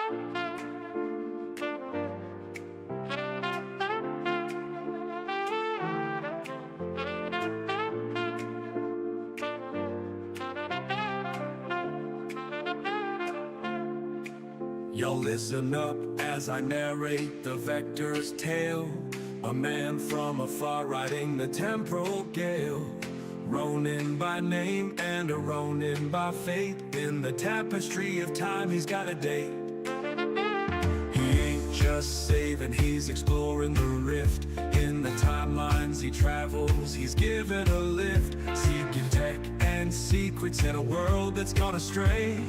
Yo, listen up as I narrate the Vector's tale. A man from afar riding the temporal gale. Ronin by name and a Ronin by fate. In the tapestry of time he's got a date. He ain't just saving, he's exploring the rift. In the timelines he travels, he's given a lift. Seeking tech and secrets in a world that's gone astray.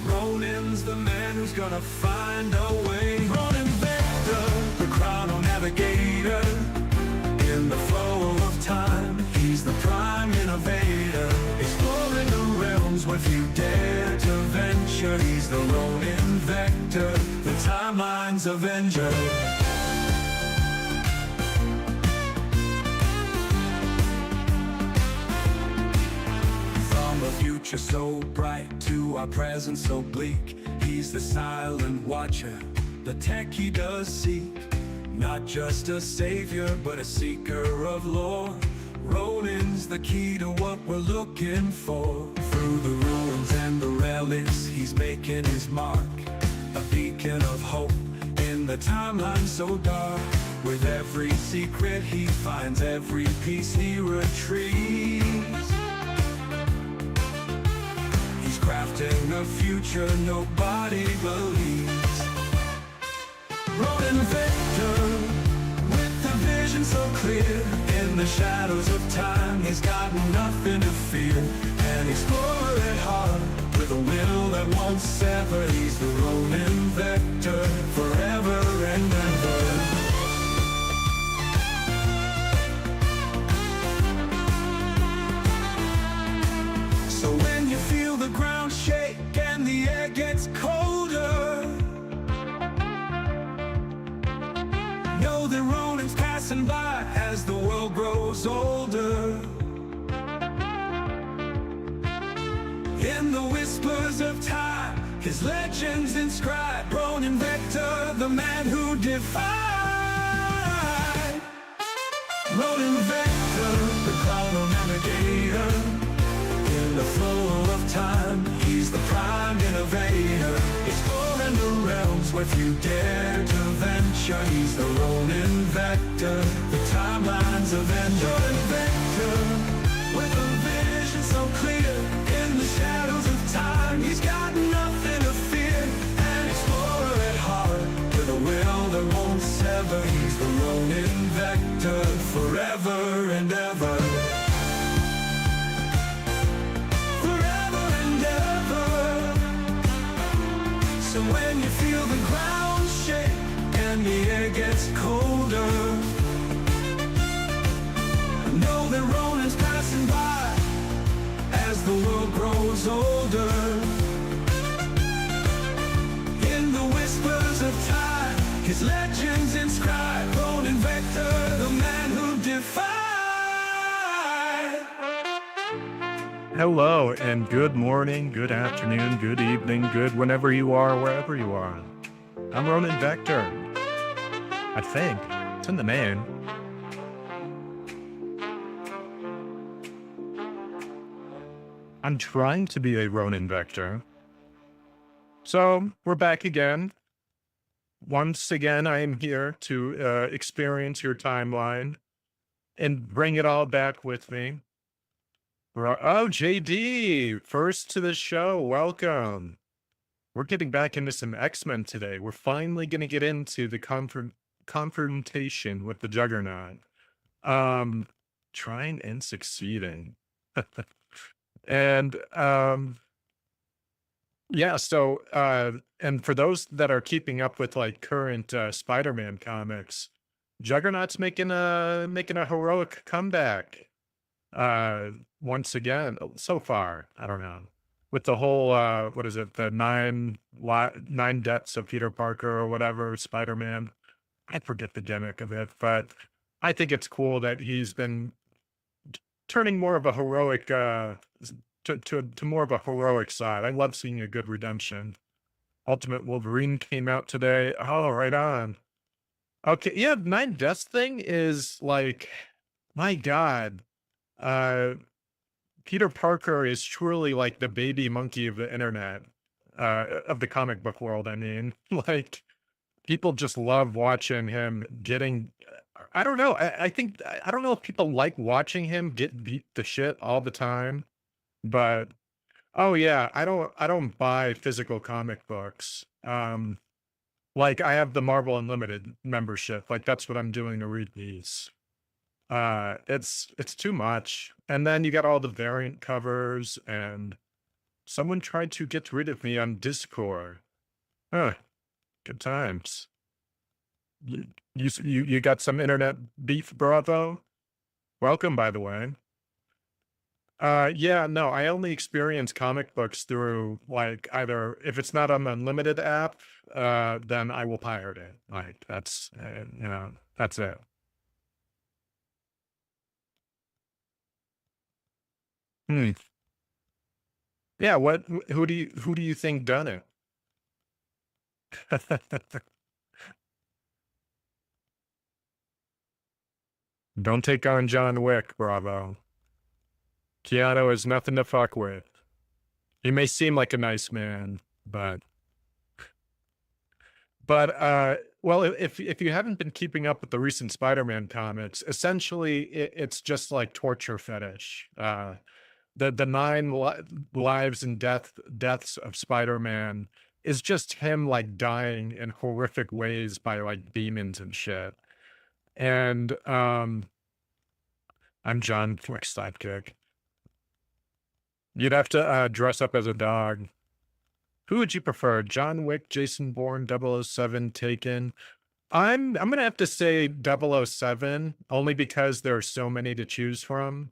Ronin's the man who's gonna find a way. Ronin Vector, the chrono navigator. In the flow of time, he's the prime innovator. Exploring the realms where few dare to venture. He's the Ronin Vector, the timeline's avenger. From a future so bright to our present so bleak, he's the silent watcher, the tech he does seek. Not just a savior, but a seeker of lore. Ronin's the key to what we're looking for. Through the ruins and the relics, he's making his mark. A beacon of hope in the timeline so dark. With every secret he finds, every piece he retrieves. He's crafting a future nobody believes. Ronin Vector, with a vision so clear. In the shadows of time, he's got nothing to fear. An explorer at heart, with a will that won't sever. He's the Ronin Vector, forever and ever. So when you feel the ground shake and the air gets colder, know that Ronin's passing by as the world grows older. In the whispers of time, his legends inscribed. Ronin Vector, the man who defied. Ronin Vector, the chrono navigator. In the flow of time, he's the prime innovator. Exploring the realms where few dare to venture. He's the Ronin Vector, the timeline's avenger. Ronin Vector, with a vision so clear. In the shadows of time, he's got nothing to fear. An explorer at heart, with a will that won't sever. He's the Ronin Vector, forever and ever. So when you feel the ground shake and the air gets colder, know that Ronin's passing by as the world grows older. In the whispers of time, his legends inscribed. Ronin Vector, the man who defied. Hello and good morning, good afternoon, good evening, good whenever you are, wherever you are. I'm Ronin Vector. I think it's in the name. I'm trying to be a Ronin Vector. So we're back again. Once again, I am here to experience your timeline and bring it all back with me. Oh, JD, first to the show. Welcome. We're getting back into some X-Men today. We're finally going to get into the confrontation with the Juggernaut. Trying and succeeding. And yeah, so and for those that are keeping up with like current Spider-Man comics, Juggernaut's making a heroic comeback. Once again, so far, I don't know, with the whole what is it, the nine deaths of Peter Parker or whatever, Spider-Man. I forget the gimmick of it, but I think it's cool that he's been turning more of a heroic to more of a heroic side. I love seeing a good redemption. Ultimate Wolverine came out today. Oh, right on. Okay, yeah, Nine Deaths thing is like, my God. Uh, Peter Parker is truly like the baby monkey of the internet, of the comic book world. I mean, like people just love watching him getting. I don't know. I think I don't know if people like watching him get beat to shit all the time, but oh yeah, I don't buy physical comic books. Like I have the Marvel Unlimited membership. Like that's what I'm doing to read these. It's too much. And then you got all the variant covers and someone tried to get rid of me on Discord. Huh, good times. You got some internet beef, Bravo? Welcome, by the way. Yeah, no, I only experience comic books through like either if it's not on the Unlimited app, then I will pirate it. Like that's that's it. Hmm. Yeah, who do you think done it? Don't take on John Wick, Bravo. Keanu is nothing to fuck with. He may seem like a nice man, but well, if you haven't been keeping up with the recent Spider-Man comics, essentially it's just like torture fetish. The lives and deaths of Spider-Man is just him like dying in horrific ways by like demons and shit. And I'm John Wick's sidekick. You'd have to dress up as a dog. Who would you prefer? John Wick, Jason Bourne, 007, Taken? I'm gonna have to say 007 only because there are so many to choose from.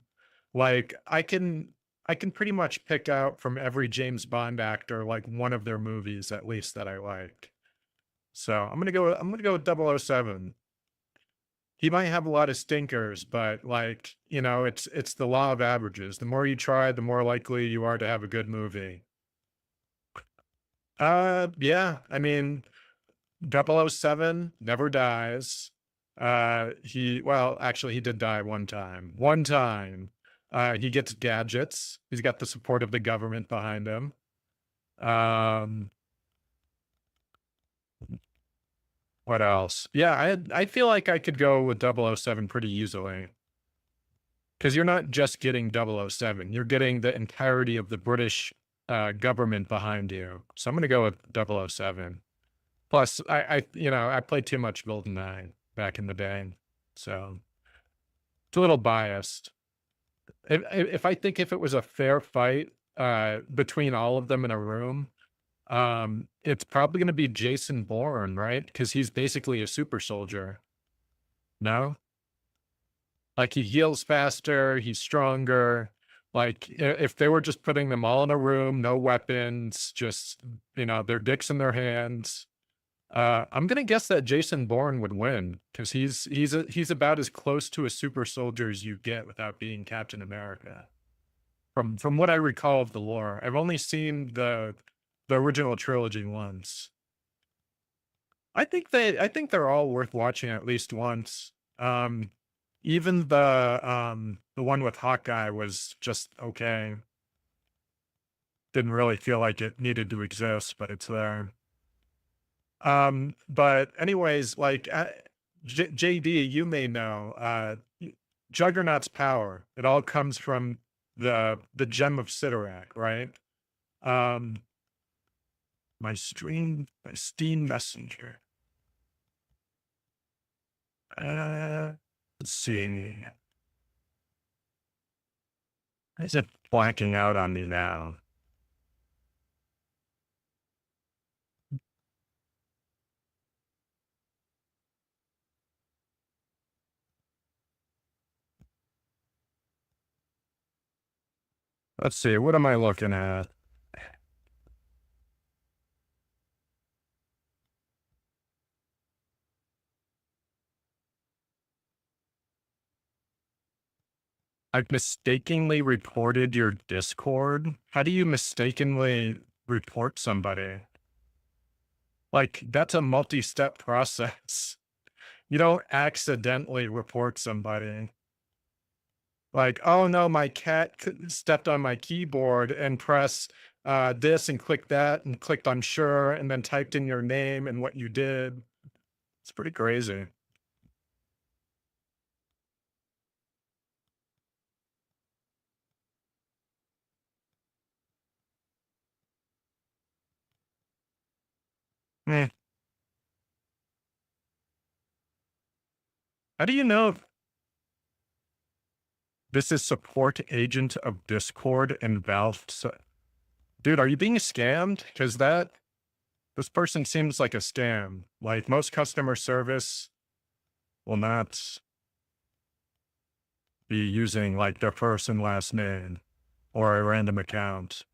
Like I can pretty much pick out from every James Bond actor like one of their movies at least that I like. So I'm gonna go with 007. He might have a lot of stinkers, but like, it's the law of averages. The more you try, the more likely you are to have a good movie. Yeah, I mean, 007 never dies. Well, actually, he did die one time. One time. He gets gadgets. He's got the support of the government behind him. Um, what else? Yeah, I feel like I could go with 007 pretty easily because you're not just getting 007, you're getting the entirety of the British government behind you. So I'm gonna go with 007. Plus, I played too much GoldenEye back in the day, so it's a little biased. If I think if it was a fair fight between all of them in a room, it's probably going to be Jason Bourne, right? Because he's basically a super soldier. No, like he heals faster, he's stronger. Like if they were just putting them all in a room, no weapons, just their dicks in their hands. I'm gonna guess that Jason Bourne would win because he's about as close to a super soldier as you get without being Captain America. From what I recall of the lore, I've only seen the original trilogy once. I think they're all worth watching at least once. Even the one with Hawkeye was just okay. Didn't really feel like it needed to exist, but it's there. But anyways, like JD, you may know, Juggernaut's power. It all comes from the gem of Sidorak, right? Um, my Steam Messenger. Let's see. Is it blanking out on me now? Let's see. What am I looking at? I've mistakenly reported your Discord. How do you mistakenly report somebody? Like, that's a multi-step process. You don't accidentally report somebody. Like, "Oh, no, my cat stepped on my keyboard and pressed, this and clicked that and clicked 'I'm sure,' and then typed in your name and what you did." It's pretty crazy. Eh, how do you know if this is support agent of Discord and Valve? Dude, are you being scammed? Because this person seems like a scam. Like, most customer service will not be using, like, their first and last name or a random account.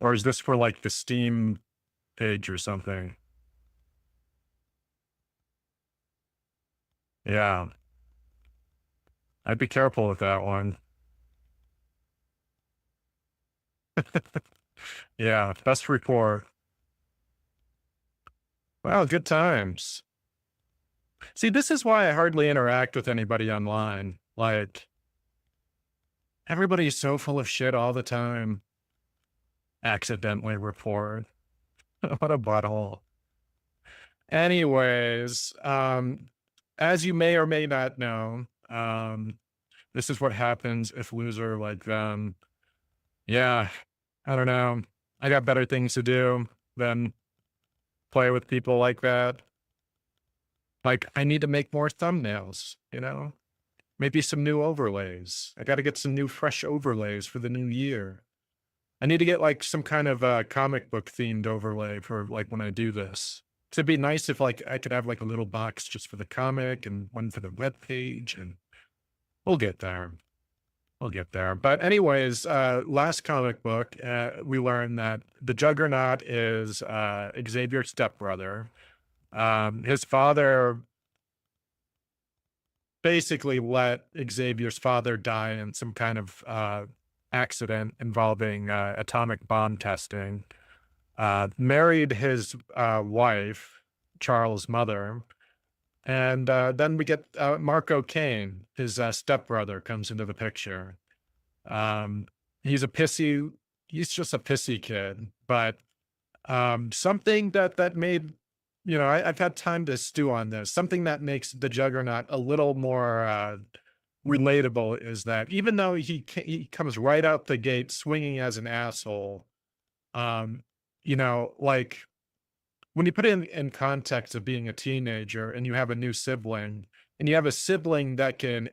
Or is this for, like, the Steam page or something? Yeah, I'd be careful with that one. Yeah, best report. Wow, good times. See, this is why I hardly interact with anybody online. Like, everybody's so full of shit all the time. Accidentally report. What a butthole. Anyways, as you may or may not know, this is what happens if loser like them. Yeah, I don't know. I got better things to do than play with people like that. Like, I need to make more thumbnails, you know? Maybe some new overlays. I got to get some new fresh overlays for the new year. I need to get like some kind of comic book themed overlay for like when I do this. So it'd be nice if like I could have like a little box just for the comic and one for the web page, and we'll get there. We'll get there. But anyways, last comic book, we learned that the Juggernaut is Xavier's stepbrother. His father basically let Xavier's father die in some kind of accident involving atomic bomb testing. Married his wife, Charles' mother, and then we get Marco Kane, his stepbrother, comes into the picture. Um, he's a pissy, he's just a pissy kid, but something that made, I've had time to stew on this. Something that makes the Juggernaut a little more relatable is that even though he comes right out the gate swinging as an asshole, um, like when you put it in context of being a teenager and you have a new sibling, and you have a sibling that can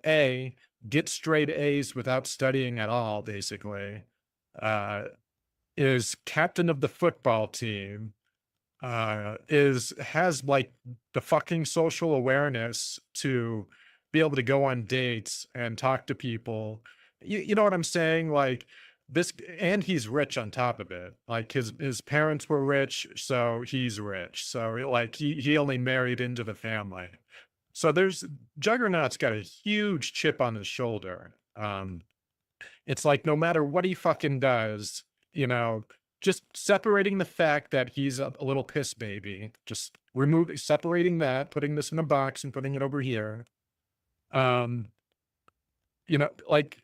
get straight A's without studying at all, basically, uh, is captain of the football team, is has like the fucking social awareness to be able to go on dates and talk to people. You know what I'm saying? Like this, and he's rich on top of it. Like his parents were rich, so he's rich. So like he only married into the family. So there's Juggernaut's got a huge chip on his shoulder. It's like no matter what he fucking does, just separating the fact that he's a little piss baby, just separating that, putting this in a box and putting it over here. Um, like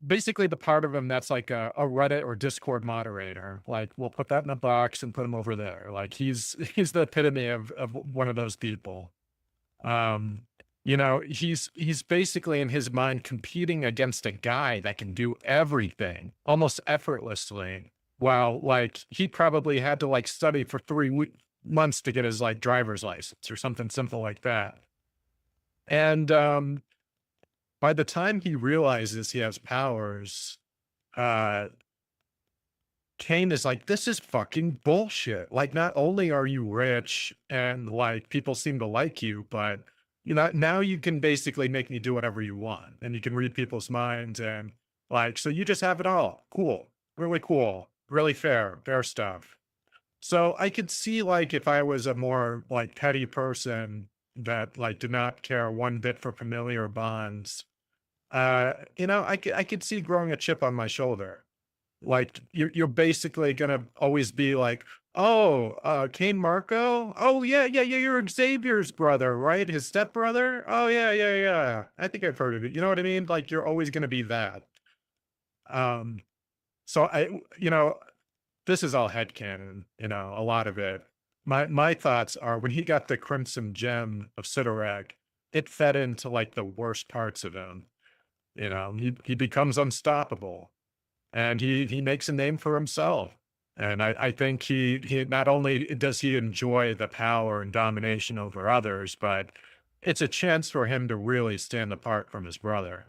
basically the part of him that's like a Reddit or Discord moderator. Like we'll put that in a box and put him over there. Like he's the epitome of one of those people. Um, he's basically in his mind competing against a guy that can do everything almost effortlessly. While like he probably had to like study for 3 months to get his like driver's license or something simple like that. And by the time he realizes he has powers, uh, Kane is like, this is fucking bullshit. Like, not only are you rich and like people seem to like you, but now you can basically make me do whatever you want and you can read people's minds and like, so you just have it all. Cool. Really cool. Really fair stuff. So I could see like if I was a more like petty person that like did not care one bit for familiar bonds, I could see growing a chip on my shoulder. Like you're basically gonna always be like, oh, Kane Marco. Oh yeah. You're Xavier's brother, right? His stepbrother. Oh yeah. I think I've heard of it. You know what I mean? Like you're always gonna be that. Um, so this is all headcanon, a lot of it. My thoughts are when he got the Crimson Gem of Sidorak, it fed into like the worst parts of him. He becomes unstoppable and he makes a name for himself. And I think he not only does he enjoy the power and domination over others, but it's a chance for him to really stand apart from his brother.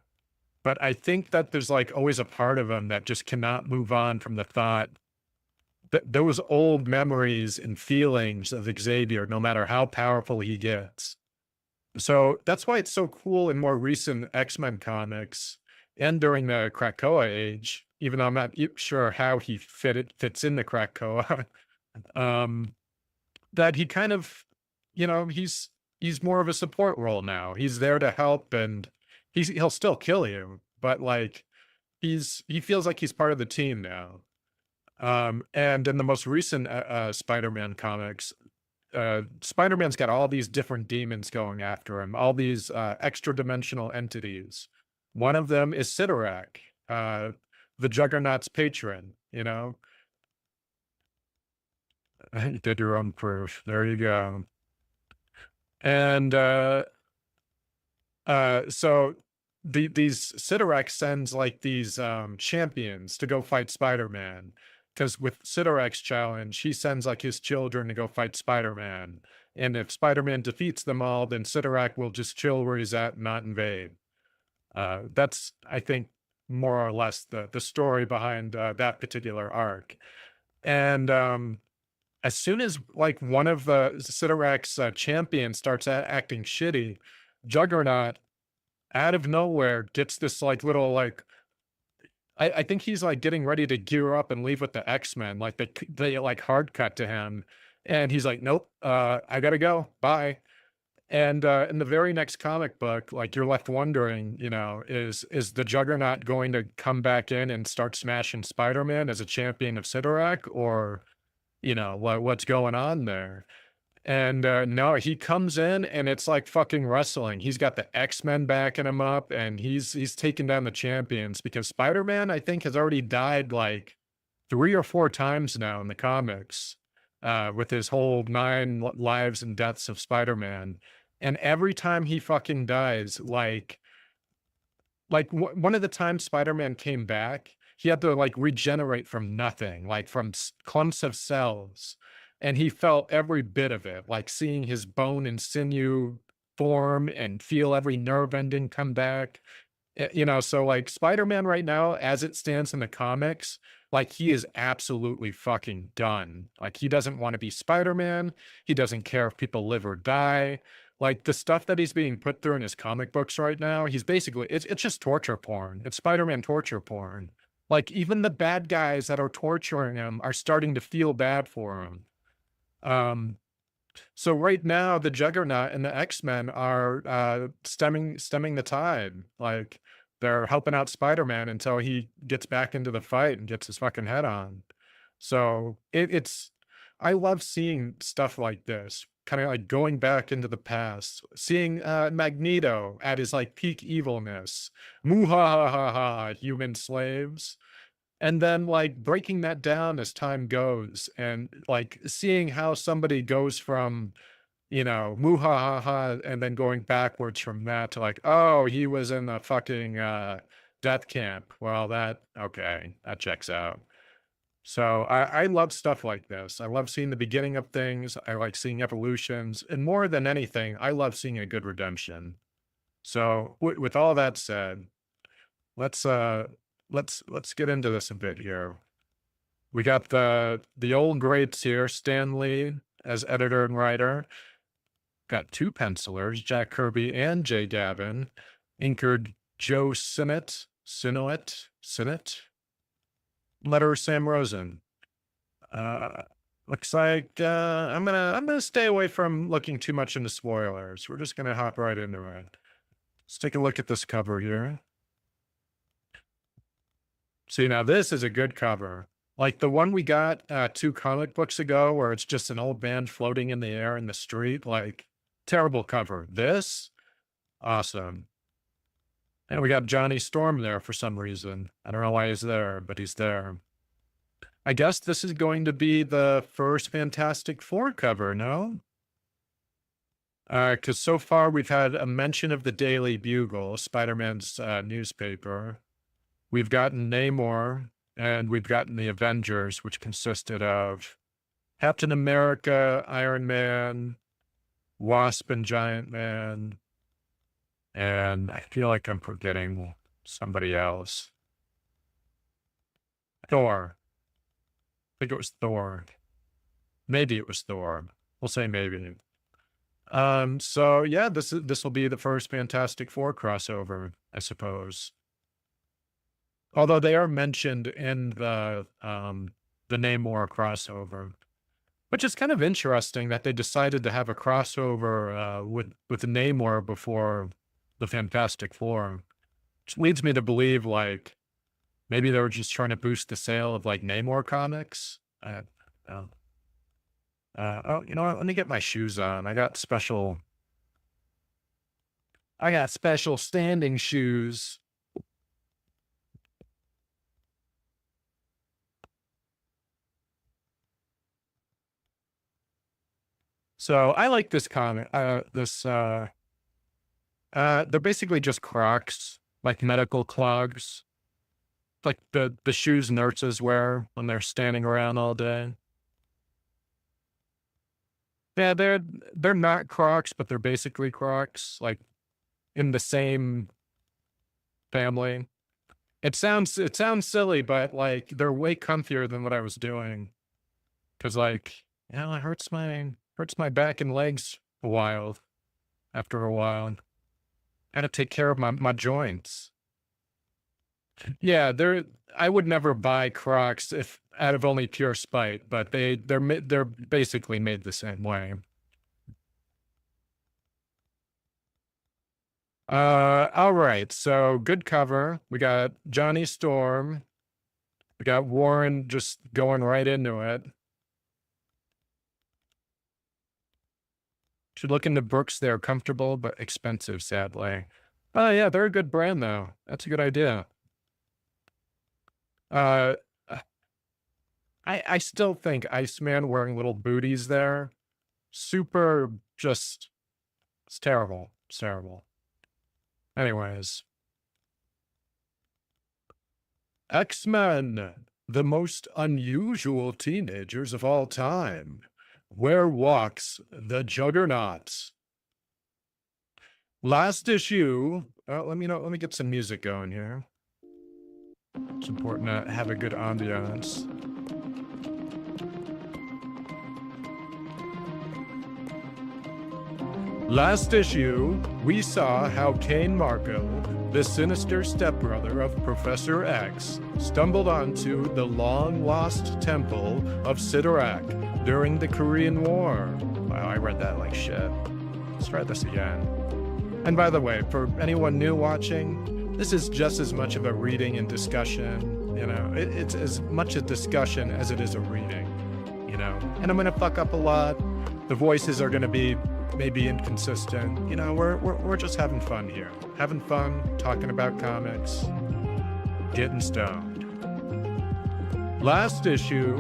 But I think that there's like always a part of him that just cannot move on from the thought that those old memories and feelings of Xavier, no matter how powerful he gets. So that's why it's so cool in more recent X-Men comics and during the Krakoa age, even though I'm not sure how he fits in the Krakoa, um, that he kind of, he's more of a support role now. He's there to help and he'll still kill you, but like he feels like he's part of the team now. And in the most recent Spider-Man comics, Spider-Man's got all these different demons going after him, all these extra dimensional entities. One of them is Sidorak, uh, the Juggernaut's patron. You did your own proof. There you go. And so these Sidorak sends like these champions to go fight Spider-Man. Because with Sidorak's challenge, he sends like his children to go fight Spider-Man. And if Spider-Man defeats them all, then Sidorak will just chill where he's at and not invade. That's, I think, more or less the story behind that particular arc. And as soon as like one of the Sidorak's champions starts acting shitty, Juggernaut out of nowhere gets this like little like I think he's like getting ready to gear up and leave with the X-Men. Like they like hard cut to him and he's like, nope, I gotta go. Bye. And in the very next comic book, like you're left wondering, is the Juggernaut going to come back in and start smashing Spider-Man as a champion of Sidorak, or what's going on there? And no, he comes in and it's like fucking wrestling. He's got the X-Men backing him up and he's taking down the champions because Spider-Man, I think, has already died like 3 or 4 times now in the comics, with his whole lives and deaths of Spider-Man. And every time he fucking dies, one of the times Spider-Man came back, he had to like regenerate from nothing, like from clumps of cells. And he felt every bit of it, like seeing his bone and sinew form and feel every nerve ending come back. So like Spider-Man right now, as it stands in the comics, like he is absolutely fucking done. Like he doesn't want to be Spider-Man. He doesn't care if people live or die. Like the stuff that he's being put through in his comic books right now, he's basically it's just torture porn. It's Spider-Man torture porn. Like even the bad guys that are torturing him are starting to feel bad for him. Um, so right now, the Juggernaut and the X-Men are stemming the tide. Like they're helping out Spider-Man until he gets back into the fight and gets his fucking head on. So it's I love seeing stuff like this, kind of like going back into the past, seeing Magneto at his like peak evilness, muhahaha, human slaves, and then like breaking that down as time goes and like seeing how somebody goes from muhahaha and then going backwards from that to like, oh, he was in the fucking death camp. Well, that checks out. So I love stuff like this. I love seeing the beginning of things. I like seeing evolutions, and more than anything, I love seeing a good redemption. So with all that said, let's uh let's get into this a bit here. We got the old greats here, Stan Lee as editor and writer. Got two pencilers, Jack Kirby and Jay Gavin. Inkered Joe Sinnott. Letter Sam Rosen. Looks like I'm gonna stay away from looking too much into spoilers. We're just gonna hop right into it. Let's take a look at this cover here. See, now this is a good cover. Like the one we got 2 comic books ago, where it's just an old man floating in the air in the street. Like, terrible cover. This, awesome. And we got Johnny Storm there for some reason. I don't know why he's there, but he's there. I guess this is going to be the first Fantastic Four cover, no? Because so far we've had a mention of the Daily Bugle, Spider-Man's newspaper. We've gotten Namor, and we've gotten the Avengers, which consisted of Captain America, Iron Man, Wasp, and Giant Man. And I feel like I'm forgetting somebody else. Thor. I think it was Thor. Maybe it was Thor. We'll say maybe. So yeah, this will be the first Fantastic Four crossover, I suppose. Although they are mentioned in the Namor crossover, which is kind of interesting that they decided to have a crossover with Namor before the Fantastic Four, which leads me to believe like maybe they were just trying to boost the sale of like Namor comics. Uh, oh, you know what? Let me get my shoes on. I got special standing shoes. So I like this comic. They're basically just Crocs, like medical clogs, like the shoes nurses wear when they're standing around all day. Yeah, they're not Crocs, but they're basically Crocs, like in the same family. It sounds silly, but like they're way comfier than what I was doing. Cause like, it hurts my back and legs after a while. Gotta take care of my joints. Yeah, I would never buy Crocs if out of only pure spite, but they're basically made the same way. All right. So good cover. We got Johnny Storm. We got Warren just going right into it. Should look into books. They're comfortable but expensive, sadly. Oh yeah, they're a good brand though. That's a good idea. Uh, I still think Iceman wearing little booties there, super just it's terrible. It's terrible. Anyways, X-Men, the most unusual teenagers of all time. Where walks the Juggernaut? Last issue. Let me get some music going here. It's important to have a good ambiance. Last issue, we saw how Kane Marco, the sinister stepbrother of Professor X, stumbled onto the long-lost temple of Sidorak during the Korean War. Wow, I read that like shit. Let's try this again. And by the way, for anyone new watching, this is just as much of a reading and discussion, it's as much a discussion as it is a reading, and I'm gonna fuck up a lot. The voices are gonna be maybe inconsistent. We're just having fun here. Having fun, talking about comics, getting stoned. Last issue,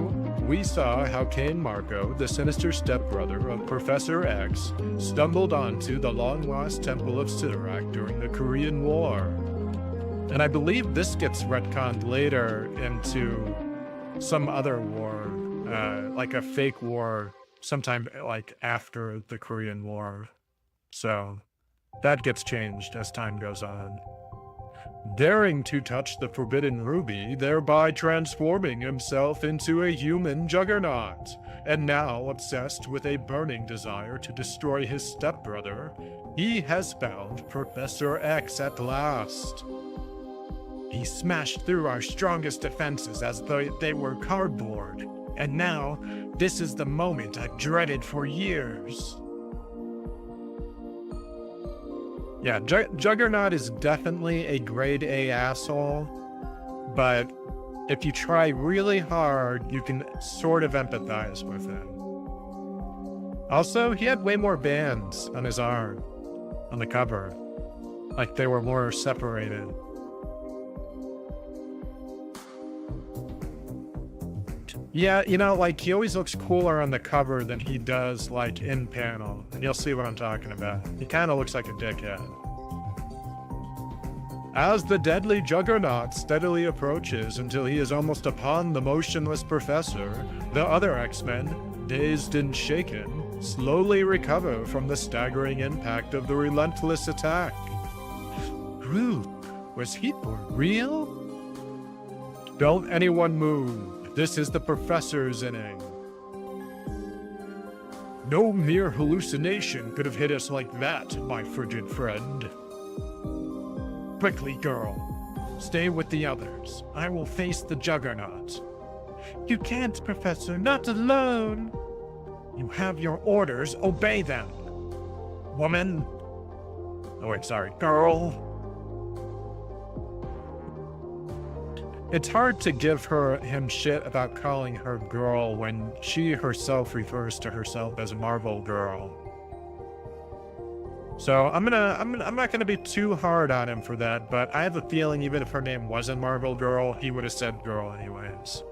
we saw how Kane Marco, the sinister stepbrother of Professor X, stumbled onto the long-lost temple of Sidorak during the Korean War. And I believe this gets retconned later into some other war, like a fake war sometime like after the Korean War. So that gets changed as time goes on. Daring to touch the forbidden ruby, thereby transforming himself into a human juggernaut, and now obsessed with a burning desire to destroy his stepbrother, he has found Professor X at last. He smashed through our strongest defenses as though they were cardboard, and now this is the moment I've dreaded for years. Yeah, Juggernaut is definitely a grade A asshole, but if you try really hard, you can sort of empathize with him. Also, he had way more bands on his arm on the cover. Like they were more separated. Yeah, you know, like he always looks cooler on the cover than he does like in panel. And you'll see what I'm talking about. He kind of looks like a dickhead. As the deadly juggernaut steadily approaches until he is almost upon the motionless professor, the other X-Men, dazed and shaken, slowly recover from the staggering impact of the relentless attack. Groot, was he for real? Don't anyone move. This is the professor's inning. No mere hallucination could have hit us like that, my frigid friend. Quickly, girl. Stay with the others. I will face the juggernaut. You can't, Professor, not alone. You have your orders, obey them. Woman. Oh wait, sorry, girl. It's hard to give him shit about calling her girl when she herself refers to herself as Marvel Girl. So I'm not gonna be too hard on him for that, but I have a feeling even if her name wasn't Marvel Girl, he would have said girl anyways.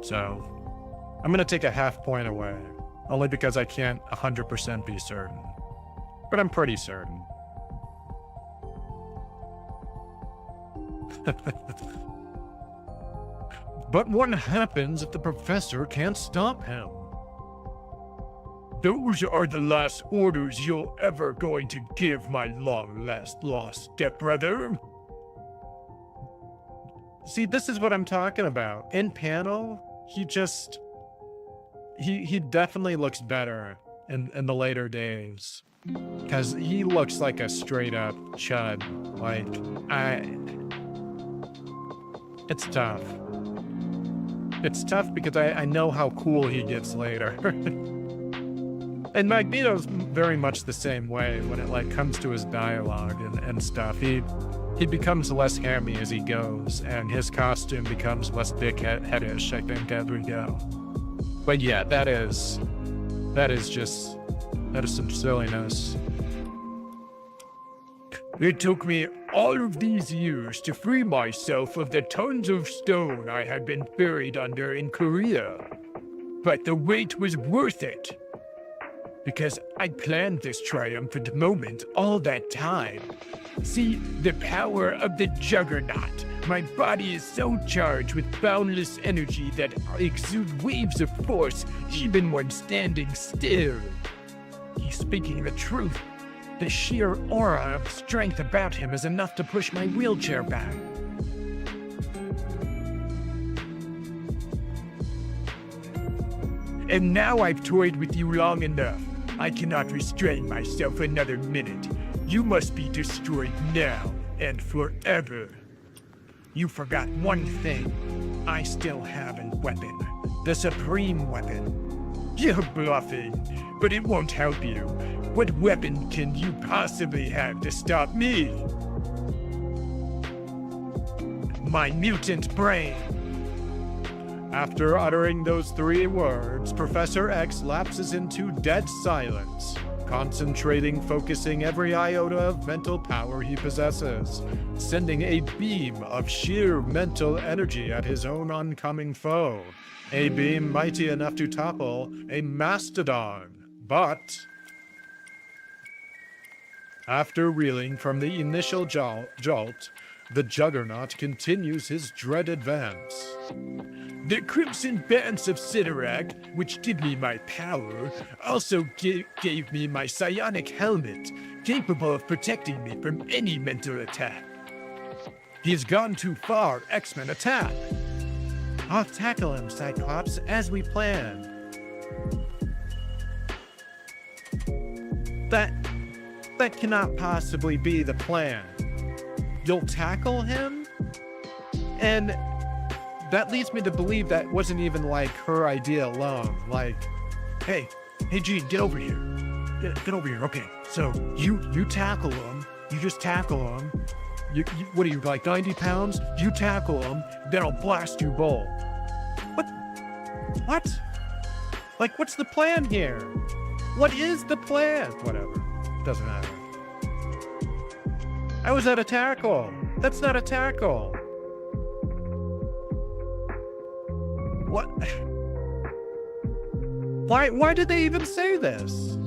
So I'm gonna take a half point away, only because I can't 100% be certain, but I'm pretty certain. But what happens if the professor can't stop him? Those are the last orders you're ever going to give, my long-last lost stepbrother. See, this is what I'm talking about. In panel, he definitely looks better in the later days. Because he looks like a straight-up chud. Like, it's tough. It's tough because I know how cool he gets later. And Magneto's very much the same way when it like comes to his dialogue and stuff. He becomes less hammy as he goes, and his costume becomes less dickheadish, I think, as we go. But yeah, that is some silliness. It took me all of these years to free myself of the tons of stone I had been buried under in Korea. But the wait was worth it. Because I planned this triumphant moment all that time. See, the power of the juggernaut. My body is so charged with boundless energy that I exude waves of force even when standing still. He's speaking the truth. The sheer aura of strength about him is enough to push my wheelchair back. And now I've toyed with you long enough. I cannot restrain myself another minute. You must be destroyed now and forever. You forgot one thing. I still have a weapon. The supreme weapon. You're bluffing, but it won't help you. What weapon can you possibly have to stop me? My mutant brain. After uttering those 3 words, Professor X lapses into dead silence, concentrating, focusing every iota of mental power he possesses, sending a beam of sheer mental energy at his own oncoming foe, a beam mighty enough to topple a mastodon. But after reeling from the initial jolt, the Juggernaut continues his dread advance. The crimson bands of Sidorak, which give me my power, also gave me my psionic helmet, capable of protecting me from any mental attack. He has gone too far, X-Men attack! I'll tackle him, Cyclops, as we planned. That cannot possibly be the plan. You'll tackle him? And that leads me to believe that wasn't even like her idea alone. Like, hey Jean, get over here. Get over here. Okay, so you tackle him. You just tackle him. You what are you, like 90 pounds? You tackle him. then I'll blast you both. What? Like, what's the plan here? What is the plan? Whatever. Doesn't matter. How is that a tackle? That's not a tackle. What? Why did they even say this?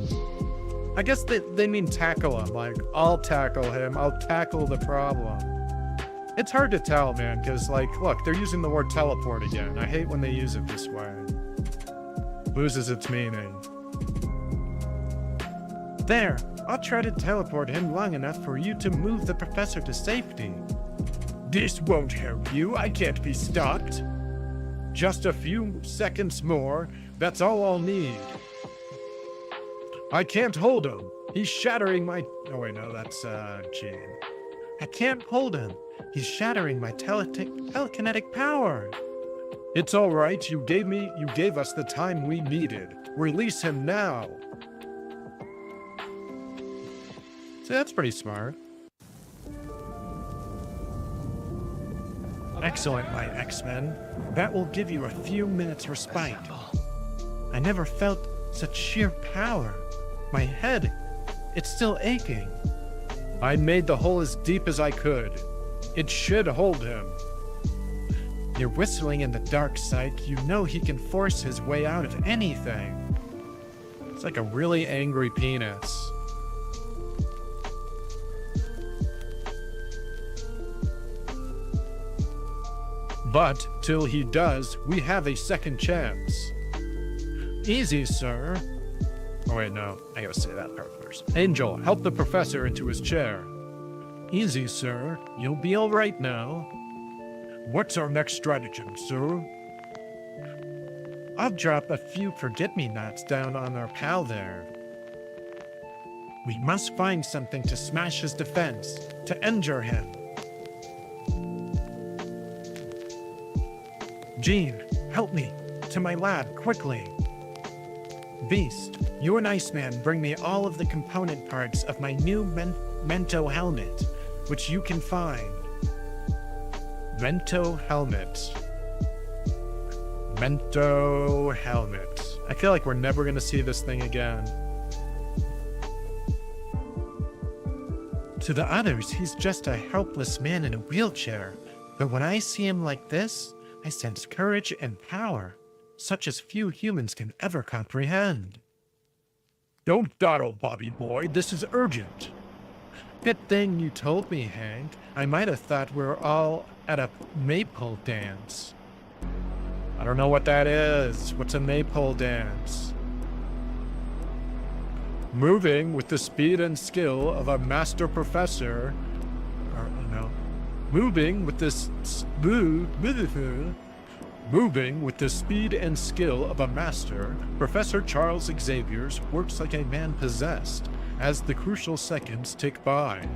I guess they mean tackle him. Like, I'll tackle him. I'll tackle the problem. It's hard to tell, man, because, like, look, they're using the word teleport again. I hate when they use it this way. Loses its meaning. There, I'll try to teleport him long enough for you to move the professor to safety. This won't help you. I can't be stopped. Just a few seconds more. That's all I'll need. I can't hold him. He's shattering my... Oh, wait, no, that's, Gene. I can't hold him. He's shattering my telekinetic power. It's all right. You gave us the time we needed. Release him now. See, that's pretty smart. Excellent, my X-Men. That will give you a few minutes respite. I never felt such sheer power. My head, it's still aching. I made the hole as deep as I could. It should hold him. You're whistling in the dark side. You know he can force his way out of anything. It's like a really angry penis. But till he does, we have a second chance. Easy, sir. Oh wait, no. I gotta say that part first. Angel, help the professor into his chair. Easy, sir. You'll be all right now. What's our next stratagem, sir? I'll drop a few forget-me-nots down on our pal there. We must find something to smash his defense, to injure him. Jean, help me. To my lab, quickly. Beast, you and Iceman bring me all of the component parts of my new Mento helmet, which you can find. Mento helmet. Mento helmet. I feel like we're never going to see this thing again. To the others, he's just a helpless man in a wheelchair. But when I see him like this, I sense courage and power, such as few humans can ever comprehend. Don't dawdle, Bobby boy. This is urgent. Good thing you told me, Hank. I might have thought we were all at a maypole dance. I don't know what that is. What's a maypole dance? Moving with the speed and skill of a master professor, or, moving with the speed and skill of a master, Professor Charles Xavier's works like a man possessed as the crucial seconds tick by.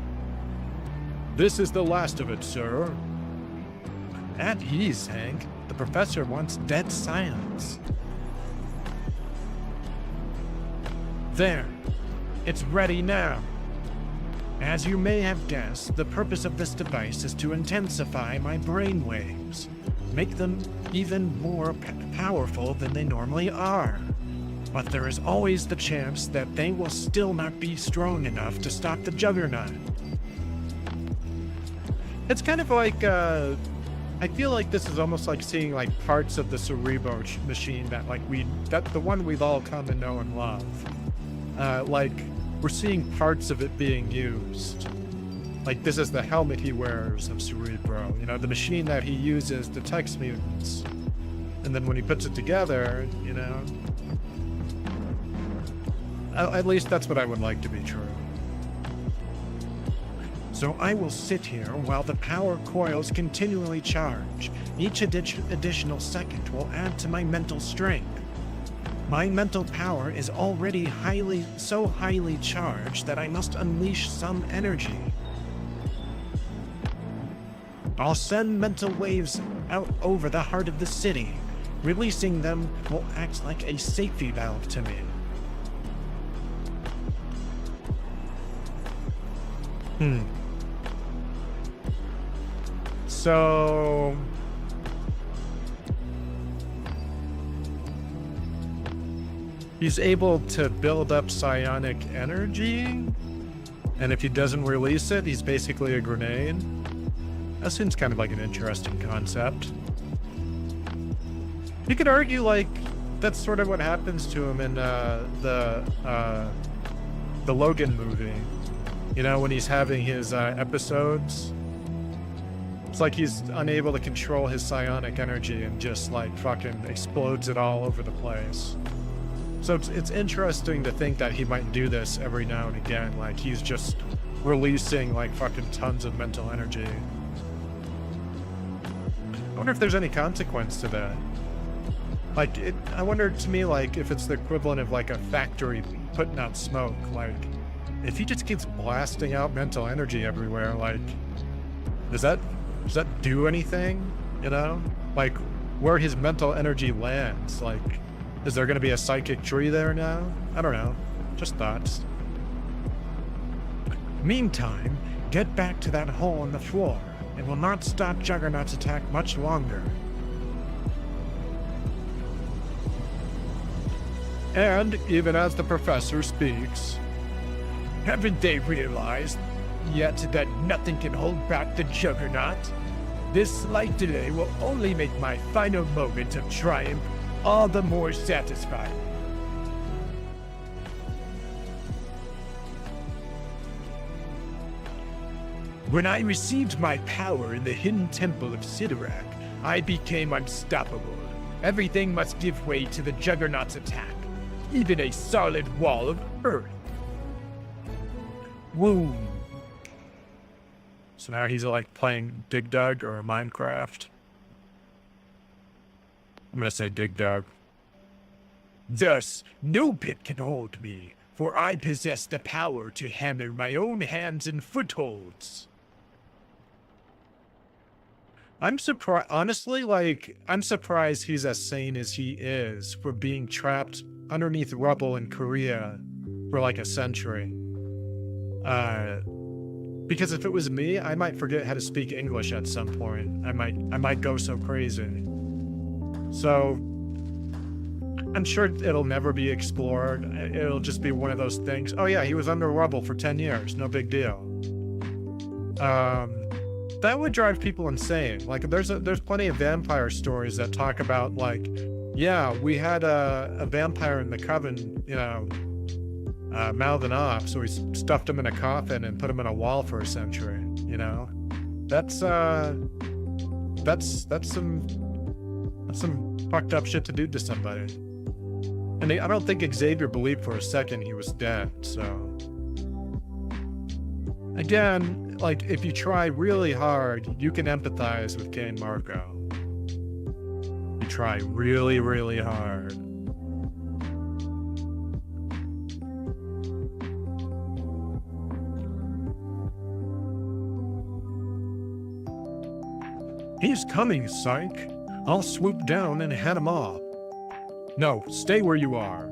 This is the last of it, sir. At ease, Hank. The professor wants dead silence. There. It's ready now. As you may have guessed, the purpose of this device is to intensify my brain waves, make them even more powerful than they normally are. But there is always the chance that they will still not be strong enough to stop the Juggernaut. It's kind of like, I feel like this is almost like seeing like parts of the Cerebro machine that the one we've all come to know and love. Like, we're seeing parts of it being used. Like, this is the helmet he wears of Cerebro, the machine that he uses to text mutants. And then when he puts it together, at least that's what I would like to be true. So I will sit here while the power coils continually charge. Each additional second will add to my mental strength. My mental power is already so highly charged that I must unleash some energy. I'll send mental waves out over the heart of the city. Releasing them will act like a safety valve to me. So, he's able to build up psionic energy, and if he doesn't release it, he's basically a grenade. That seems kind of like an interesting concept. You could argue, like, that's sort of what happens to him in the Logan movie. You know, when he's having his episodes. It's like he's unable to control his psionic energy and just, like, fucking explodes it all over the place. So it's interesting to think that he might do this every now and again. Like, he's just releasing, like, fucking tons of mental energy. I wonder if there's any consequence to that. Like, I wonder, to me, like, if it's the equivalent of, like, a factory putting out smoke. Like, if he just keeps blasting out mental energy everywhere, like, does that do anything? You know? Like, where his mental energy lands, like, is there going to be a psychic tree there now? I don't know. Just thoughts. Meantime, get back to that hole in the floor. It will not stop Juggernaut's attack much longer. And even as the professor speaks, haven't they realized yet that nothing can hold back the Juggernaut? This slight delay will only make my final moment of triumph all the more satisfying. When I received my power in the hidden temple of Sidorak, I became unstoppable. Everything must give way to the Juggernaut's attack, even a solid wall of earth. Woo. So now he's like playing Dig Dug or Minecraft. I'm gonna say Dig Dug. Thus, no pit can hold me, for I possess the power to hammer my own hands and footholds. I'm surprised, honestly, like, I'm surprised he's as sane as he is for being trapped underneath rubble in Korea for like a century. Because if it was me, I might forget how to speak English at some point. I might go so crazy. So, I'm sure it'll never be explored. It'll just be one of those things. Oh yeah, he was under rubble for 10 years. No big deal. That would drive people insane. Like, there's plenty of vampire stories that talk about, like, yeah, we had a vampire in the coven, you know, mouthing off, so we stuffed him in a coffin and put him in a wall for a century, you know? That's some fucked up shit to do to somebody. And I don't think Xavier believed for a second he was dead, so... Again, like, if you try really hard, you can empathize with Kane Marco. You try really, really hard. He's coming, Psych. I'll swoop down and head him off. No, stay where you are.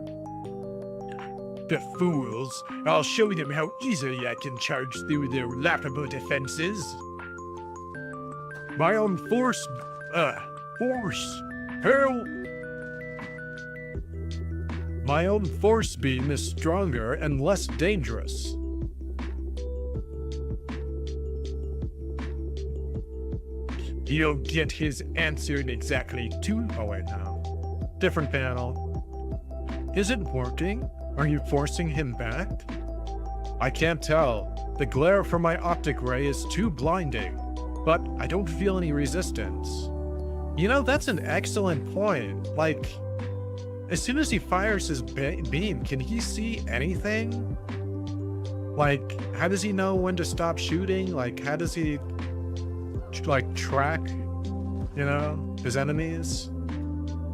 The fools. I'll show them how easily I can charge through their laughable defenses. My own force... Help! My own force beam is stronger and less dangerous. He'll get his answer in exactly 2... Oh, wait, no. Different panel. Is it working? Are you forcing him back? I can't tell. The glare from my optic ray is too blinding, but I don't feel any resistance. You know, that's an excellent point. Like, as soon as he fires his beam, can he see anything? Like, how does he know when to stop shooting? Like, how does he, like, track, you know, his enemies?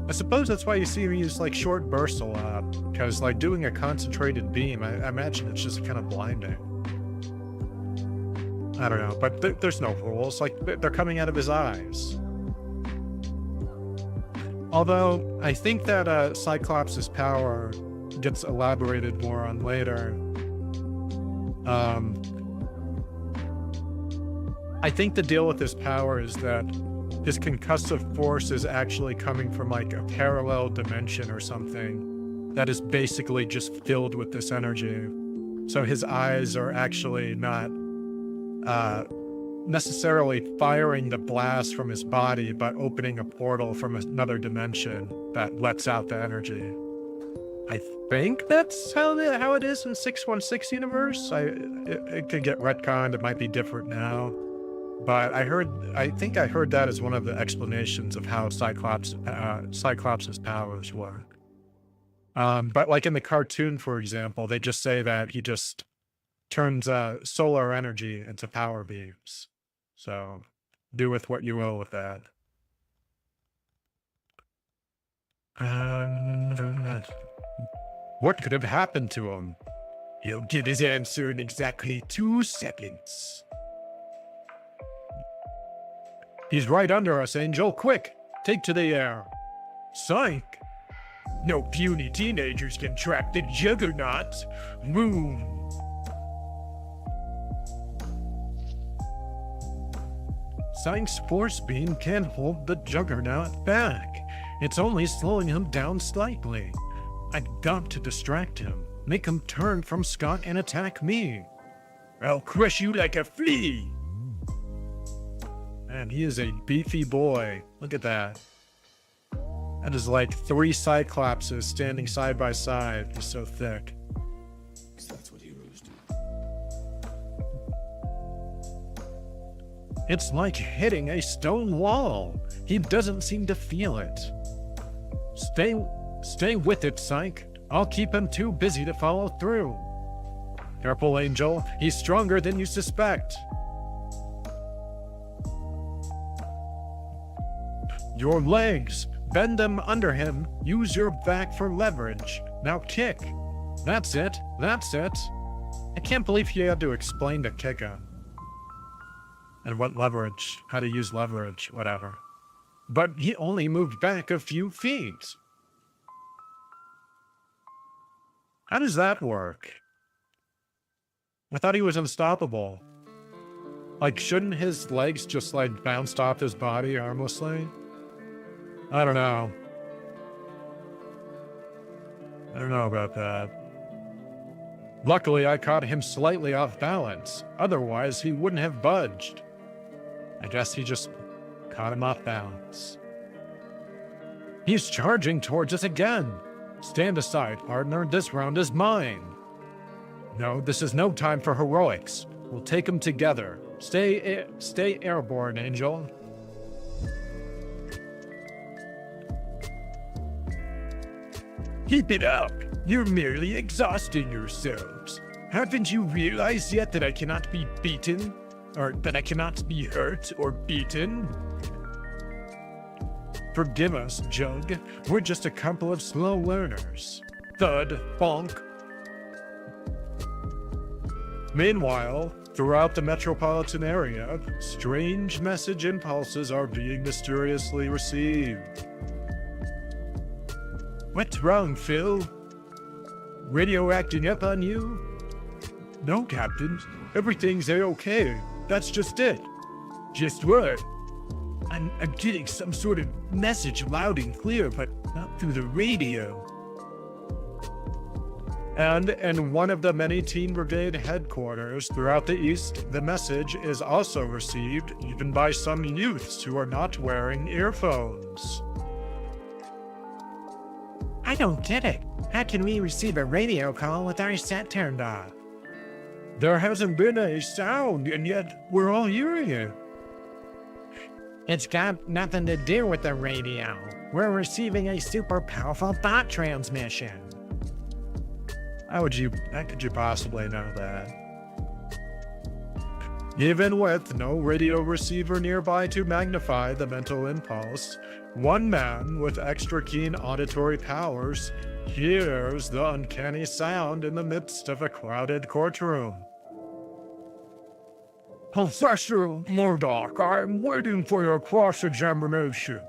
I suppose that's why you see him use, like, short bursts a lot, because, like, doing a concentrated beam, I imagine it's just kind of blinding. I don't know, but there's no rules. Like, they're coming out of his eyes. Although, I think that Cyclops' power gets elaborated more on later. I think the deal with his power is that his concussive force is actually coming from, like, a parallel dimension or something. that is basically just filled with this energy. So his eyes are actually not necessarily firing the blast from his body, but opening a portal from another dimension that lets out the energy. I think that's how it is in 616 universe. It could get retconned. It might be different now. But I think I heard that as one of the explanations of how Cyclops' powers work. But like in the cartoon, for example, they just say that he just turns solar energy into power beams. So do with what you will with that. What could have happened to him? He'll get his answer in exactly 2 seconds. He's right under us, Angel. Quick, take to the air. Psych! No puny teenagers can track the Juggernaut. Moon. Psych's force beam can't hold the Juggernaut back. It's only slowing him down slightly. I've got to distract him, make him turn from Scott and attack me. I'll crush you like a flea. Man, he is a beefy boy. Look at that. That is like 3 Cyclopses standing side by side. He's so thick. That's what heroes do. It's like hitting a stone wall. He doesn't seem to feel it. Stay with it, Psych. I'll keep him too busy to follow through. Careful, Angel. He's stronger than you suspect. Your legs. Bend them under him. Use your back for leverage. Now kick. That's it. That's it. I can't believe he had to explain the kicker. And what leverage. How to use leverage. Whatever. But he only moved back a few feet. How does that work? I thought he was unstoppable. Like, shouldn't his legs just, like, bounce off his body harmlessly? I don't know. I don't know about that. Luckily, I caught him slightly off balance. Otherwise, he wouldn't have budged. I guess he just caught him off balance. He's charging towards us again. Stand aside, partner. This round is mine. No, this is no time for heroics. We'll take them together. Stay airborne, Angel. Keep it up. You're merely exhausting yourselves. Haven't you realized yet that I cannot be beaten? Or that I cannot be hurt or beaten? Forgive us, Jug. We're just a couple of slow learners. Thud, bonk. Meanwhile, throughout the metropolitan area, strange message impulses are being mysteriously received. What's wrong, Phil? Radio acting up on you? No, Captain. Everything's a-okay. That's just it. Just what? I'm getting some sort of message loud and clear, but not through the radio. And in one of the many Teen Brigade headquarters throughout the East, the message is also received even by some youths who are not wearing earphones. I don't get it. How can we receive a radio call with our set turned off? There hasn't been a sound, and yet we're all hearing it. It's got nothing to do with the radio. We're receiving a super powerful thought transmission. How could you possibly know that? Even with no radio receiver nearby to magnify the mental impulse, one man with extra keen auditory powers hears the uncanny sound in the midst of a crowded courtroom. Professor Murdoch, I'm waiting for your cross-examination.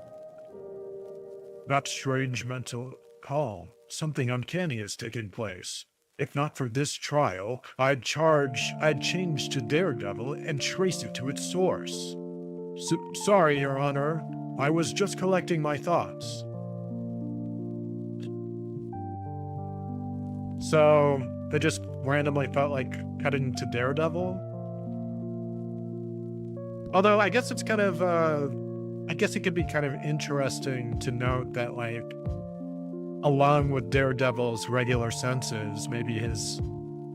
That strange mental call. Something uncanny has taken place. If not for this trial, I'd change to Daredevil and trace it to its source. Sorry, Your Honor. I was just collecting my thoughts. So they just randomly felt like heading to Daredevil. Although I guess it's kind of, I guess it could be kind of interesting to note that, like, along with Daredevil's regular senses, maybe his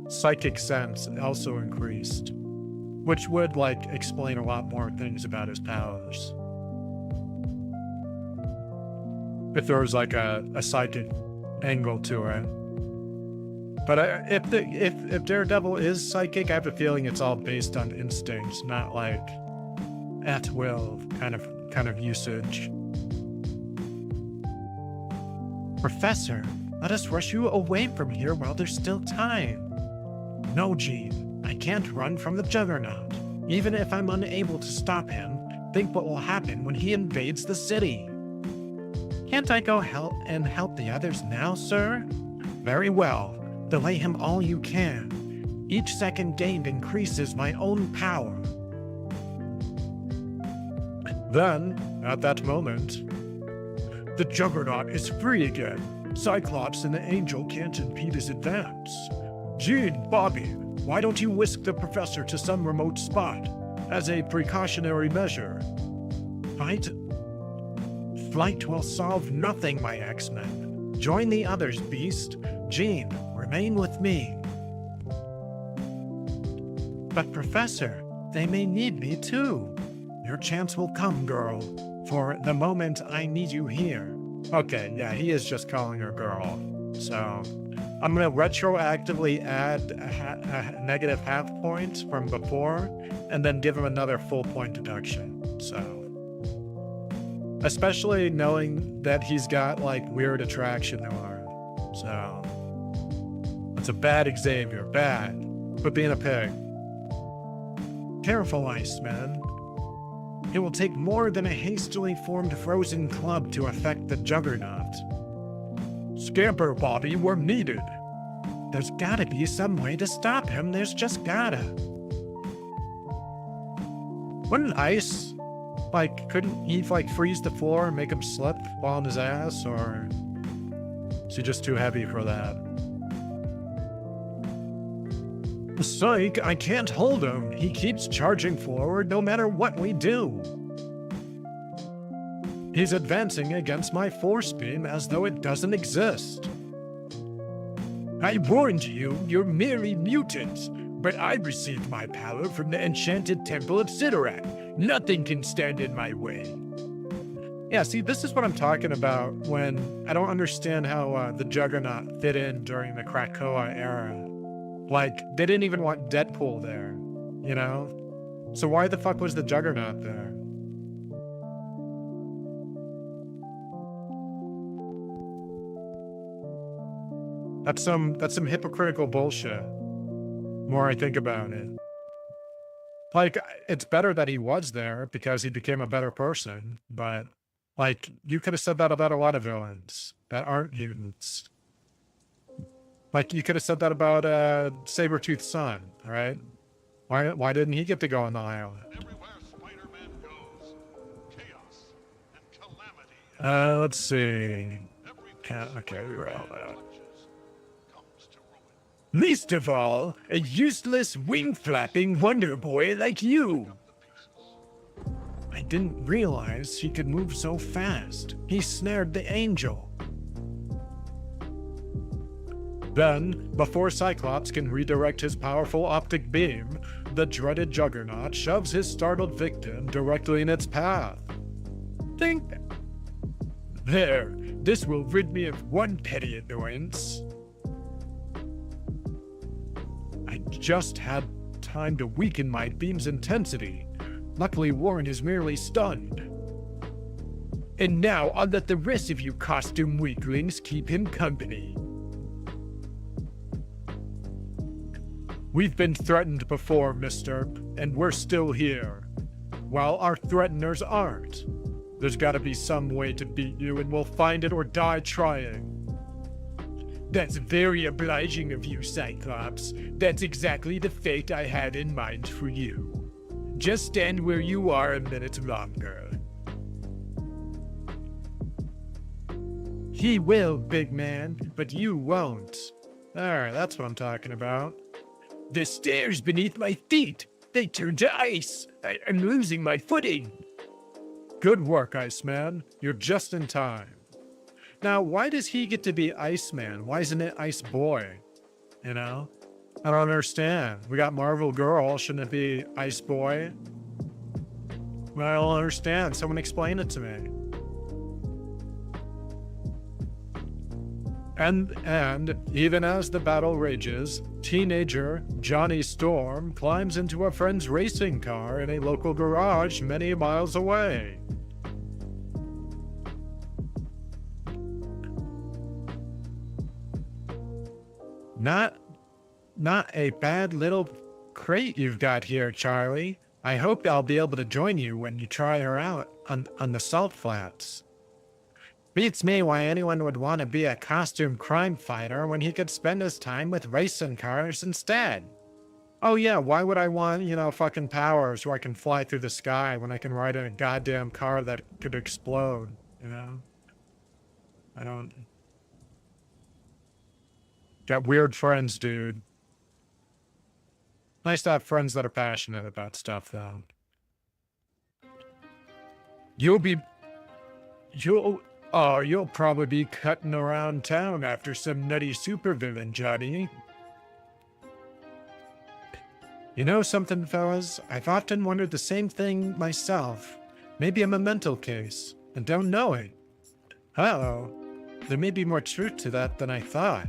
psychic sense also increased, which would, like, explain a lot more things about his powers. If there was, like, a psychic angle to it. But if Daredevil is psychic, I have a feeling it's all based on instincts, not like at will kind of usage. Professor, let us rush you away from here while there's still time. No, Jean, I can't run from the Juggernaut. Even if I'm unable to stop him, think what will happen when he invades the city. Can't I go help the others now, sir? Very well. Delay him all you can. Each second gained increases my own power. Then, at that moment, the Juggernaut is free again. Cyclops and the Angel can't impede his advance. Jean, Bobby, why don't you whisk the Professor to some remote spot as a precautionary measure? Flight will solve nothing, my X-Men. Join the others, Beast. Jean, remain with me. But Professor, they may need me too. Your chance will come, girl. For the moment, I need you here. Okay, yeah, he is just calling her girl. So, I'm going to retroactively add a negative half point from before, and then give him another full point deduction. So, especially knowing that he's got, like, weird attraction to her. So, that's a bad Xavier, bad. But being a pig. Careful, Iceman. It will take more than a hastily formed frozen club to affect the Juggernaut. Scamper, Bobby, we're needed. There's gotta be some way to stop him, there's just gotta. Wouldn't Ice, like, couldn't he, like, freeze the floor and make him slip while on his ass, or is he just too heavy for that? Psych, I can't hold him. He keeps charging forward no matter what we do. He's advancing against my force beam as though it doesn't exist. I warned you, you're merely mutants, but I received my power from the enchanted temple of Sidorak. Nothing can stand in my way. Yeah, see, this is what I'm talking about when I don't understand how the Juggernaut fit in during the Krakoa era. Like, they didn't even want Deadpool there, you know? So why the fuck was the Juggernaut there? That's some hypocritical bullshit. The more I think about it. Like, it's better that he was there because he became a better person, but, like, you could have said that about a lot of villains that aren't mutants. Like, you could have said that about Sabretooth's son, right? Why didn't he get to go on the island? Everywhere Spider-Man goes, chaos and calamity. Let's see. Okay, we were out loud. Least of all, a useless, wing-flapping wonder boy like you. I didn't realize she could move so fast. He snared the Angel. Then, before Cyclops can redirect his powerful optic beam, the dreaded Juggernaut shoves his startled victim directly in its path. Think. There, this will rid me of one petty annoyance. I just had time to weaken my beam's intensity. Luckily, Warren is merely stunned. And now I'll let the rest of you costume weaklings keep him company. We've been threatened before, mister, and we're still here. While our threateners aren't. There's gotta be some way to beat you, and we'll find it or die trying. That's very obliging of you, Cyclops. That's exactly the fate I had in mind for you. Just stand where you are a minute longer. He will, big man, but you won't. There, that's what I'm talking about. The stairs beneath my feet, they turn to ice. I'm losing my footing. Good work, Iceman. You're just in time. Now, why does he get to be Iceman? Why isn't it Ice Boy? You know? I don't understand. We got Marvel Girl. Shouldn't it be Ice Boy? I don't understand. Someone explain it to me. And even as the battle rages, teenager Johnny Storm climbs into a friend's racing car in a local garage many miles away. Not a bad little crate you've got here, Charlie. I hope I'll be able to join you when you try her out on the salt flats. Beats me why anyone would want to be a costume crime fighter when he could spend his time with racing cars instead. Oh yeah, why would I want, fucking powers where I can fly through the sky when I can ride in a goddamn car that could explode, I don't... Got weird friends, dude. Nice to have friends that are passionate about stuff, though. You'll probably be cutting around town after some nutty supervillain, Johnny. You know something, fellas? I've often wondered the same thing myself. Maybe I'm a mental case, and don't know it. Uh-oh. There may be more truth to that than I thought.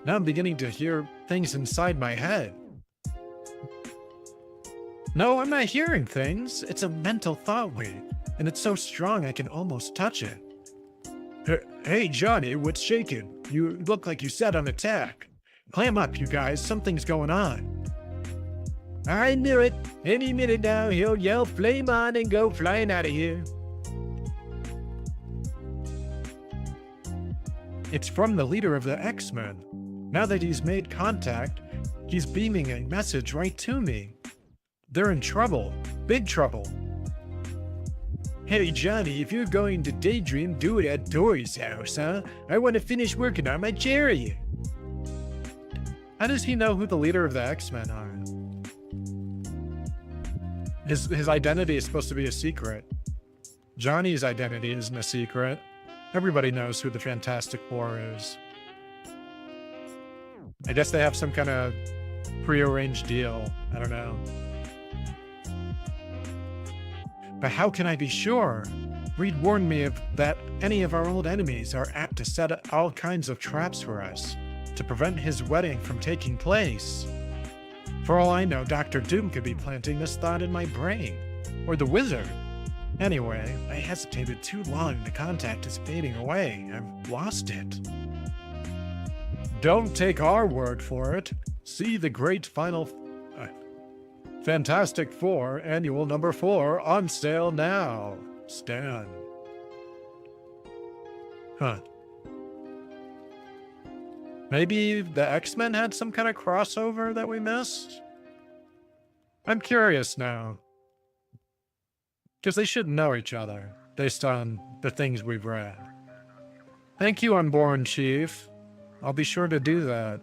Now I'm beginning to hear things inside my head. No, I'm not hearing things. It's a mental thought wave, and it's so strong I can almost touch it. Hey, Johnny, what's shaking? You look like you sat on attack. Clam up, you guys. Something's going on. I knew it. Any minute now, he'll yell flame on and go flying out of here. It's from the leader of the X-Men. Now that he's made contact, he's beaming a message right to me. They're in trouble. Big trouble. Hey, Johnny, if you're going to daydream, do it at Dory's house, huh? I want to finish working on my chariot. How does he know who the leader of the X-Men are? His identity is supposed to be a secret. Johnny's identity isn't a secret. Everybody knows who the Fantastic Four is. I guess they have some kind of prearranged deal. I don't know. But how can I be sure? Reed warned me that any of our old enemies are apt to set all kinds of traps for us to prevent his wedding from taking place. For all I know, Dr. Doom could be planting this thought in my brain. Or the Wizard. Anyway, I hesitated too long. The contact is fading away. I've lost it. Don't take our word for it. See the great Fantastic Four Annual Number 4 on sale now. Stan. Huh. Maybe the X-Men had some kind of crossover that we missed? I'm curious now. Because they should know each other, based on the things we've read. Thank you, Unborn Chief. I'll be sure to do that.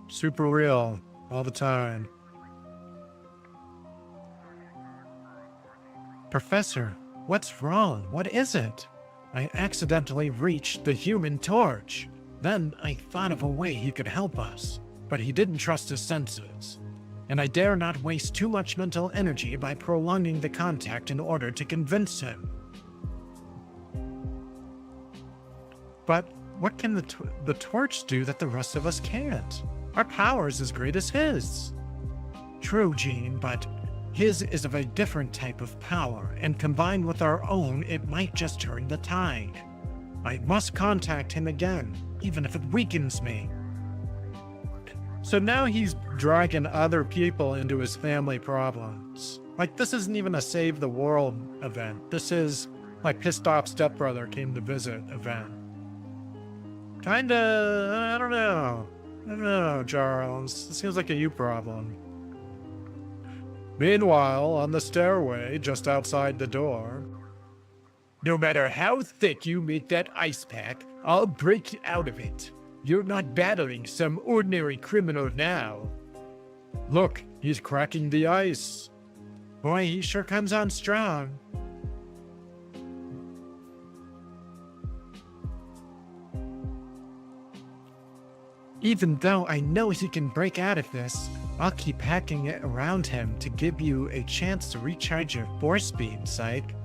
Super real, all the time. Professor, what's wrong? What is it? I accidentally reached the Human Torch. Then I thought of a way he could help us, but he didn't trust his senses. And I dare not waste too much mental energy by prolonging the contact in order to convince him. But what can the torch do that the rest of us can't? Our power's as great as his. True, Gene, but his is of a different type of power, and combined with our own, it might just turn the tide. I must contact him again, even if it weakens me. So now he's dragging other people into his family problems. Like, this isn't even a save the world event. This is my pissed off stepbrother came to visit event. Kinda, I don't know, Charles. It seems like a you problem. Meanwhile, on the stairway, just outside the door. No matter how thick you make that ice pack, I'll break out of it. You're not battling some ordinary criminal now. Look, he's cracking the ice. Boy, he sure comes on strong. Even though I know he can break out of this, I'll keep hacking it around him to give you a chance to recharge your force beam, Psych.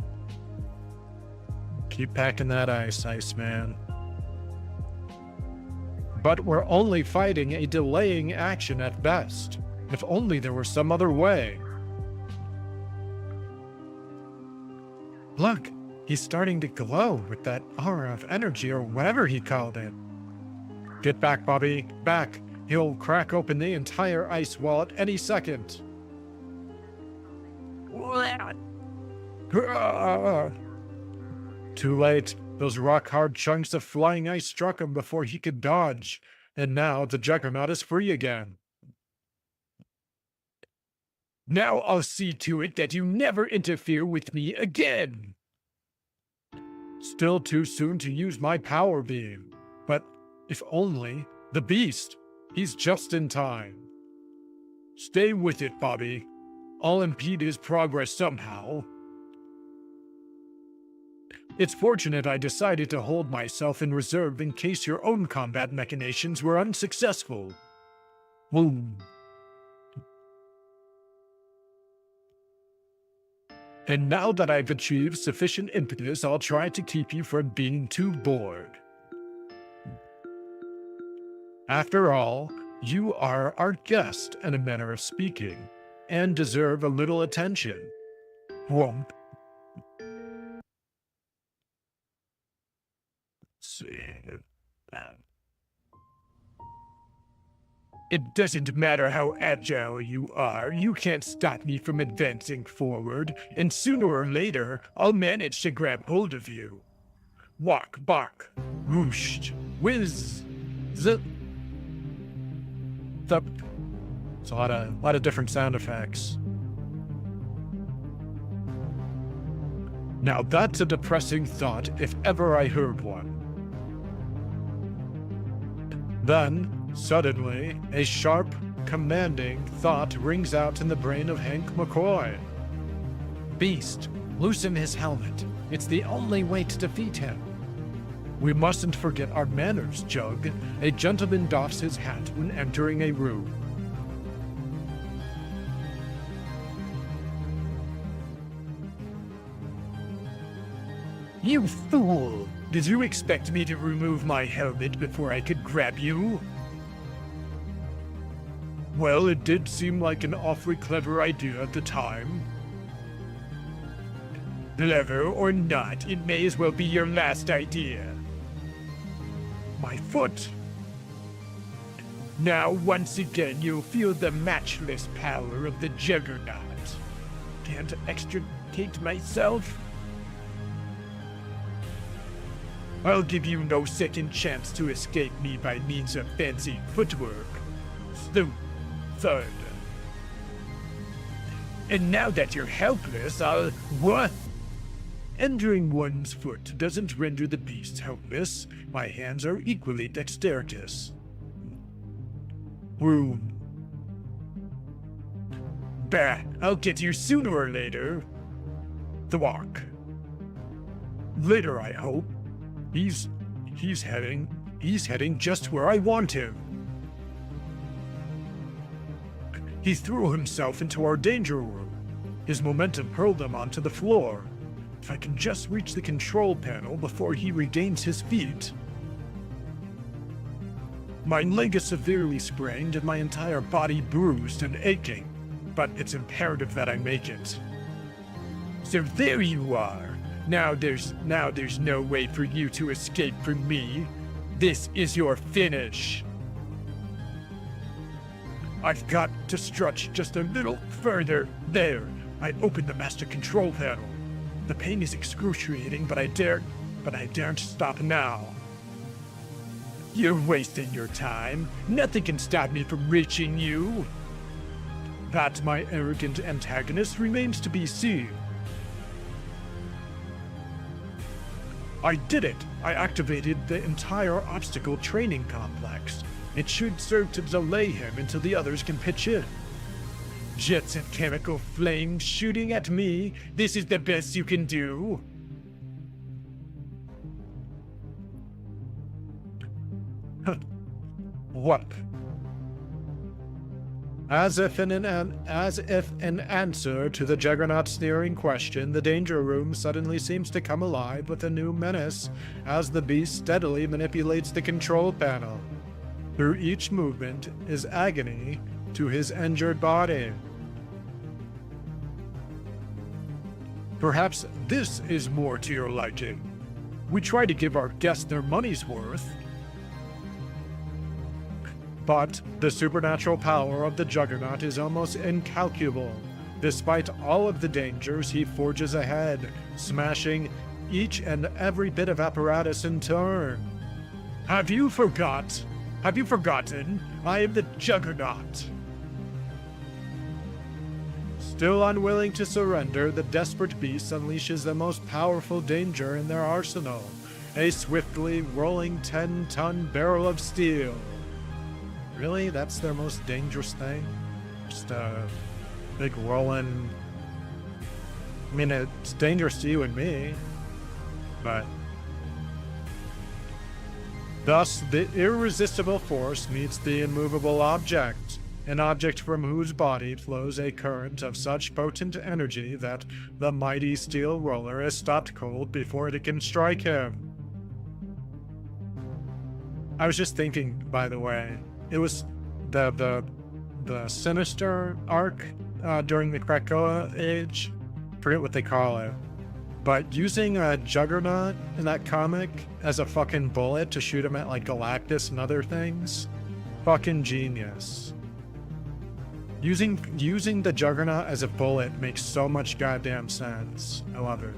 Keep packing that ice, Iceman. But we're only fighting a delaying action at best. If only there were some other way. Look, he's starting to glow with that aura of energy or whatever he called it. Get back, Bobby. Back. He'll crack open the entire ice wall at any second. Too late. Those rock-hard chunks of flying ice struck him before he could dodge. And now the Juggernaut is free again. Now I'll see to it that you never interfere with me again. Still too soon to use my power beam. But if only the beast. He's just in time. Stay with it, Bobby. I'll impede his progress somehow. It's fortunate I decided to hold myself in reserve in case your own combat machinations were unsuccessful. Boom. And now that I've achieved sufficient impetus, I'll try to keep you from being too bored. After all, you are our guest in a manner of speaking, and deserve a little attention. Whomp. It doesn't matter how agile you are, you can't stop me from advancing forward, and sooner or later, I'll manage to grab hold of you. Walk, bark, whoosh, whiz, zip. It's a lot of different sound effects. Now that's a depressing thought if ever I heard one. Then, suddenly, a sharp, commanding thought rings out in the brain of Hank McCoy. Beast, loosen his helmet. It's the only way to defeat him. We mustn't forget our manners, Jug. A gentleman doffs his hat when entering a room. You fool! Did you expect me to remove my helmet before I could grab you? Well, it did seem like an awfully clever idea at the time. Clever or not, it may as well be your last idea. My foot. Now, once again, you'll feel the matchless power of the Juggernaut. Can't extricate myself? I'll give you no second chance to escape me by means of fancy footwork. Sloop, thud. And now that you're helpless, I'll... What? Entering one's foot doesn't render the beast helpless. My hands are equally dexterous. Room. Bah, I'll get you sooner or later. Thwack. Later, I hope. He's heading just where I want him. He threw himself into our danger room. His momentum hurled him onto the floor. If I can just reach the control panel before he regains his feet. My leg is severely sprained and my entire body bruised and aching, but it's imperative that I make it. So there you are. Now there's no way for you to escape from me. This is your finish. I've got to stretch just a little further. There. I opened the master control panel. The pain is excruciating, but I daren't stop now. You're wasting your time. Nothing can stop me from reaching you. That my arrogant antagonist remains to be seen. I did it! I activated the entire obstacle training complex. It should serve to delay him until the others can pitch in. Jets and chemical flames shooting at me. This is the best you can do. What? As if an answer to the Juggernaut's sneering question, the danger room suddenly seems to come alive with a new menace as the beast steadily manipulates the control panel. Through each movement is agony to his injured body. Perhaps this is more to your liking. We try to give our guests their money's worth. But the supernatural power of the Juggernaut is almost incalculable. Despite all of the dangers, he forges ahead, smashing each and every bit of apparatus in turn. Have you forgotten? I am the Juggernaut. Still unwilling to surrender, the desperate beast unleashes the most powerful danger in their arsenal, a swiftly rolling 10-ton barrel of steel. Really? That's their most dangerous thing? Just a big rolling... I mean, it's dangerous to you and me, but... Thus, the irresistible force meets the immovable object, an object from whose body flows a current of such potent energy that the mighty steel roller is stopped cold before it can strike him. I was just thinking, by the way, it was the Sinister arc during the Krakoa age. Forget what they call it. But using a Juggernaut in that comic as a fucking bullet to shoot him at like Galactus and other things, fucking genius. Using the Juggernaut as a bullet makes so much goddamn sense. I love it.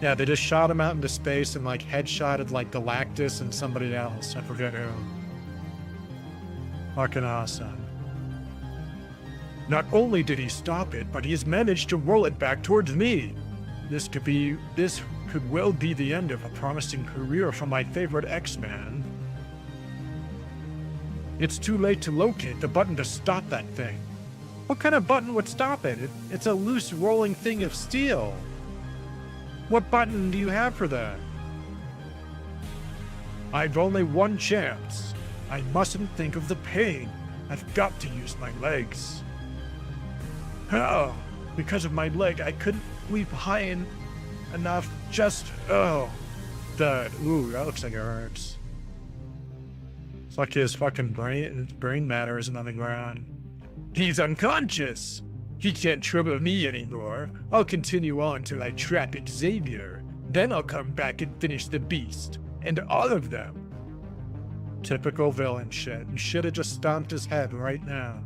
Yeah, they just shot him out into space and like headshotted like Galactus and somebody else. I forget who. Fucking awesome. Not only did he stop it, but he's managed to roll it back towards me. This could well be the end of a promising career for my favorite X-Man. It's too late to locate the button to stop that thing. What kind of button would stop it? It's a loose rolling thing of steel. What button do you have for that? I've only one chance. I mustn't think of the pain. I've got to use my legs. Oh, because of my leg, I couldn't leap high enough. Ooh, that looks like it hurts. It's like his fucking brain matter isn't on the ground. He's unconscious. He can't trouble me anymore. I'll continue on till I trap Xavier. Then I'll come back and finish the beast. And all of them. Typical villain shit. You should have just stomped his head right now.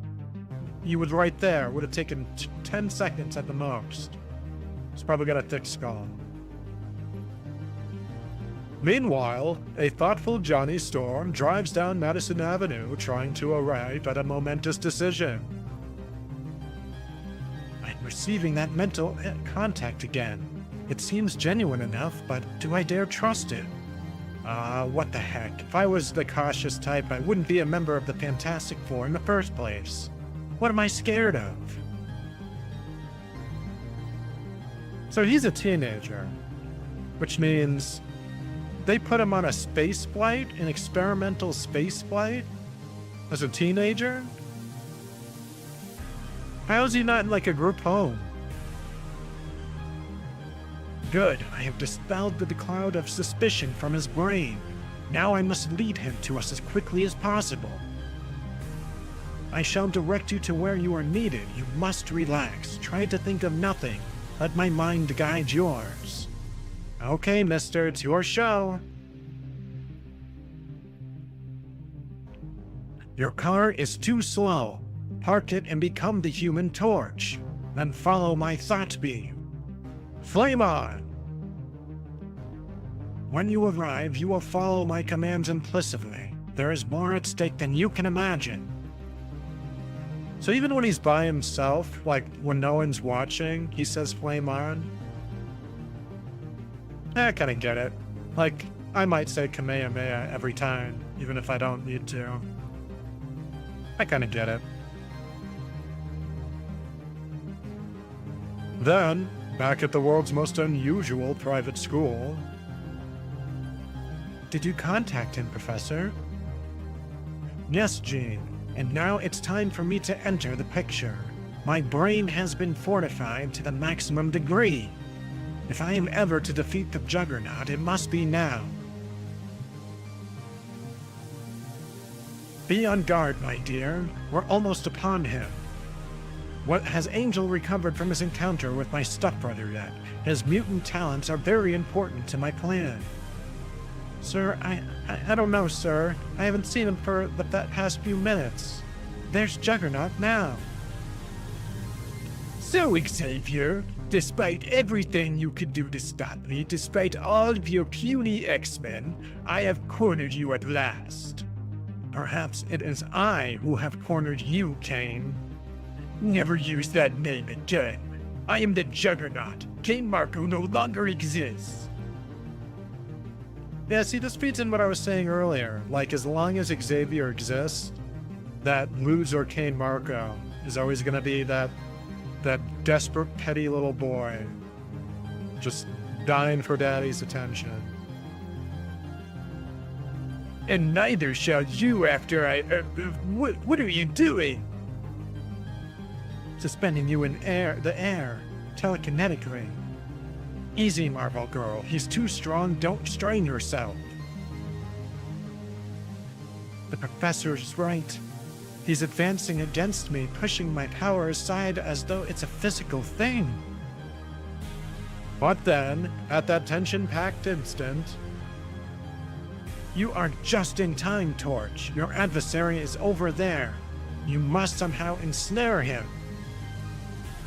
He was right there. Would have taken 10 seconds at the most. He's probably got a thick skull. Meanwhile, a thoughtful Johnny Storm drives down Madison Avenue trying to arrive at a momentous decision. I'm receiving that mental contact again. It seems genuine enough, but do I dare trust it? What the heck? If I was the cautious type, I wouldn't be a member of the Fantastic Four in the first place. What am I scared of? So he's a teenager, which means they put him on a space flight, an experimental space flight, as a teenager? How is he not in like a group home? Good, I have dispelled the cloud of suspicion from his brain. Now I must lead him to us as quickly as possible. I shall direct you to where you are needed. You must relax. Try to think of nothing. Let my mind guide yours. Okay, mister, it's your show. Your car is too slow. Park it and become the Human Torch. Then follow my thought beam. Flame on! When you arrive, you will follow my commands implicitly. There is more at stake than you can imagine. So even when he's by himself, like when no one's watching, he says flame on? I kind of get it. Like, I might say Kamehameha every time, even if I don't need to. I kind of get it. Then, back at the world's most unusual private school. Did you contact him, Professor? Yes, Jean. And now it's time for me to enter the picture. My brain has been fortified to the maximum degree. If I am ever to defeat the Juggernaut, it must be now. Be on guard, my dear. We're almost upon him. What has Angel recovered from his encounter with my stepbrother yet? His mutant talents are very important to my plan. Sir, I don't know, sir. I haven't seen him for that past few minutes. There's Juggernaut now. So, Xavier, despite everything you could do to stop me, despite all of your puny X-Men, I have cornered you at last. Perhaps it is I who have cornered you, Kane. Never use that name again. I am the Juggernaut. Kane Marco no longer exists. Yeah, see, this feeds in what I was saying earlier. Like, as long as Xavier exists, that loser Kane Marco is always going to be that desperate, petty little boy. Just dying for daddy's attention. And neither shall you after I... what are you doing? Suspending you in the air, telekinetically. Easy, Marvel Girl. He's too strong. Don't strain yourself. The professor's right. He's advancing against me, pushing my power aside as though it's a physical thing. But then, at that tension-packed instant... You are just in time, Torch. Your adversary is over there. You must somehow ensnare him.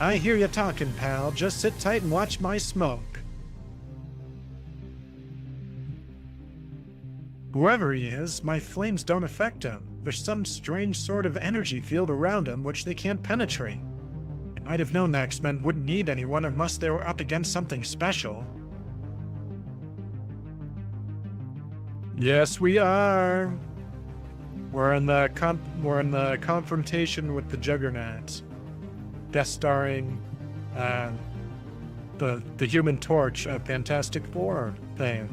I hear you talking, pal. Just sit tight and watch my smoke. Whoever he is, my flames don't affect him. There's some strange sort of energy field around him which they can't penetrate. I might have known the X-Men wouldn't need anyone unless they were up against something special. Yes, we are. We're in the confrontation with the Juggernaut. Guest starring the Human Torch, a Fantastic Four thing.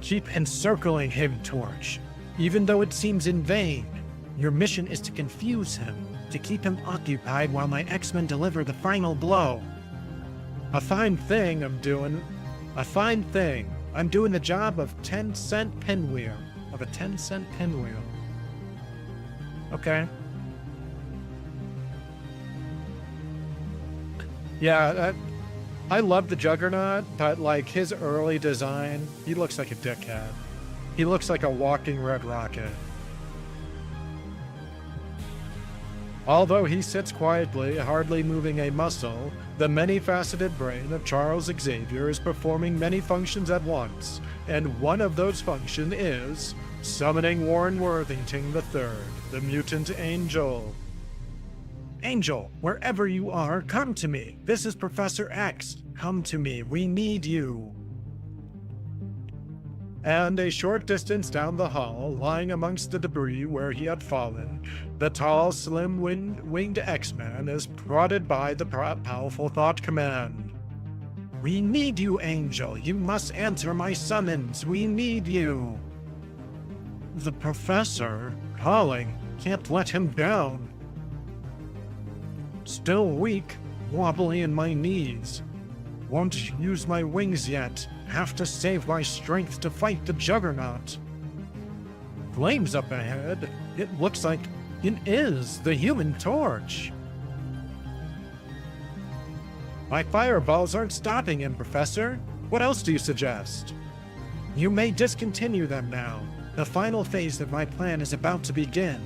Keep encircling him, Torch. Even though it seems in vain, your mission is to confuse him, to keep him occupied while my X-Men deliver the final blow. A fine thing I'm doing. A fine thing. I'm doing the job of 10-cent pinwheel. Of a 10-cent pinwheel. Okay. Yeah, I love the Juggernaut, but like his early design, he looks like a dickhead. He looks like a walking red rocket. Although he sits quietly, hardly moving a muscle, the many-faceted brain of Charles Xavier is performing many functions at once, and one of those functions is summoning Warren Worthington III, the mutant angel. Angel, wherever you are, come to me. This is Professor X. Come to me. We need you. And a short distance down the hall, lying amongst the debris where he had fallen, the tall, slim-winged X-Man is prodded by the powerful thought command. We need you, Angel. You must answer my summons. We need you. The Professor, calling, can't let him down. Still weak, wobbly in my knees. Won't use my wings yet. Have to save my strength to fight the Juggernaut. Flames up ahead. It looks like it is the Human Torch. My fireballs aren't stopping him, Professor. What else do you suggest? You may discontinue them now. The final phase of my plan is about to begin.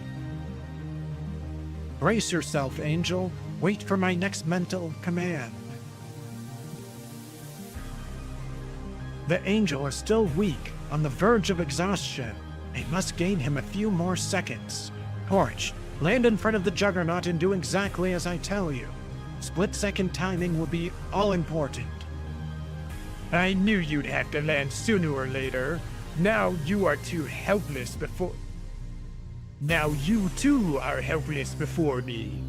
Brace yourself, Angel. Wait for my next mental command. The Angel is still weak, on the verge of exhaustion. I must gain him a few more seconds. Torch, land in front of the Juggernaut and do exactly as I tell you. Split-second timing will be all important. I knew you'd have to land sooner or later. Now you are too helpless before... Now you too are helpless before me.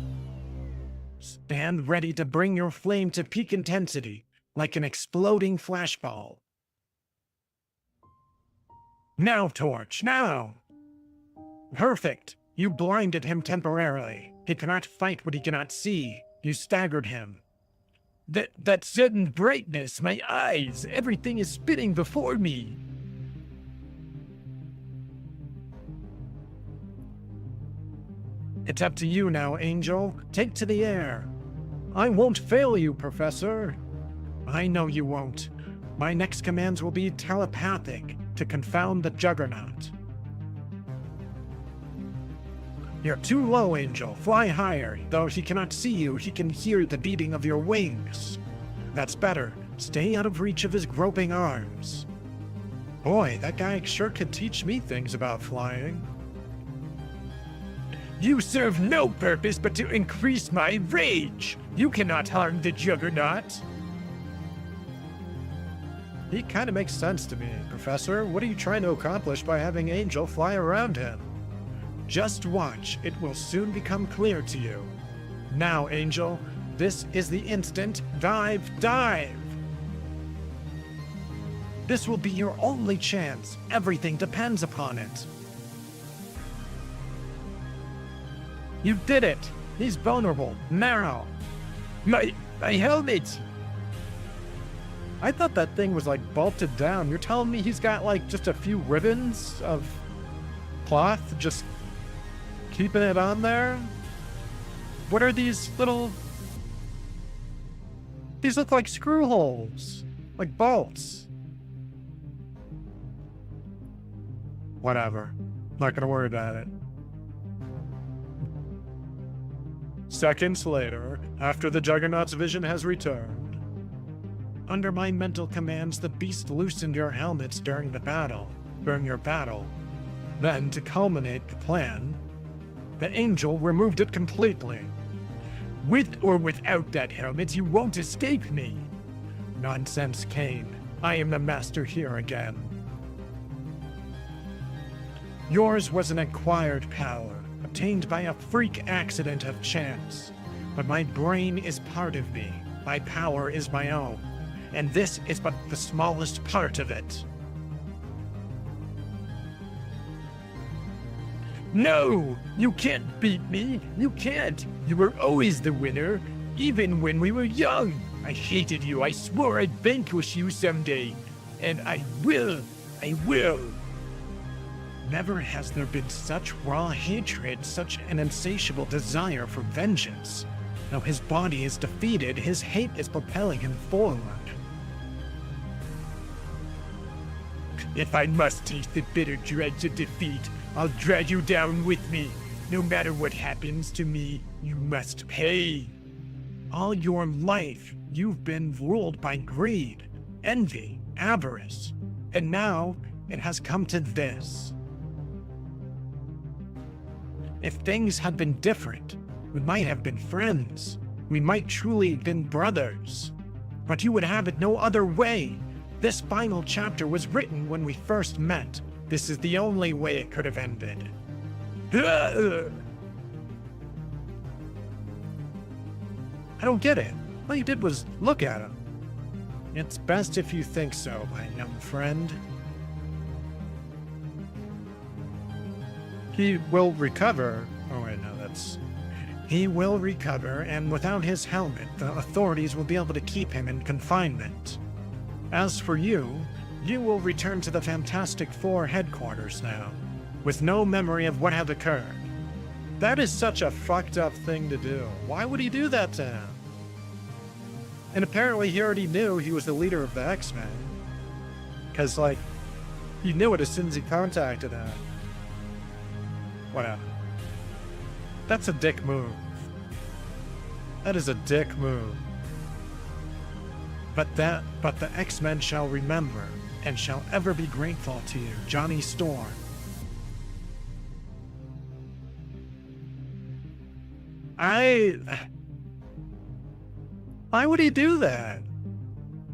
Stand ready to bring your flame to peak intensity, like an exploding flashball. Now, Torch, now! Perfect! You blinded him temporarily. He cannot fight what he cannot see. You staggered him. That sudden brightness, my eyes, everything is spinning before me. It's up to you now, Angel. Take to the air. I won't fail you, Professor. I know you won't. My next commands will be telepathic to confound the Juggernaut. You're too low, Angel. Fly higher. Though he cannot see you, he can hear the beating of your wings. That's better. Stay out of reach of his groping arms. Boy, that guy sure could teach me things about flying. You serve no purpose but to increase my rage. You cannot harm the Juggernaut. He kind of makes sense to me, Professor. What are you trying to accomplish by having Angel fly around him? Just watch. It will soon become clear to you. Now, Angel, this is the instant. Dive, dive! This will be your only chance. Everything depends upon it. You did it! He's vulnerable. Now! My helmet! I thought that thing was like bolted down. You're telling me he's got like just a few ribbons of cloth just keeping it on there? What are these little... These look like screw holes. Like bolts. Whatever. Not gonna worry about it. Seconds later, after the Juggernaut's vision has returned, under my mental commands, the beast loosened your helmets during your battle. Then, to culminate the plan, the Angel removed it completely. With or without that helmet, you won't escape me. Nonsense, Kane. I am the master here again. Yours was an acquired power, obtained by a freak accident of chance. But my brain is part of me. My power is my own. And this is but the smallest part of it. No! You can't beat me! You can't! You were always the winner, even when we were young! I hated you, I swore I'd vanquish you someday! And I will! I will! Never has there been such raw hatred, such an insatiable desire for vengeance. Now his body is defeated, his hate is propelling him forward. If I must taste the bitter dregs of defeat, I'll drag you down with me. No matter what happens to me, you must pay. All your life, you've been ruled by greed, envy, avarice, and now it has come to this. If things had been different, we might have been friends. We might truly have been brothers. But you would have it no other way. This final chapter was written when we first met. This is the only way it could have ended. I don't get it. All you did was look at him. It's best if you think so, my young friend. He will recover. Oh wait, no, that's... He will recover, and without his helmet, the authorities will be able to keep him in confinement. As for you, you will return to the Fantastic Four headquarters now, with no memory of what had occurred. That is such a fucked up thing to do. Why would he do that to him? And apparently he already knew he was the leader of the X-Men. Because, like, he knew it as soon as he contacted him. Whatever. That's a dick move. That is a dick move. But the X-Men shall remember, and shall ever be grateful to you, Johnny Storm. Why would he do that?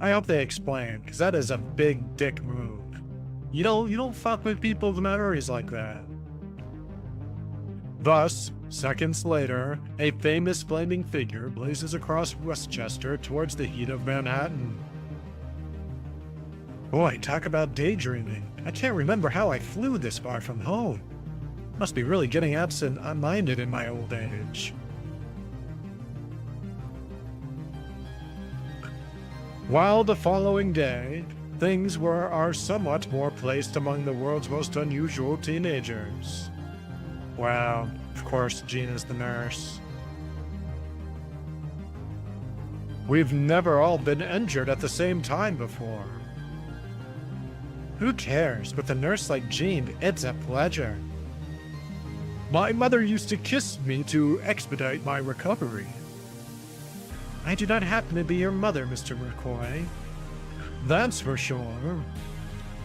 I hope they explain, because that is a big dick move. You don't fuck with people's memories like that. Thus, seconds later, a famous flaming figure blazes across Westchester towards the heat of Manhattan. Boy, talk about daydreaming. I can't remember how I flew this far from home. Must be really getting absent-minded in my old age. While the following day, things are somewhat more placed among the world's most unusual teenagers. Wow, of course, Gina's the nurse. We've never all been injured at the same time before. Who cares? With a nurse like Jean, it's a pleasure. My mother used to kiss me to expedite my recovery. I do not happen to be your mother, Mr. McCoy. That's for sure.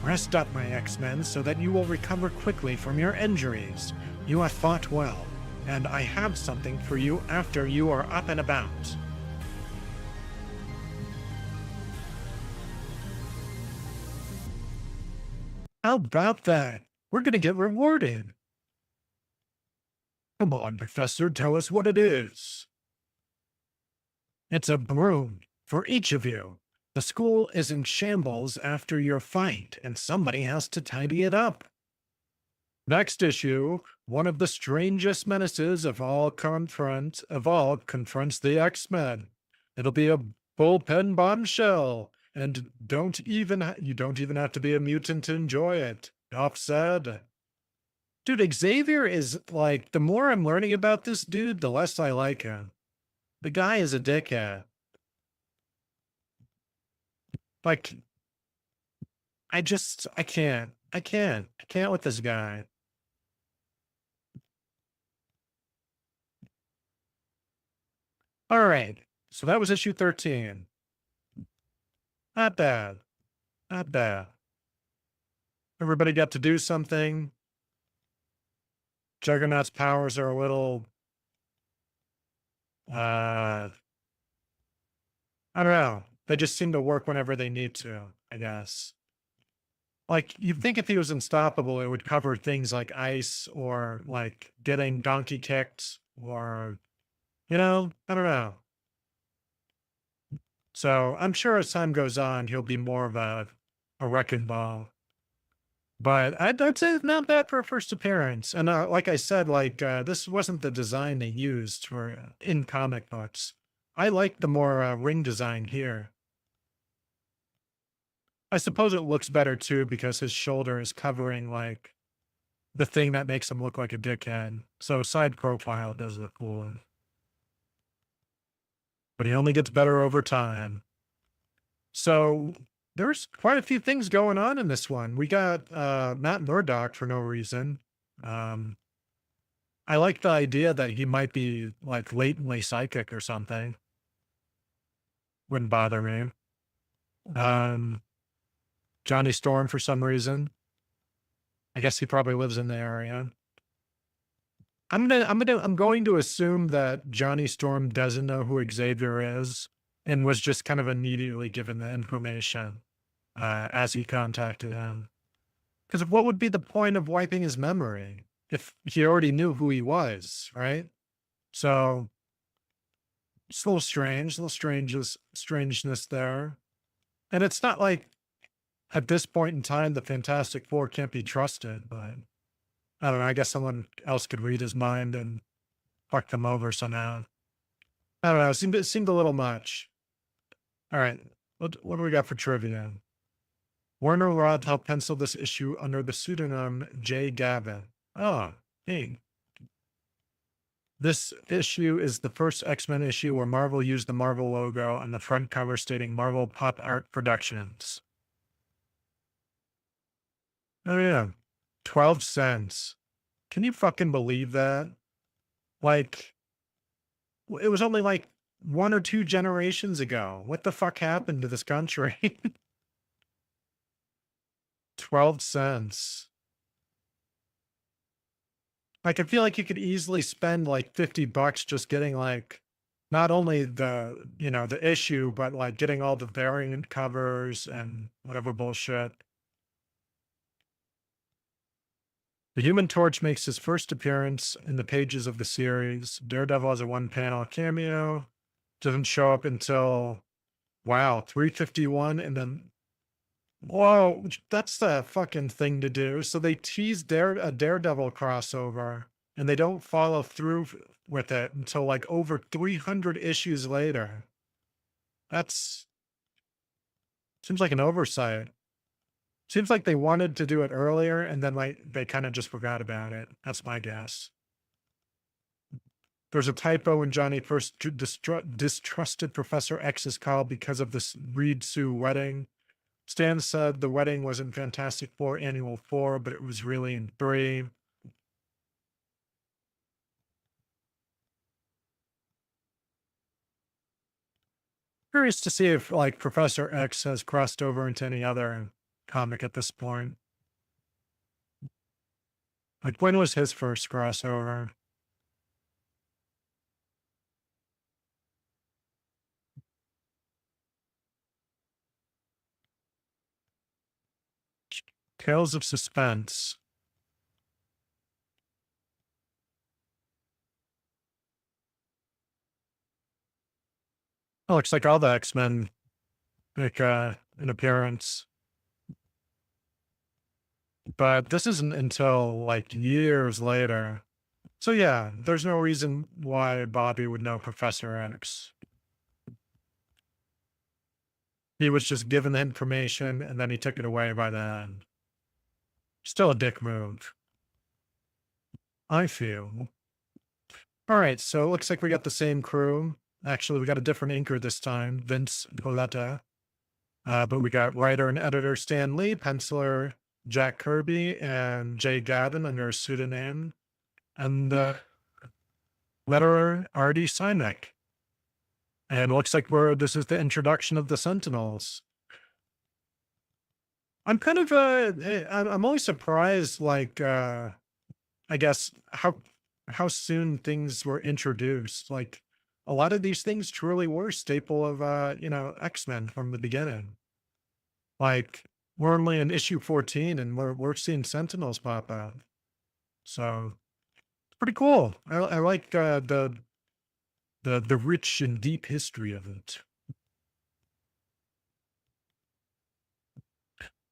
Rest up, my X-Men, so that you will recover quickly from your injuries. You have fought well, and I have something for you after you are up and about. How about that? We're gonna get rewarded. Come on, Professor, tell us what it is. It's a broom for each of you. The school is in shambles after your fight, and somebody has to tidy it up. Next issue, one of the strangest menaces of all confronts the X-Men. It'll be a bullpen bombshell, and you don't even have to be a mutant to enjoy it. Enough said. Dude, Xavier is like, the more I'm learning about this dude, the less I like him. The guy is a dickhead. Like, I can't. I can't with this guy. All right. So that was issue 13. Not bad. Not bad. Everybody got to do something. Juggernaut's powers are a little, I don't know. They just seem to work whenever they need to, I guess. Like, you'd think if he was unstoppable, it would cover things like ice or like getting donkey kicked or, I don't know. So I'm sure as time goes on, he'll be more of a wrecking ball. But I'd say it's not bad for a first appearance. And like I said, this wasn't the design they used for in comic books. I like the more ring design here. I suppose it looks better too because his shoulder is covering like the thing that makes him look like a dickhead. So side profile does look cool. But he only gets better over time. So there's quite a few things going on in this one. We got Matt Murdock for no reason. I like the idea that he might be like latently psychic or something. Wouldn't bother me. Johnny Storm for some reason. I guess he probably lives in the area. I'm going to assume that Johnny Storm doesn't know who Xavier is and was just kind of immediately given the information as he contacted him. Because what would be the point of wiping his memory if he already knew who he was, right? So it's a little strangeness there. And it's not like at this point in time, the Fantastic Four can't be trusted, but I don't know. I guess someone else could read his mind and fuck them over somehow. I don't know. It seemed a little much. All right. What do we got for trivia? Warner Rod helped pencil this issue under the pseudonym J. Gavin. Oh, hey. This issue is the first X-Men issue where Marvel used the Marvel logo on the front cover stating Marvel Pop Art Productions. Oh, yeah. 12 cents. Can you fucking believe that? Like, it was only like 1 or 2 generations ago. What the fuck happened to this country? 12 cents. Like, I feel like you could easily spend like $50 just getting like not only the issue, but like getting all the variant covers and whatever bullshit. The Human Torch makes his first appearance in the pages of the series. Daredevil has a one-panel cameo. Doesn't show up until, wow, 351, and then, whoa, that's the fucking thing to do. So they tease a Daredevil crossover, and they don't follow through with it until like over 300 issues later. That's seems like an oversight. Seems like they wanted to do it earlier, and then like they kind of just forgot about it. That's my guess. There's a typo when Johnny first distrusted Professor X's call because of this Reed Sue wedding. Stan said the wedding was in Fantastic Four Annual 4, but it was really in 3. Curious to see if like Professor X has crossed over into any other comic at this point. Like, when was his first crossover? Tales of Suspense. Oh, looks like all the X-Men make an appearance. But this isn't until like years later. So yeah, there's no reason why Bobby would know Professor X. He was just given the information and then he took it away by the end. Still a dick move, I feel. All right, so it looks like we got the same crew. Actually, we got a different inker this time, Vince Coletta. But we got writer and editor Stan Lee, penciler Jack Kirby, and Jay Gavin under a pseudonym, and letterer Artie Sinek. And it looks like this is the introduction of the Sentinels. I'm kind of I'm always surprised, like I guess how soon things were introduced. Like a lot of these things truly were staple of X-Men from the beginning. Like we're only in issue 14 and we're seeing Sentinels pop out. So it's pretty cool. I like the rich and deep history of it.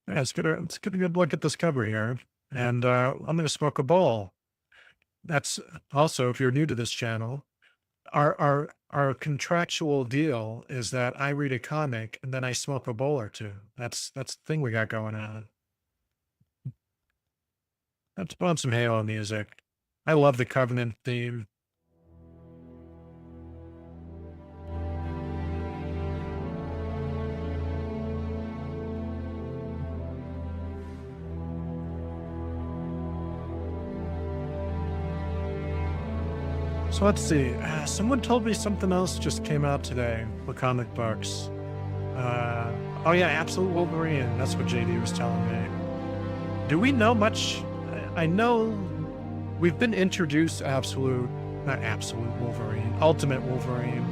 Yeah, let's get a good look at this cover here. And I'm gonna smoke a bowl. That's also, if you're new to this channel, our contractual deal is that I read a comic and then I smoke a bowl or two. That's the thing we got going on. Let's put on some Halo music. I love the Covenant theme. So let's see. Someone told me something else just came out today with comic books. Oh yeah, Absolute Wolverine. That's what JD was telling me. Do we know much? I know we've been introduced not Absolute Wolverine, Ultimate Wolverine.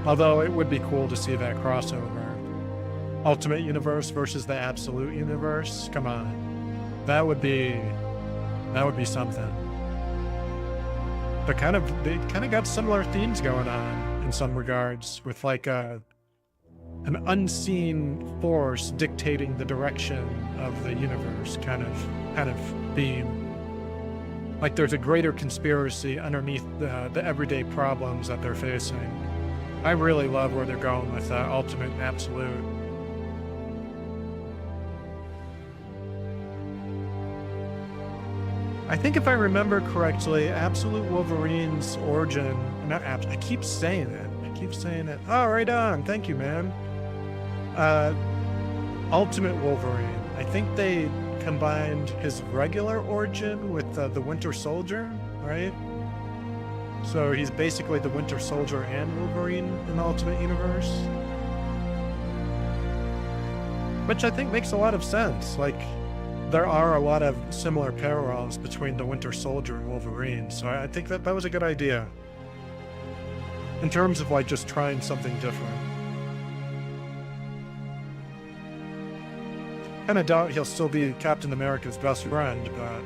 Although it would be cool to see that crossover. Ultimate Universe versus the Absolute Universe. Come on. That would be something. But they kind of got similar themes going on in some regards, with like an unseen force dictating the direction of the universe kind of theme. Like there's a greater conspiracy underneath the everyday problems that they're facing. I really love where they're going with Ultimate and Absolute. I think if I remember correctly, Absolute Wolverine's origin, I keep saying it. Oh, right on. Thank you, man. Ultimate Wolverine. I think they combined his regular origin with the Winter Soldier, right? So he's basically the Winter Soldier and Wolverine in the Ultimate Universe. Which I think makes a lot of sense. Like, there are a lot of similar parallels between the Winter Soldier and Wolverine, so I think that was a good idea. in terms of like just trying something different. And I doubt he'll still be Captain America's best friend, but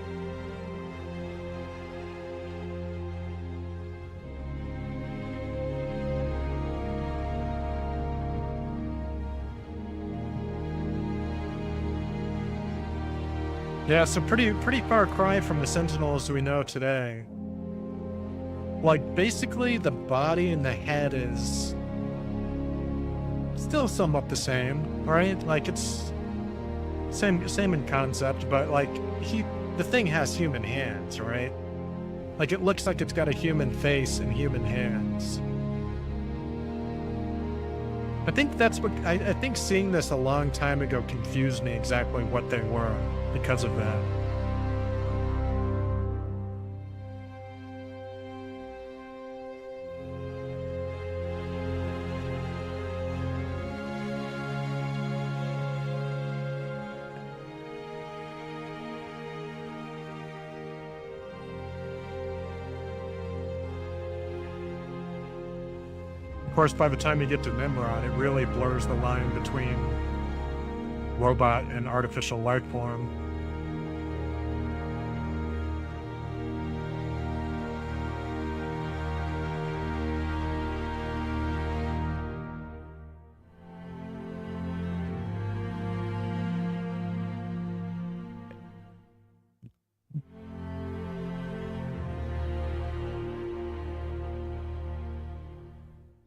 yeah, so pretty far cry from the Sentinels we know today. Like, basically, the body and the head is still somewhat the same, right? Like, it's same in concept, but like, the thing has human hands, right? Like, it looks like it's got a human face and human hands. I think that's what, I think seeing this a long time ago confused me exactly what they were because of that. Of course, by the time you get to Nimrod, it really blurs the line between robot and artificial life form.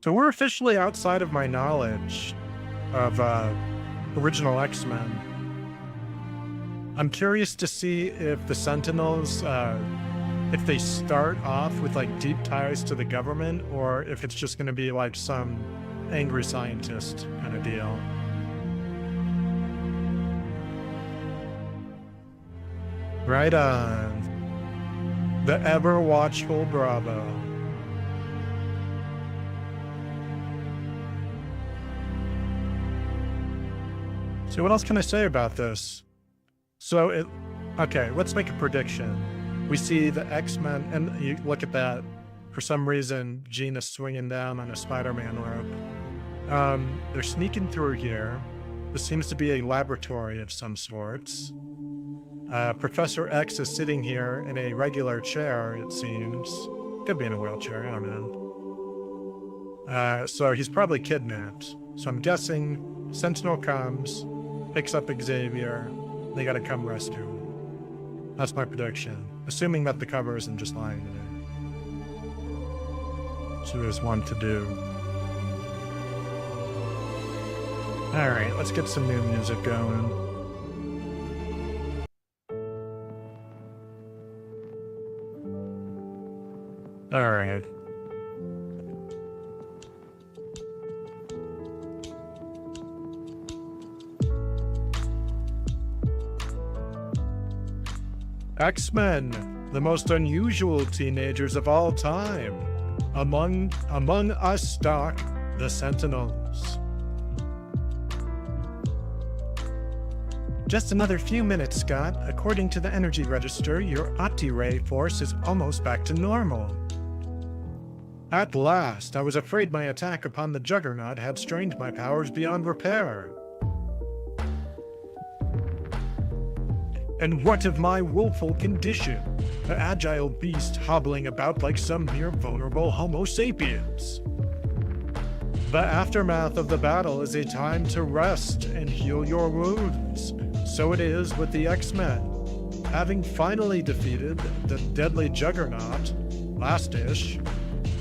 So we're officially outside of my knowledge of original X-Men. I'm curious to see if the Sentinels, if they start off with like deep ties to the government, or if it's just going to be like some angry scientist kind of deal. Right on. The ever watchful Bravo. So what else can I say about this? So okay, let's make a prediction. We see the X-Men, and you look at that. For some reason, Jean is swinging down on a Spider-Man rope. They're sneaking through here. This seems to be a laboratory of some sorts. Professor X is sitting here in a regular chair, it seems. Could be in a wheelchair, I don't know. So he's probably kidnapped. So I'm guessing Sentinel comes, picks up Xavier, they gotta come rescue him. That's my prediction. Assuming that the cover isn't just lying to me. So there's one to do. Alright, let's get some new music going. Alright. X-Men, the most unusual teenagers of all time. Among us stalk the Sentinels. Just another few minutes, Scott. According to the energy register, your Opti-Ray force is almost back to normal. At last, I was afraid my attack upon the Juggernaut had strained my powers beyond repair. And what of my woeful condition? An agile beast hobbling about like some mere vulnerable Homo sapiens. The aftermath of the battle is a time to rest and heal your wounds. So it is with the X-Men. Having finally defeated the deadly Juggernaut, last-ish,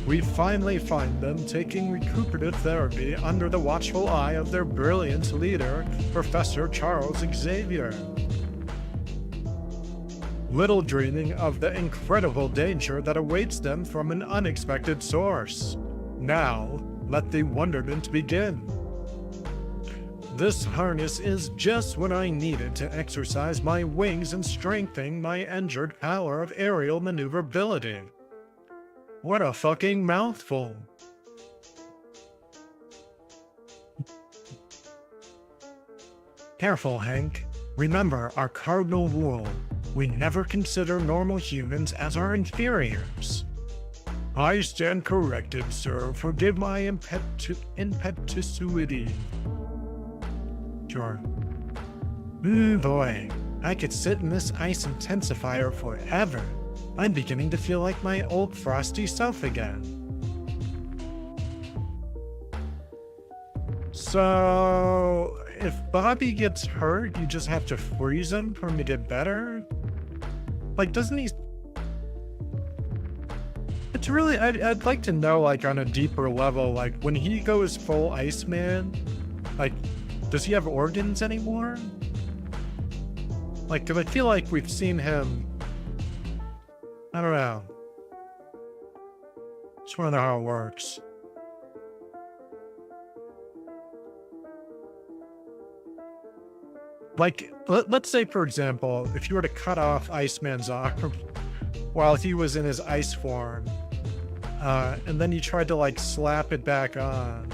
we finally find them taking recuperative therapy under the watchful eye of their brilliant leader, Professor Charles Xavier. Little dreaming of the incredible danger that awaits them from an unexpected source. Now, let the wonderment begin. This harness is just what I needed to exercise my wings and strengthen my injured power of aerial maneuverability. What a fucking mouthful. Careful, Hank. Remember our cardinal rule. We never consider normal humans as our inferiors. I stand corrected, sir. Forgive my impetuosity. Sure. Boy, I could sit in this ice intensifier forever. I'm beginning to feel like my old frosty self again. So, if Bobby gets hurt, you just have to freeze him for him to get better? Like, doesn't he... It's really... I'd like to know, like, on a deeper level, like, when he goes full Iceman, like, does he have organs anymore? Like, because I feel like we've seen him... I don't know. Just want to know how it works. Like, let's say, for example, if you were to cut off Iceman's arm while he was in his ice form, and then you tried to, like, slap it back on.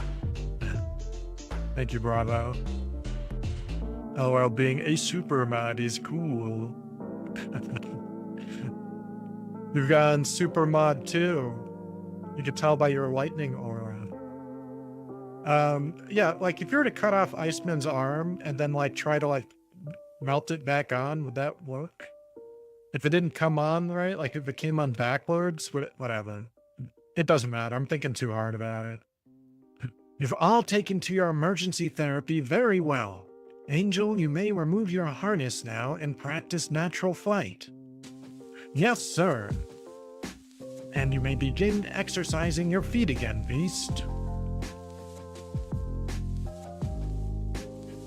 Thank you, Bravo. LOL, being a super mod is cool. You've gone super mod too. You can tell by your lightning aura. Yeah, like if you were to cut off Iceman's arm and then like try to like melt it back on, would that work? If it didn't come on, right? Like if it came on backwards, whatever. It doesn't matter. I'm thinking too hard about it. You've all taken to your emergency therapy very well. Angel, you may remove your harness now and practice natural flight. Yes, sir. And you may begin exercising your feet again, Beast.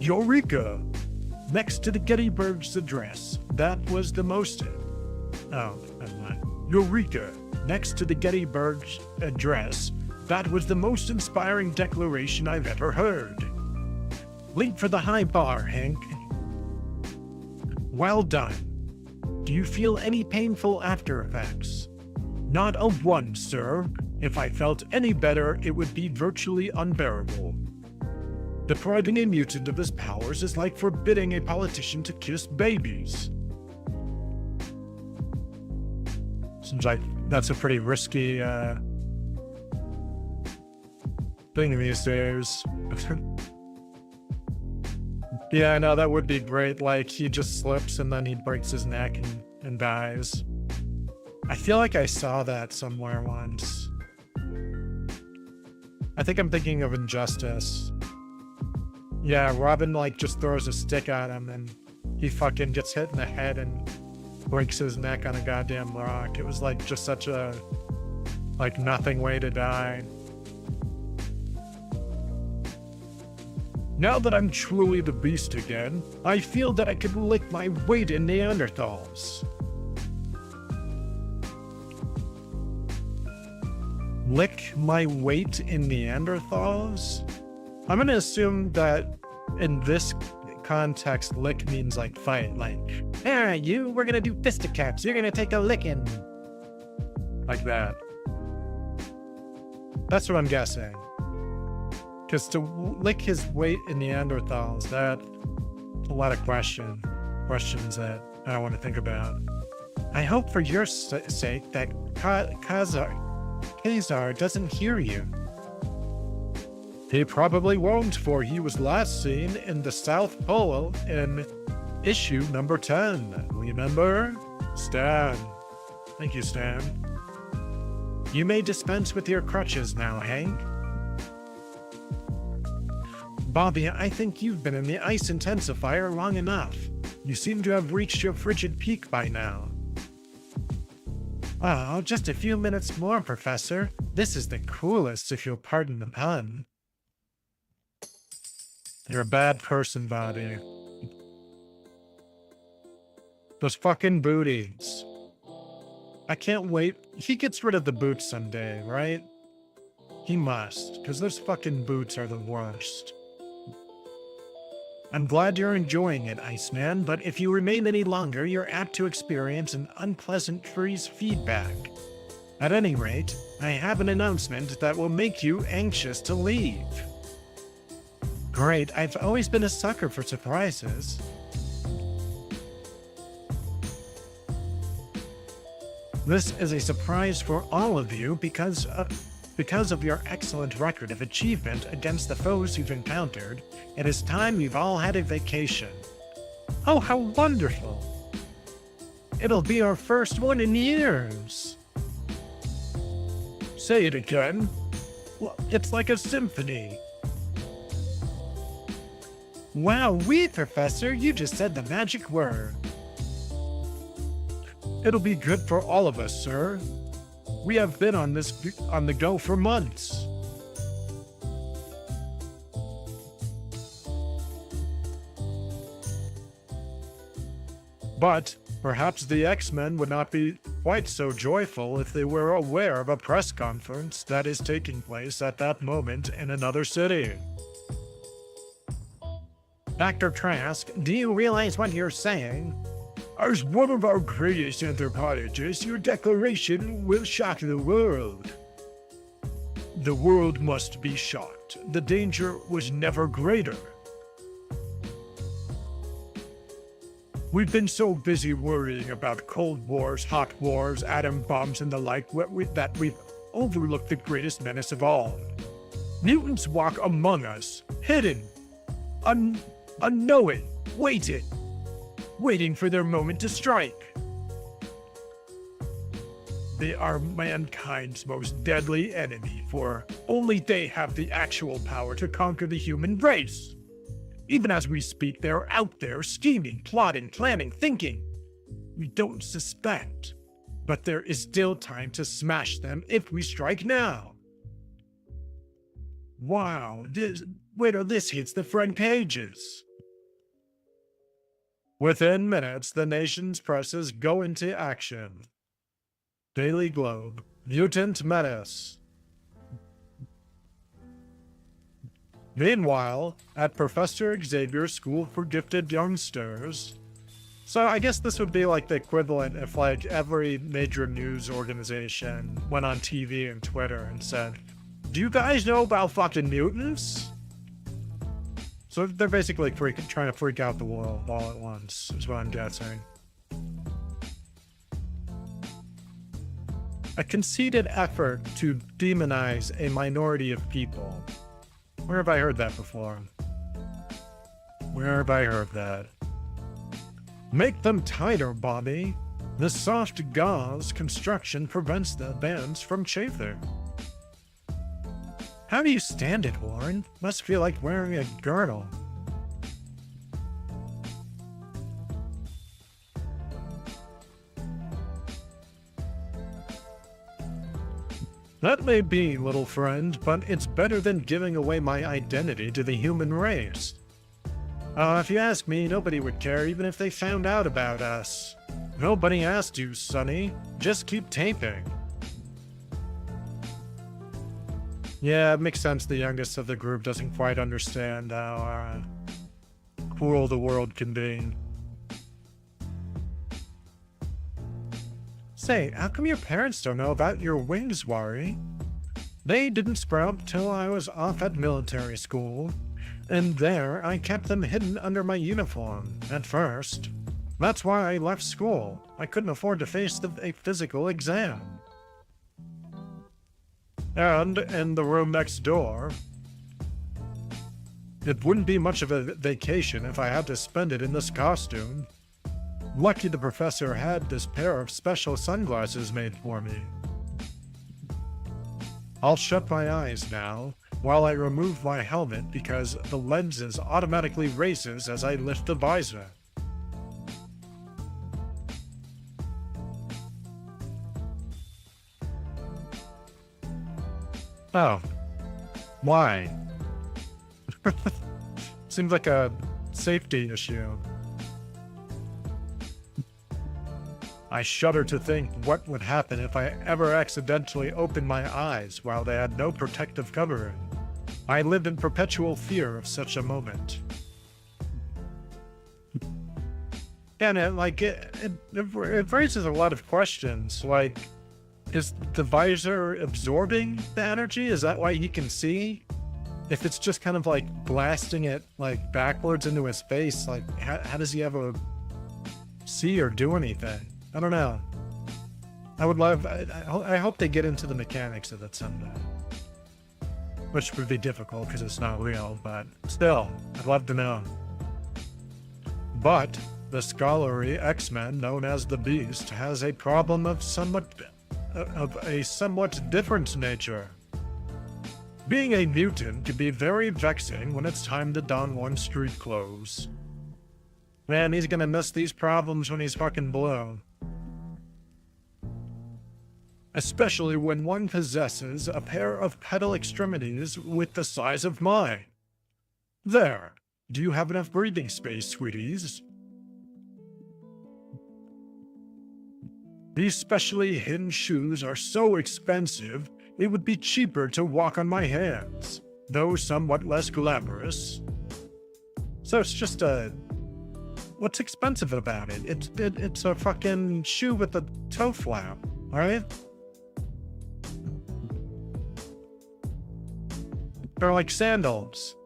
Eureka! Next to the Gettysburg's address, that was the most... Oh, never mind. Eureka! Next to the Gettysburg's address, that was the most inspiring declaration I've ever heard. Leap for the high bar, Hank. Well done. Do you feel any painful after effects? Not a one, sir. If I felt any better, it would be virtually unbearable. Depriving a mutant of his powers is like forbidding a politician to kiss babies. Seems like that's a pretty risky thing these days. Yeah, I know, that would be great. Like, he just slips and then he breaks his neck and dies. I feel like I saw that somewhere once. I think I'm thinking of Injustice. Yeah, Robin, like, just throws a stick at him and he fucking gets hit in the head and breaks his neck on a goddamn rock. It was, like, just such a, like, nothing way to die. Now that I'm truly the beast again, I feel that I could lick my weight in Neanderthals. Lick my weight in Neanderthals? I'm gonna assume that in this context, lick means like fight, like, alright, we're gonna do fisticuffs, you're gonna take a licking. Like that. That's what I'm guessing. Because to lick his weight in Neanderthals, that's a lot of questions that I want to think about. I hope for your sake that Kazar doesn't hear you. He probably won't, for he was last seen in the South Pole in issue number 10. Remember? Stan. Thank you, Stan. You may dispense with your crutches now, Hank. Bobby, I think you've been in the ice intensifier long enough. You seem to have reached your frigid peak by now. Oh, just a few minutes more, Professor. This is the coolest, if you'll pardon the pun. You're a bad person, Bobby. Those fucking booties. I can't wait. He gets rid of the boots someday, right? He must, because those fucking boots are the worst. I'm glad you're enjoying it, Iceman, but if you remain any longer, you're apt to experience an unpleasant freeze feedback. At any rate, I have an announcement that will make you anxious to leave. Great, I've always been a sucker for surprises. This is a surprise for all of you because of your excellent record of achievement against the foes you've encountered. It is time you've all had a vacation. Oh, how wonderful! It'll be our first one in years. Say it again. Well, it's like a symphony. Wow, Professor, you just said the magic word. It'll be good for all of us, sir. We have been on the go for months. But perhaps the X-Men would not be quite so joyful if they were aware of a press conference that is taking place at that moment in another city. Dr. Trask, do you realize what you're saying? As one of our greatest anthropologists, your declaration will shock the world. The world must be shocked. The danger was never greater. We've been so busy worrying about Cold Wars, Hot Wars, atom bombs, and the like that we've overlooked the greatest menace of all. Mutants walk among us, hidden, unknowing, waiting for their moment to strike. They are mankind's most deadly enemy, for only they have the actual power to conquer the human race. Even as we speak, they're out there scheming, plotting, planning, thinking. We don't suspect, but there is still time to smash them if we strike now. Wow, wait till this hits the front pages. Within minutes, the nation's presses go into action. Daily Globe, Mutant Menace. Meanwhile, at Professor Xavier's School for Gifted Youngsters. So I guess this would be like the equivalent if like every major news organization went on TV and Twitter and said, do you guys know about fucking mutants? So they're basically trying to freak out the world all at once, is what I'm guessing. A conceited effort to demonize a minority of people. Where have I heard that before? Where have I heard that? Make them tighter, Bobby. The soft gauze construction prevents the bands from chafing. How do you stand it, Warren? Must feel like wearing a girdle. That may be, little friend, but it's better than giving away my identity to the human race. If you ask me, nobody would care even if they found out about us. Nobody asked you, Sonny. Just keep taping. Yeah, it makes sense the youngest of the group doesn't quite understand how cruel the world can be. Say, how come your parents don't know about your wings, Wari? They didn't sprout till I was off at military school, and there I kept them hidden under my uniform at first. That's why I left school. I couldn't afford to face a physical exam. And in the room next door, it wouldn't be much of a vacation if I had to spend it in this costume. Lucky the professor had this pair of special sunglasses made for me. I'll shut my eyes now while I remove my helmet because the lenses automatically raises as I lift the visor. Oh. Why? Seems like a safety issue. I shudder to think what would happen if I ever accidentally opened my eyes while they had no protective covering. I lived in perpetual fear of such a moment. And it raises a lot of questions, like, is the visor absorbing the energy? Is that why he can see? If it's just kind of like blasting it like backwards into his face, like how does he ever see or do anything? I don't know. I hope they get into the mechanics of it someday. Which would be difficult because it's not real, but still, I'd love to know. But the scholarly X-Men known as the Beast has a problem of a somewhat different nature. Being a mutant can be very vexing when it's time to don one's street clothes. Man, he's gonna miss these problems when he's fucking blue. Especially when one possesses a pair of pedal extremities with the size of mine. There. Do you have enough breathing space, sweeties? These specially hidden shoes are so expensive, it would be cheaper to walk on my hands, though somewhat less glamorous. So it's just what's expensive about it? It's a fucking shoe with a toe flap, alright? They're like sandals.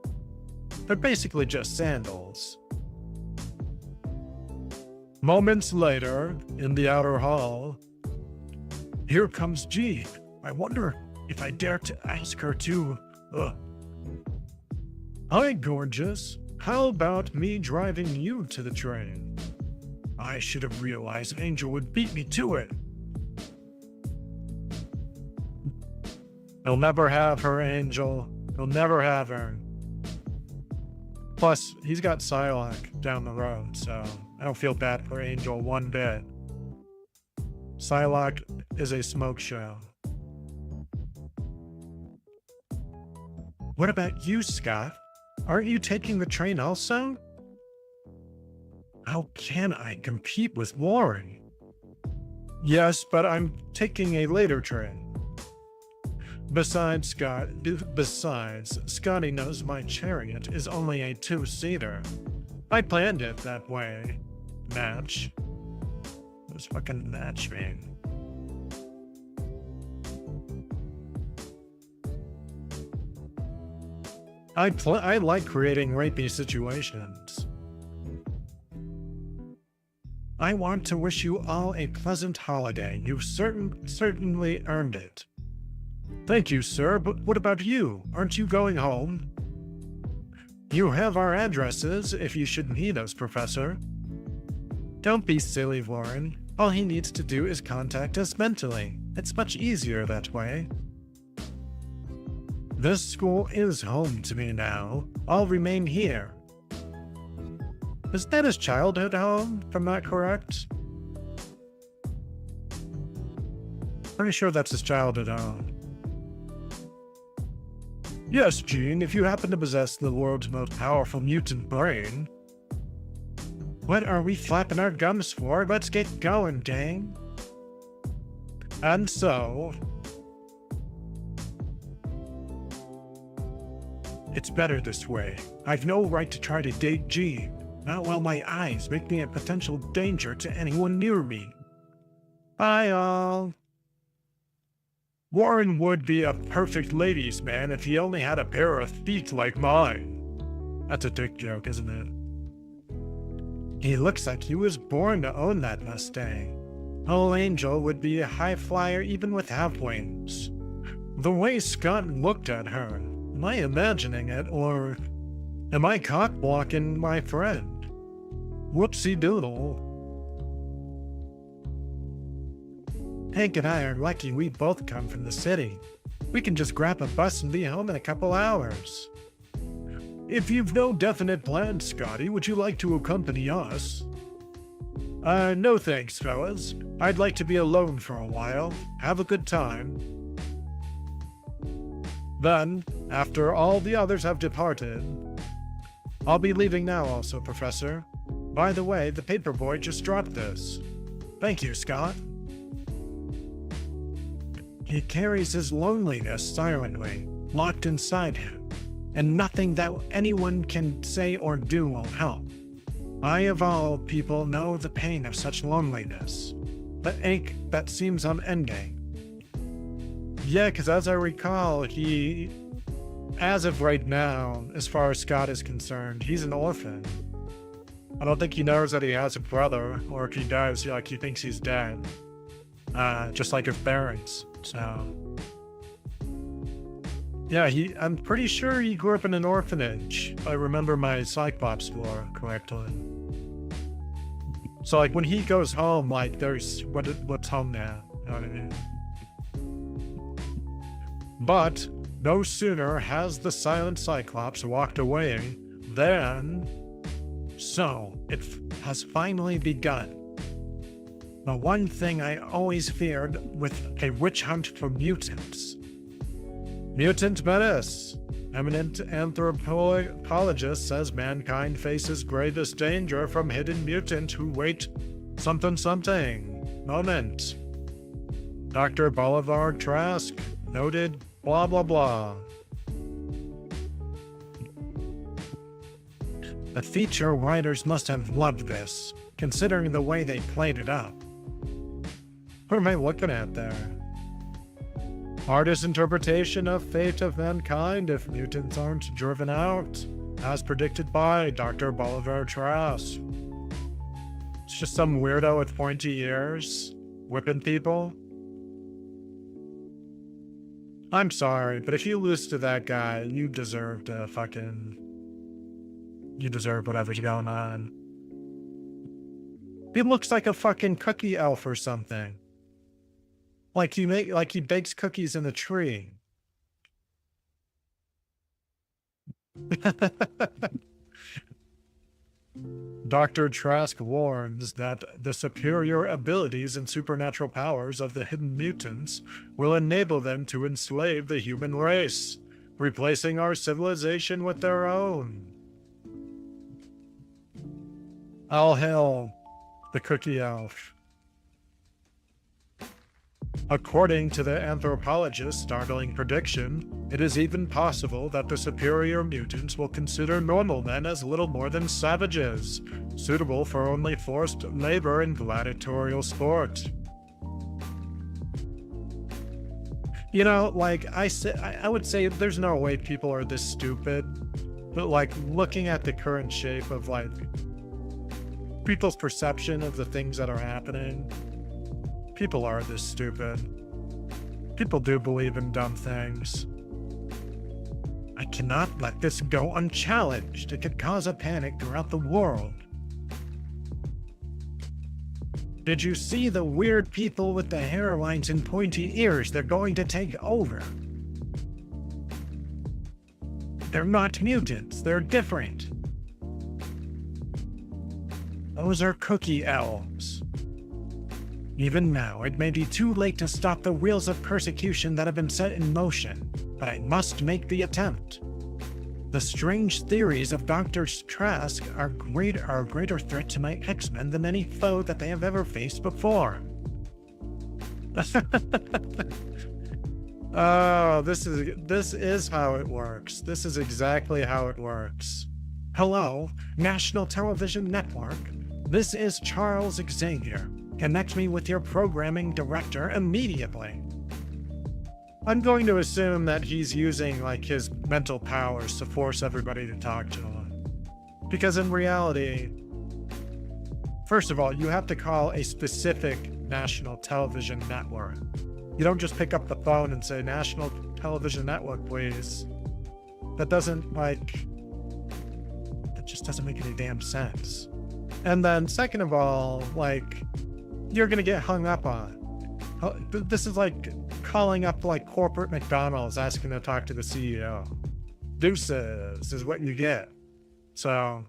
They're basically just sandals. Moments later, in the outer hall, here comes Jean. I wonder if I dare to ask her to, Hi, gorgeous. How about me driving you to the train? I should have realized Angel would beat me to it. He'll never have her, Angel. He'll never have her. Plus, he's got Psylocke down the road, so I don't feel bad for Angel one bit. Psylocke is a smoke show. What about you, Scott? Aren't you taking the train also? How can I compete with Warren? Yes, but I'm taking a later train. Besides, Scotty knows my chariot is only a two-seater. I planned it that way. Match. What does fucking match mean? I like creating rapey situations. I want to wish you all a pleasant holiday. You've certainly earned it. Thank you, sir, but what about you? Aren't you going home? You have our addresses if you should need us, Professor. Don't be silly, Warren. All he needs to do is contact us mentally. It's much easier that way. This school is home to me now. I'll remain here. Is that his childhood home, if I'm not correct? Pretty sure that's his childhood home. Yes, Jean, if you happen to possess the world's most powerful mutant brain. What are we flapping our gums for? Let's get going, dang. And so... it's better this way. I've no right to try to date Jean, not while my eyes make me a potential danger to anyone near me. Bye, all. Warren would be a perfect ladies' man if he only had a pair of feet like mine. That's a dick joke, isn't it? He looks like he was born to own that Mustang. Old Angel would be a high flyer even with half wings. The way Scott looked at her, am I imagining it, or am I cock-blocking my friend? Whoopsie-doodle. Hank and I are lucky we both come from the city. We can just grab a bus and be home in a couple hours. If you've no definite plans, Scotty, would you like to accompany us? No thanks, fellas. I'd like to be alone for a while. Have a good time. Then, after all the others have departed, I'll be leaving now also, Professor. By the way, the paperboy just dropped this. Thank you, Scott. He carries his loneliness silently, locked inside him, and nothing that anyone can say or do will help. I, of all people, know the pain of such loneliness, the ache that seems unending. Yeah, because as I recall, he, as of right now, as far as Scott is concerned, he's an orphan. I don't think he knows that he has a brother, or if he does, like, he thinks he's dead. just like his parents. So, yeah, I'm pretty sure he grew up in an orphanage. If I remember my Cyclops lore correctly. So, like, when he goes home, like, there's what's home now. You know what I mean? But no sooner has the silent Cyclops walked away than... So, it has finally begun. The one thing I always feared with a witch hunt for mutants. Mutant menace. Eminent anthropologist says mankind faces greatest danger from hidden mutant who wait something something. Moment. Dr. Bolivar Trask noted blah blah blah. The feature writers must have loved this, considering the way they played it up. What am I looking at there? Artist's interpretation of fate of mankind if mutants aren't driven out, as predicted by Dr. Bolivar Trask. It's just some weirdo with pointy ears, whipping people. I'm sorry, but if you lose to that guy, you deserve to you deserve whatever's going on. He looks like a fucking cookie elf or something. Like he bakes cookies in a tree. Dr. Trask warns that the superior abilities and supernatural powers of the hidden mutants will enable them to enslave the human race, replacing our civilization with their own. All hail the cookie elf. According to the anthropologist's startling prediction, it is even possible that the superior mutants will consider normal men as little more than savages, suitable for only forced labor and gladiatorial sport. You know, like I would say there's no way people are this stupid, but like looking at the current shape of like people's perception of the things that are happening, people are this stupid. People do believe in dumb things. I cannot let this go unchallenged. It could cause a panic throughout the world. Did you see the weird people with the hairlines and pointy ears? They're going to take over. They're not mutants. They're different. Those are cookie elves. Even now, it may be too late to stop the wheels of persecution that have been set in motion, but I must make the attempt. The strange theories of Dr. Trask are a greater threat to my X-Men than any foe that they have ever faced before. Oh, this is how it works. This is exactly how it works. Hello, National Television Network. This is Charles Xavier. Connect me with your programming director immediately. I'm going to assume that he's using like his mental powers to force everybody to talk to him. Because in reality, first of all, you have to call a specific national television network. You don't just pick up the phone and say, National Television Network, please. That just doesn't make any damn sense. And then second of all, like, you're going to get hung up on. This is like calling up like corporate McDonald's asking to talk to the CEO. Deuces is what you get. So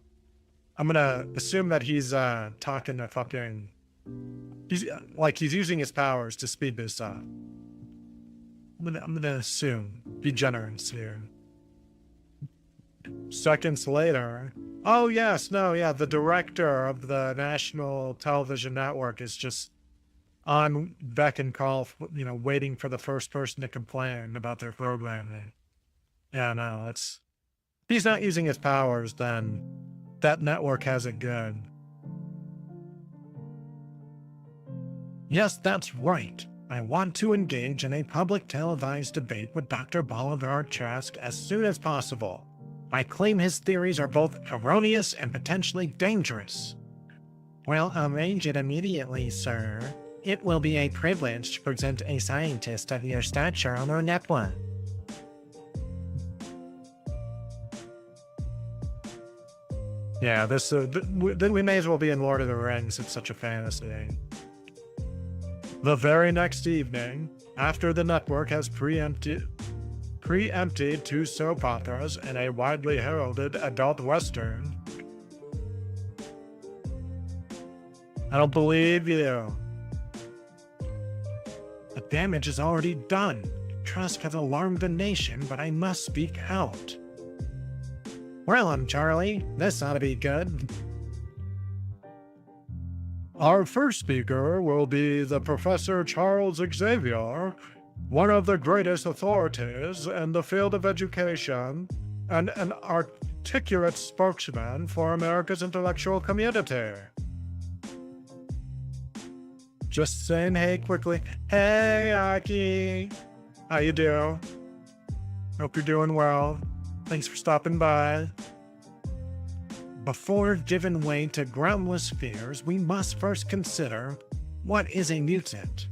I'm going to assume that he's talking to fucking... He's using his powers to speed this up. I'm gonna assume. Be generous here. Seconds later... Oh, yes, no, yeah, the director of the National Television Network is just on beck and call, you know, waiting for the first person to complain about their programming. Yeah, no, if he's not using his powers, then that network has it good. Yes, that's right. I want to engage in a public televised debate with Dr. Bolivar Trask as soon as possible. I claim his theories are both erroneous and potentially dangerous. Well, arrange it immediately, sir. It will be a privilege to present a scientist of your stature on our network. Yeah, we may as well be in Lord of the Rings. It's such a fantasy. The very next evening, after the network has preempted 2 soap operas and a widely heralded adult western. I don't believe you. The damage is already done. Trust has alarmed the nation, but I must speak out. Well, I'm Charlie. This ought to be good. Our first speaker will be the Professor Charles Xavier, one of the greatest authorities in the field of education and an articulate spokesman for America's intellectual community. Just saying hey quickly. Hey, Aki. How you doing? Hope you're doing well. Thanks for stopping by. Before giving way to groundless fears, we must first consider what is a mutant.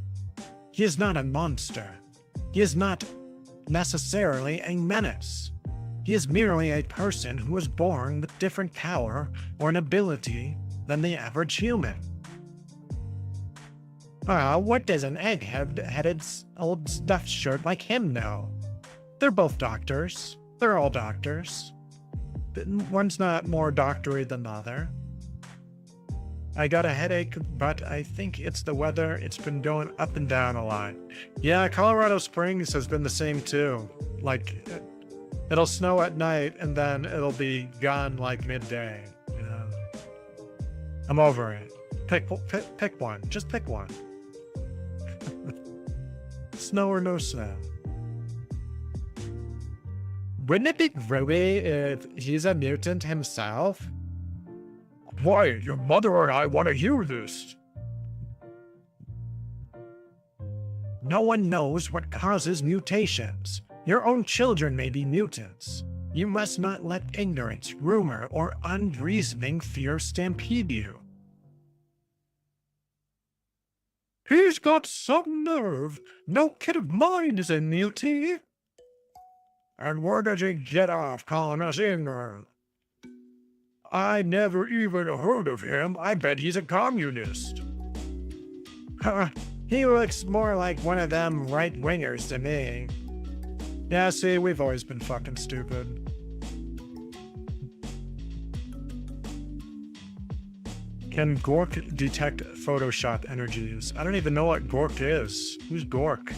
He is not a monster. He is not necessarily a menace. He is merely a person who was born with different power or an ability than the average human. What does an egg-headed old stuffed shirt like him know? They're both doctors. They're all doctors. One's not more doctory than the other. I got a headache, but I think it's the weather. It's been going up and down a lot. Yeah, Colorado Springs has been the same too. Like, it'll snow at night and then it'll be gone like midday. You know, I'm over it. Pick one. Just pick one. Snow or no snow. Wouldn't it be groovy if he's a mutant himself? Why, your mother and I want to hear this. No one knows what causes mutations. Your own children may be mutants. You must not let ignorance, rumor, or unreasoning fear stampede you. He's got some nerve. No kid of mine is a mutie. And where does he get off calling us ignorant? I never even heard of him. I bet he's a communist. He looks more like one of them right-wingers to me. Yeah, see, we've always been fucking stupid. Can Gork detect Photoshop energies? I don't even know what Gork is. Who's Gork?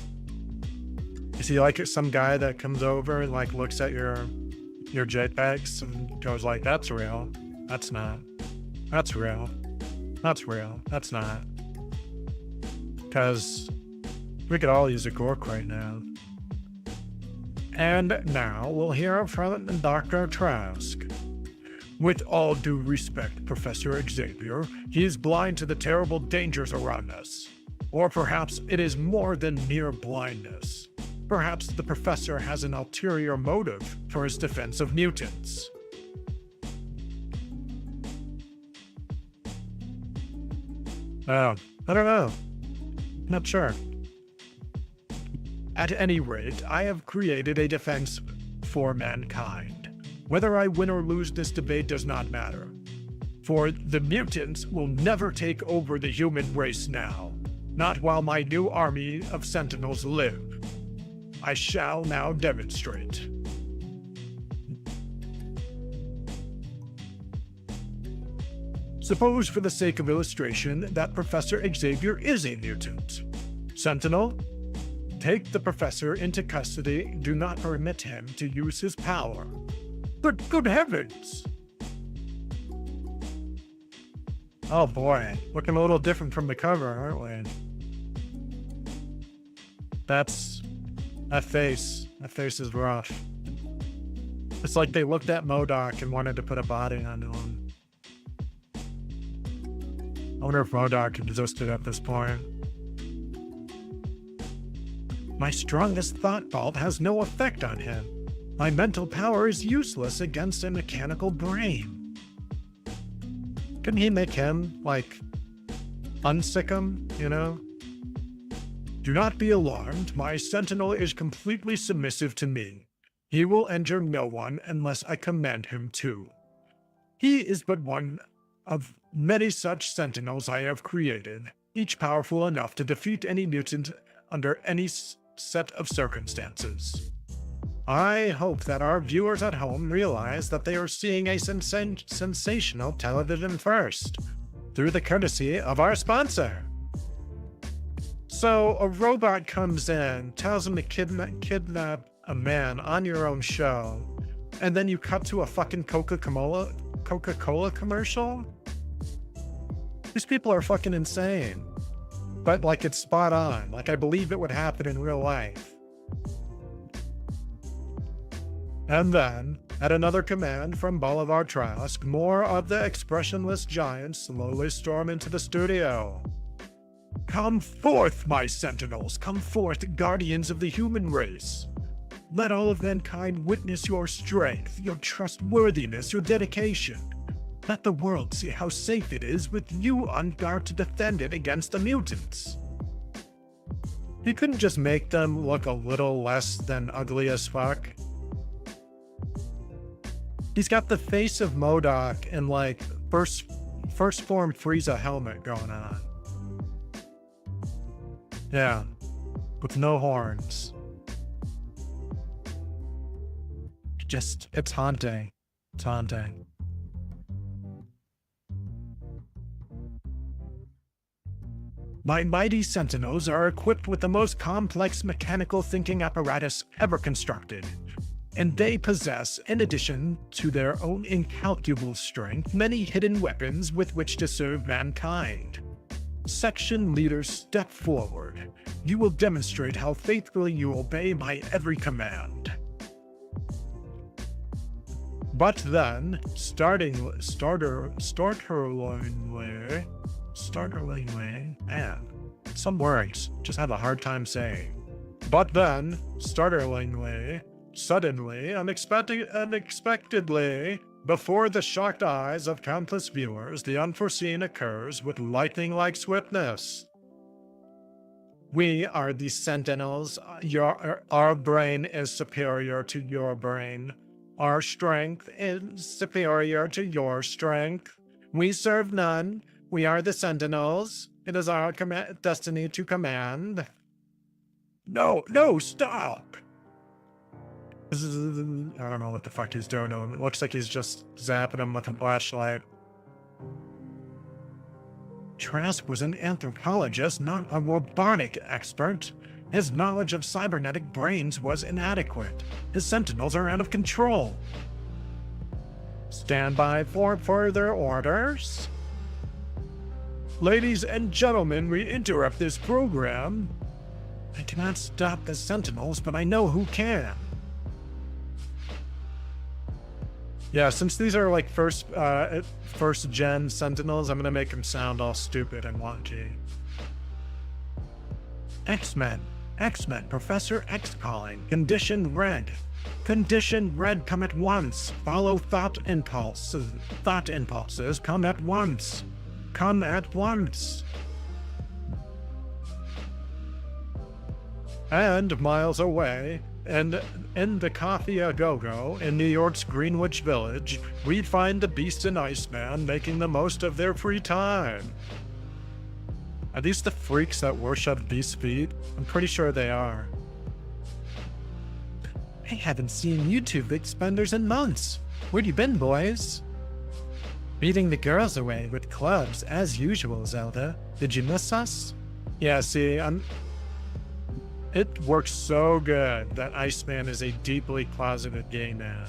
Is he like some guy that comes over and like looks at your JPEGs and goes like, that's real. That's not. That's real. That's real. That's not. Because we could all use a Gork right now. And now we'll hear from Dr. Trask. With all due respect, Professor Xavier, he is blind to the terrible dangers around us. Or perhaps it is more than mere blindness. Perhaps the professor has an ulterior motive for his defense of mutants. I don't know. Not sure. At any rate, I have created a defense for mankind. Whether I win or lose this debate does not matter. For the mutants will never take over the human race now. Not while my new army of sentinels live. I shall now demonstrate. Suppose, for the sake of illustration, that Professor Xavier is a mutant. Sentinel, take the professor into custody. Do not permit him to use his power. But good heavens! Oh boy, looking a little different from the cover, aren't we? That face is rough. It's like they looked at MODOK and wanted to put a body onto him. I wonder if MODOK existed at this point. My strongest thought bolt has no effect on him. My mental power is useless against a mechanical brain. Couldn't he make him, like, unsick him, you know? Do not be alarmed. My sentinel is completely submissive to me. He will injure no one unless I command him to. He is but one of many such sentinels I have created, each powerful enough to defeat any mutant under any set of circumstances. I hope that our viewers at home realize that they are seeing a sensational television first, through the courtesy of our sponsor. So a robot comes in, tells him to kidnap a man on your own show, and then you cut to a fucking Coca-Cola commercial? These people are fucking insane. But like, it's spot on. Like, I believe it would happen in real life. And then, at another command from Bolivar Trask, more of the expressionless giants slowly storm into the studio. Come forth, my sentinels! Come forth, guardians of the human race! Let all of mankind witness your strength, your trustworthiness, your dedication. Let the world see how safe it is with you on guard to defend it against the mutants. He couldn't just make them look a little less than ugly as fuck. He's got the face of MODOK and like first form Frieza helmet going on. Yeah, with no horns. It's haunting. It's haunting. My mighty sentinels are equipped with the most complex mechanical thinking apparatus ever constructed, and they possess, in addition to their own incalculable strength, many hidden weapons with which to serve mankind. Section leaders, step forward. You will demonstrate how faithfully you obey my every command. But then, man, some words just have a hard time saying. But then, startlingly, suddenly, unexpectedly, before the shocked eyes of countless viewers, the unforeseen occurs with lightning-like swiftness. We are the Sentinels. Our brain is superior to your brain. Our strength is superior to your strength. We serve none. We are the Sentinels. It is our destiny to command. No, stop! I don't know what the fuck he's doing to him. It looks like he's just zapping him with a flashlight. Trask was an anthropologist, not a robotic expert. His knowledge of cybernetic brains was inadequate. His sentinels are out of control. Stand by for further orders. Ladies and gentlemen, we interrupt this program. I cannot stop the sentinels, but I know who can. Yeah, since these are like first gen sentinels, I'm gonna make them sound all stupid and wonky. X-Men, Professor X calling. Condition red, come at once. Follow thought impulses, come at once. Come at once. And miles away, and in the Coffee A Go-Go in New York's Greenwich Village, we find the Beast and Iceman making the most of their free time. Are these the freaks that worship Beast's feet? I'm pretty sure they are. I haven't seen you two big spenders in months. Where'd you been, boys? Beating the girls away with clubs, as usual, Zelda. Did you miss us? Yeah, see, it works so good that Iceman is a deeply closeted gay man.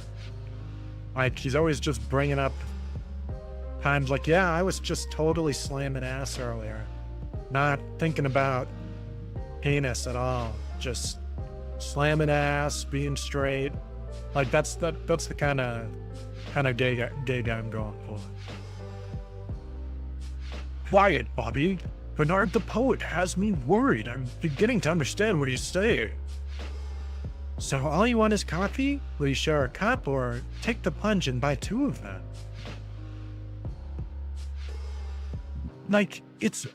Like, he's always just bringing up times like, yeah, I was just totally slamming ass earlier. Not thinking about penis at all. Just slamming ass, being straight. Like, that's the kind of gay guy I'm going for. Quiet, Bobby. Bernard the poet has me worried. I'm beginning to understand what he's saying. So all you want is coffee? Will you share a cup or take the plunge and buy two of them? Like, it's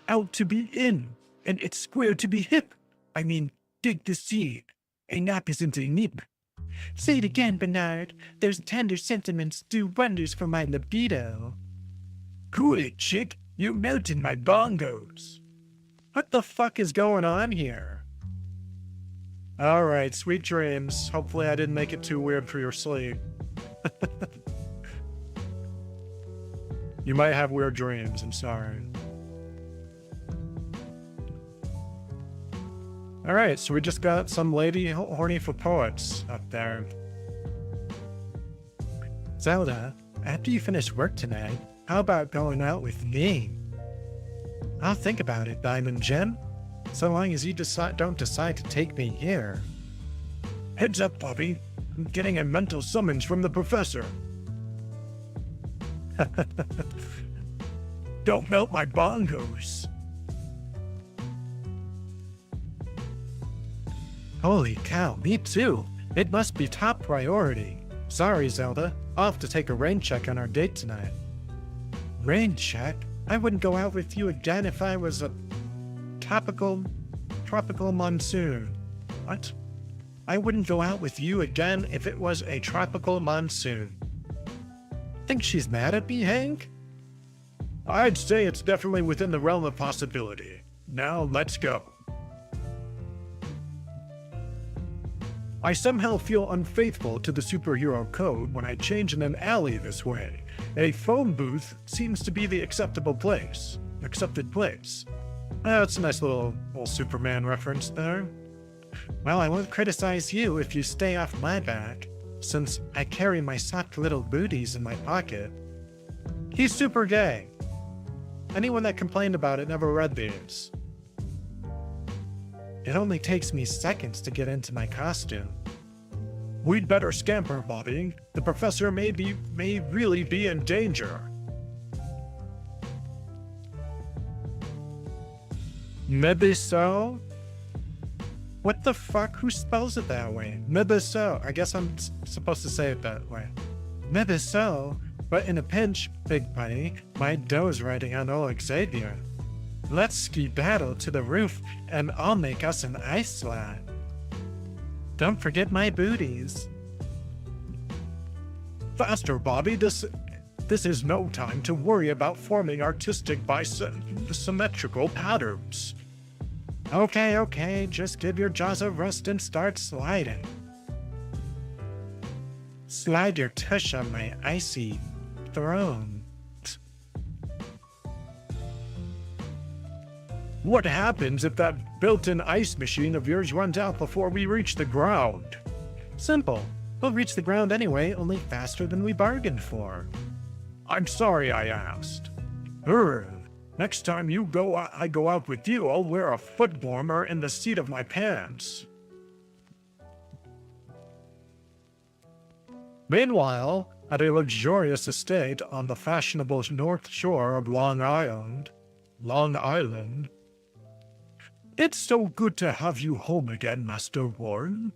out to be in. And it's square to be hip. I mean, dig the seed. A nap isn't a nip. Say it again, Bernard. Those tender sentiments do wonders for my libido. Cool it, chick. You melted my bongos. What the fuck is going on here? Alright, sweet dreams. Hopefully I didn't make it too weird for your sleep. You might have weird dreams, I'm sorry. Alright, so we just got some lady horny for poets up there. Zelda, after you finish work tonight, how about going out with me? I'll think about it, Diamond Gem. So long as you don't decide to take me here. Heads up, Bobby. I'm getting a mental summons from the professor. Don't melt my bongos. Holy cow, me too. It must be top priority. Sorry, Zelda. I'll have to take a rain check on our date tonight. Rain check? I wouldn't go out with you again if I was a tropical monsoon. What? I wouldn't go out with you again if it was a tropical monsoon. Think she's mad at me, Hank? I'd say it's definitely within the realm of possibility. Now let's go. I somehow feel unfaithful to the superhero code when I change in an alley this way. A phone booth seems to be the accepted place. That's a nice little Superman reference there. Well, I won't criticize you if you stay off my back, since I carry my soft little booties in my pocket. He's super gay. Anyone that complained about it never read these. It only takes me seconds to get into my costume. We'd better scamper, Bobby. The professor may really be in danger. Maybe so? What the fuck? Who spells it that way? Maybe so. I guess I'm supposed to say it that way. Maybe so, but in a pinch, Big Bunny, my dough's riding on old Xavier. Let's ski battle to the roof, and I'll make us an ice slide. Don't forget my booties. Faster, Bobby. This is no time to worry about forming artistic symmetrical patterns. Okay, just give your jaws a rest and start sliding. Slide your tush on my icy throne. What happens if that built-in ice machine of yours runs out before we reach the ground? Simple. We'll reach the ground anyway, only faster than we bargained for. I'm sorry I asked. Next time I go out with you, I'll wear a foot warmer in the seat of my pants. Meanwhile, at a luxurious estate on the fashionable north shore of Long Island, it's so good to have you home again, Master Warren.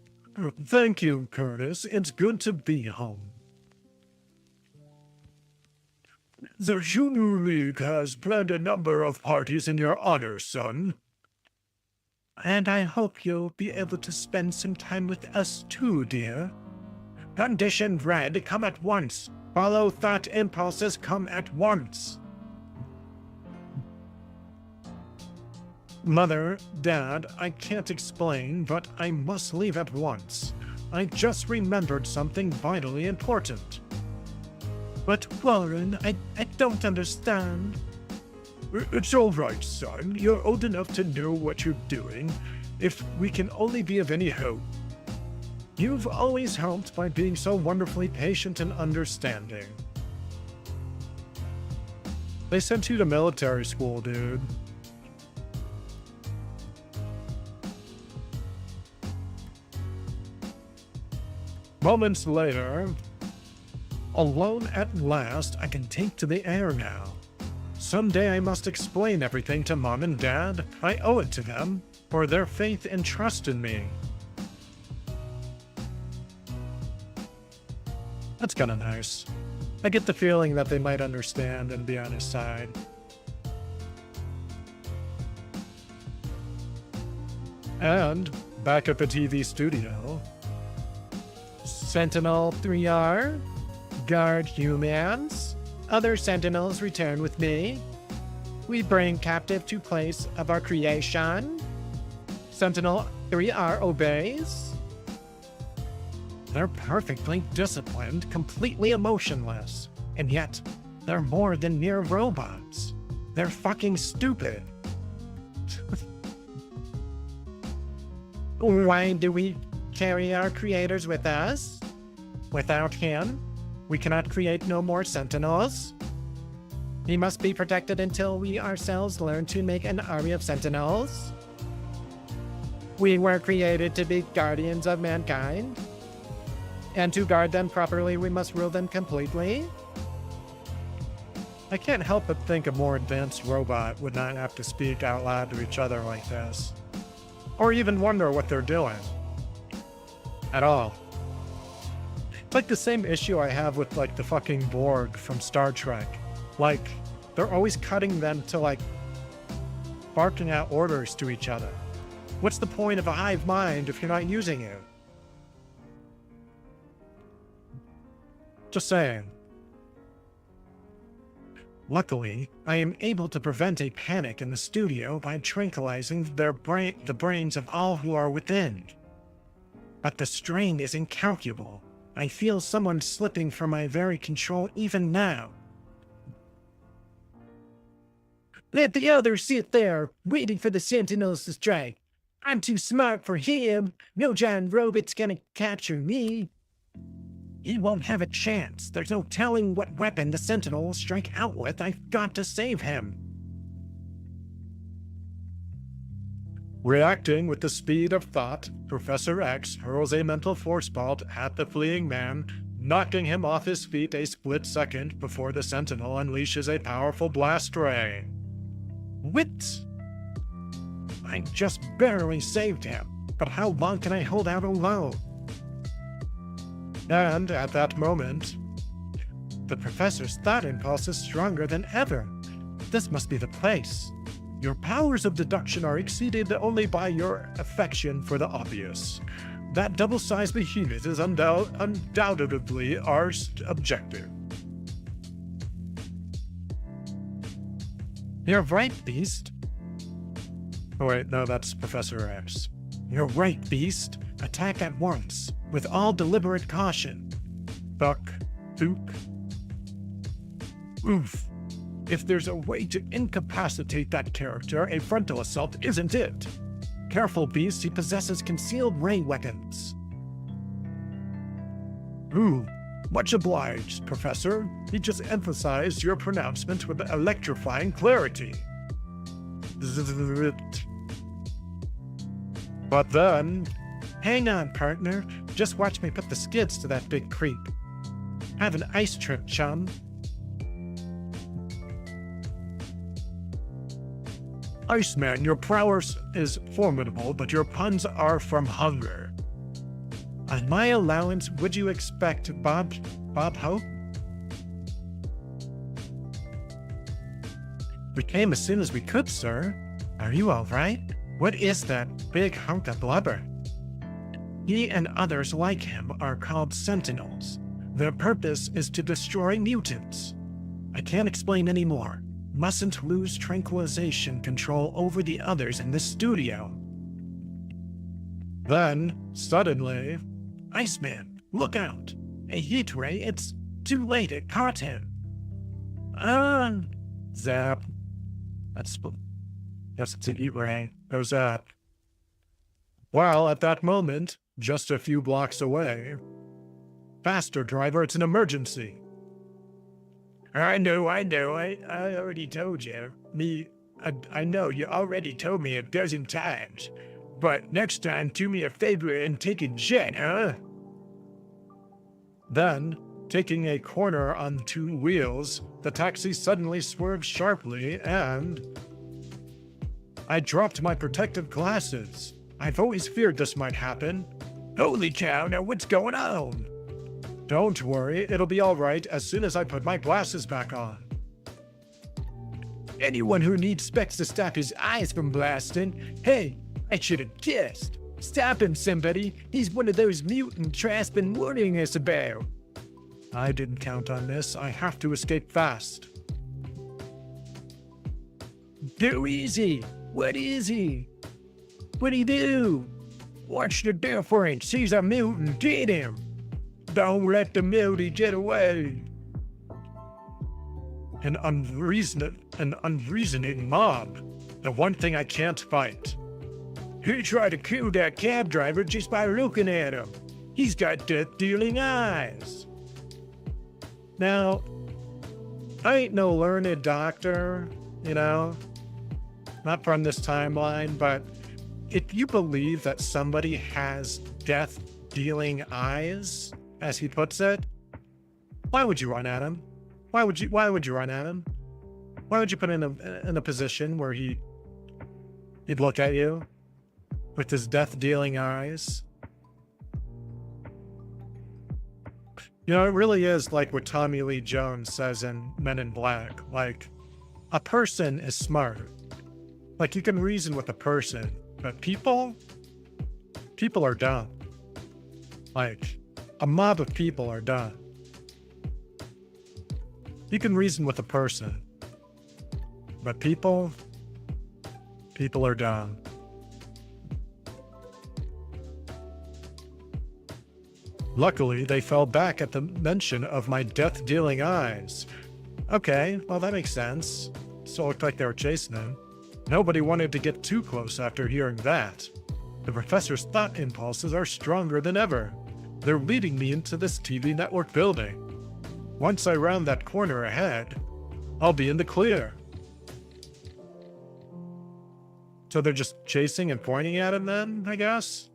Thank you, Curtis. It's good to be home. The Junior League has planned a number of parties in your honor, son. And I hope you'll be able to spend some time with us too, dear. Condition red, come at once. Follow thought impulses, come at once. Mother, Dad, I can't explain, but I must leave at once. I just remembered something vitally important. But Warren, I don't understand. It's all right, son. You're old enough to know what you're doing. If we can only be of any help. You've always helped by being so wonderfully patient and understanding. They sent you to military school, dude. Moments later, alone at last, I can take to the air now. Someday I must explain everything to Mom and Dad. I owe it to them, for their faith and trust in me. That's kind of nice. I get the feeling that they might understand and be on his side. And back at the TV studio, Sentinel 3R, guard humans. Other sentinels return with me. We bring captive to place of our creation. Sentinel 3R obeys. They're perfectly disciplined, completely emotionless. And yet, they're more than mere robots. They're fucking stupid. Why do we carry our creators with us? Without him, we cannot create no more sentinels. He must be protected until we ourselves learn to make an army of sentinels. We were created to be guardians of mankind. And to guard them properly, we must rule them completely. I can't help but think a more advanced robot would not have to speak out loud to each other like this. Or even wonder what they're doing. At all. It's like the same issue I have with like the fucking Borg from Star Trek. Like, they're always cutting them to like barking out orders to each other. What's the point of a hive mind if you're not using it? Just saying. Luckily, I am able to prevent a panic in the studio by tranquilizing the brains of all who are within. But the strain is incalculable. I feel someone slipping from my very control even now. Let the others sit there, waiting for the sentinels to strike. I'm too smart for him. No giant robot's gonna capture me. He won't have a chance. There's no telling what weapon the Sentinel will strike out with. I've got to save him. Reacting with the speed of thought, Professor X hurls a mental force bolt at the fleeing man, knocking him off his feet a split second before the Sentinel unleashes a powerful blast ray. Wit! I just barely saved him, but how long can I hold out alone? And at that moment, the professor's thought impulse is stronger than ever. This must be the place. your powers of deduction are exceeded only by your affection for the obvious. That double-sized behemoth is undoubtedly our objective. You're right, Beast. Oh wait, no, that's Professor X. You're right, Beast. Attack at once, with all deliberate caution. Buck, Duke. Oof. If there's a way to incapacitate that character, a frontal assault isn't it. Careful, Beast, he possesses concealed ray weapons. Ooh, much obliged, Professor. He just emphasized your pronouncement with electrifying clarity. But then... Hang on, partner. Just watch me put the skids to that big creep. Have an ice trip, chum. Iceman, your prowess is formidable, but your puns are from hunger. On my allowance, would you expect Bob Hope? We came as soon as we could, sir. Are you all right? What is that big hunk of blubber? He and others like him are called Sentinels. Their purpose is to destroy mutants. I can't explain anymore. Mustn't lose tranquilization control over the others in the studio. Then, suddenly... Iceman, look out! A heat ray, it's too late, it caught him. Zap. That's a heat ray. Go zap. Well, at that moment, just a few blocks away... Faster, driver, it's an emergency. I know. I already told you. I know, you already told me a dozen times. But next time, do me a favor and take a jet, huh? Then, taking a corner on two wheels, the taxi suddenly swerved sharply and... I dropped my protective glasses. I've always feared this might happen. Holy cow, now what's going on? Don't worry, it'll be all right as soon as I put my glasses back on. Anyone who needs specs to stop his eyes from blasting, hey, I should have guessed. Stop him, somebody. He's one of those mutant Trask's been warning us about. I didn't count on this. I have to escape fast. Go easy. What is he? What'd he do? Watch the difference. He's a mutant. Get him. Don't let the mutie get away. An unreasoning mob. The one thing I can't fight. He tried to kill that cab driver just by looking at him. He's got death-dealing eyes. Now, I ain't no learned doctor, not from this timeline, but if you believe that somebody has death-dealing eyes, as he puts it, why would you run at him? Why would you run at him? Why would you put him in a position where he'd look at you with his death-dealing eyes? It really is like what Tommy Lee Jones says in Men in Black. Like, a person is smart. Like, you can reason with a person, but people are dumb. Like, a mob of people are dumb. You can reason with a person, but people are dumb. Luckily, they fell back at the mention of my death-dealing eyes. Okay, well, that makes sense. Still looked like they were chasing him. Nobody wanted to get too close after hearing that. The professor's thought impulses are stronger than ever. They're leading me into this TV network building. Once I round that corner ahead, I'll be in the clear. So they're just chasing and pointing at him then, I guess?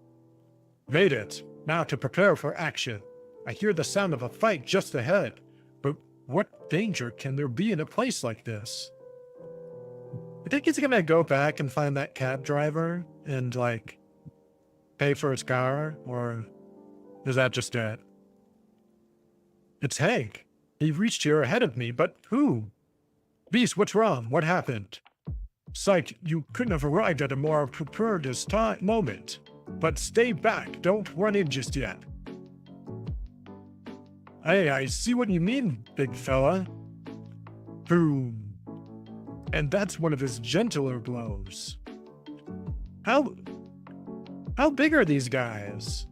Made it. Now to prepare for action. I hear the sound of a fight just ahead. But what danger can there be in a place like this? I think he's gonna go back and find that cab driver and, pay for his car, or is that just it? It's Hank. He reached here ahead of me, but who? Beast, what's wrong? What happened? Psych, you couldn't have arrived at a more prepared moment. But stay back, don't run in just yet. Hey, I see what you mean, big fella. Boom. And that's one of his gentler blows. How big are these guys?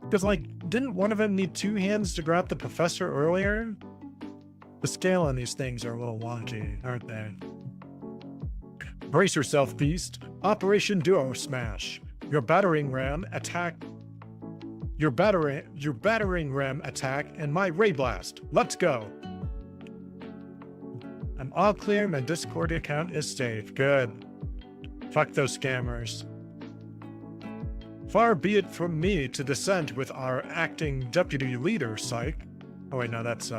Because, didn't one of them need two hands to grab the professor earlier? The scale on these things are a little wonky, aren't they? Brace yourself, Beast. Operation Duo Smash. Your battering ram attack and my Ray Blast. Let's go. I'm all clear. My Discord account is safe. Good. Fuck those scammers. Far be it from me to dissent with our acting deputy leader, Psych. Oh wait, no, that's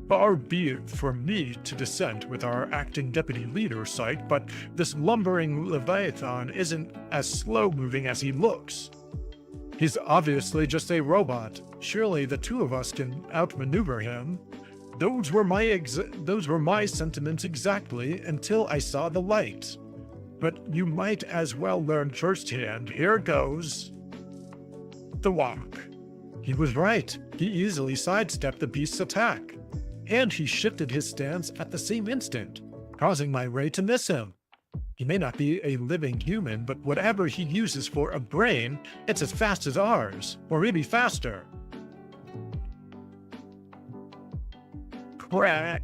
Far be it from me to dissent with our acting deputy leader, Psych, but this lumbering Leviathan isn't as slow-moving as he looks. He's obviously just a robot. Surely the two of us can outmaneuver him. Those were my sentiments exactly until I saw the light. But you might as well learn firsthand. Here goes. The walk. He was right. He easily sidestepped the beast's attack. And he shifted his stance at the same instant, causing my Ray to miss him. He may not be a living human, but whatever he uses for a brain, it's as fast as ours, or maybe faster. Crack.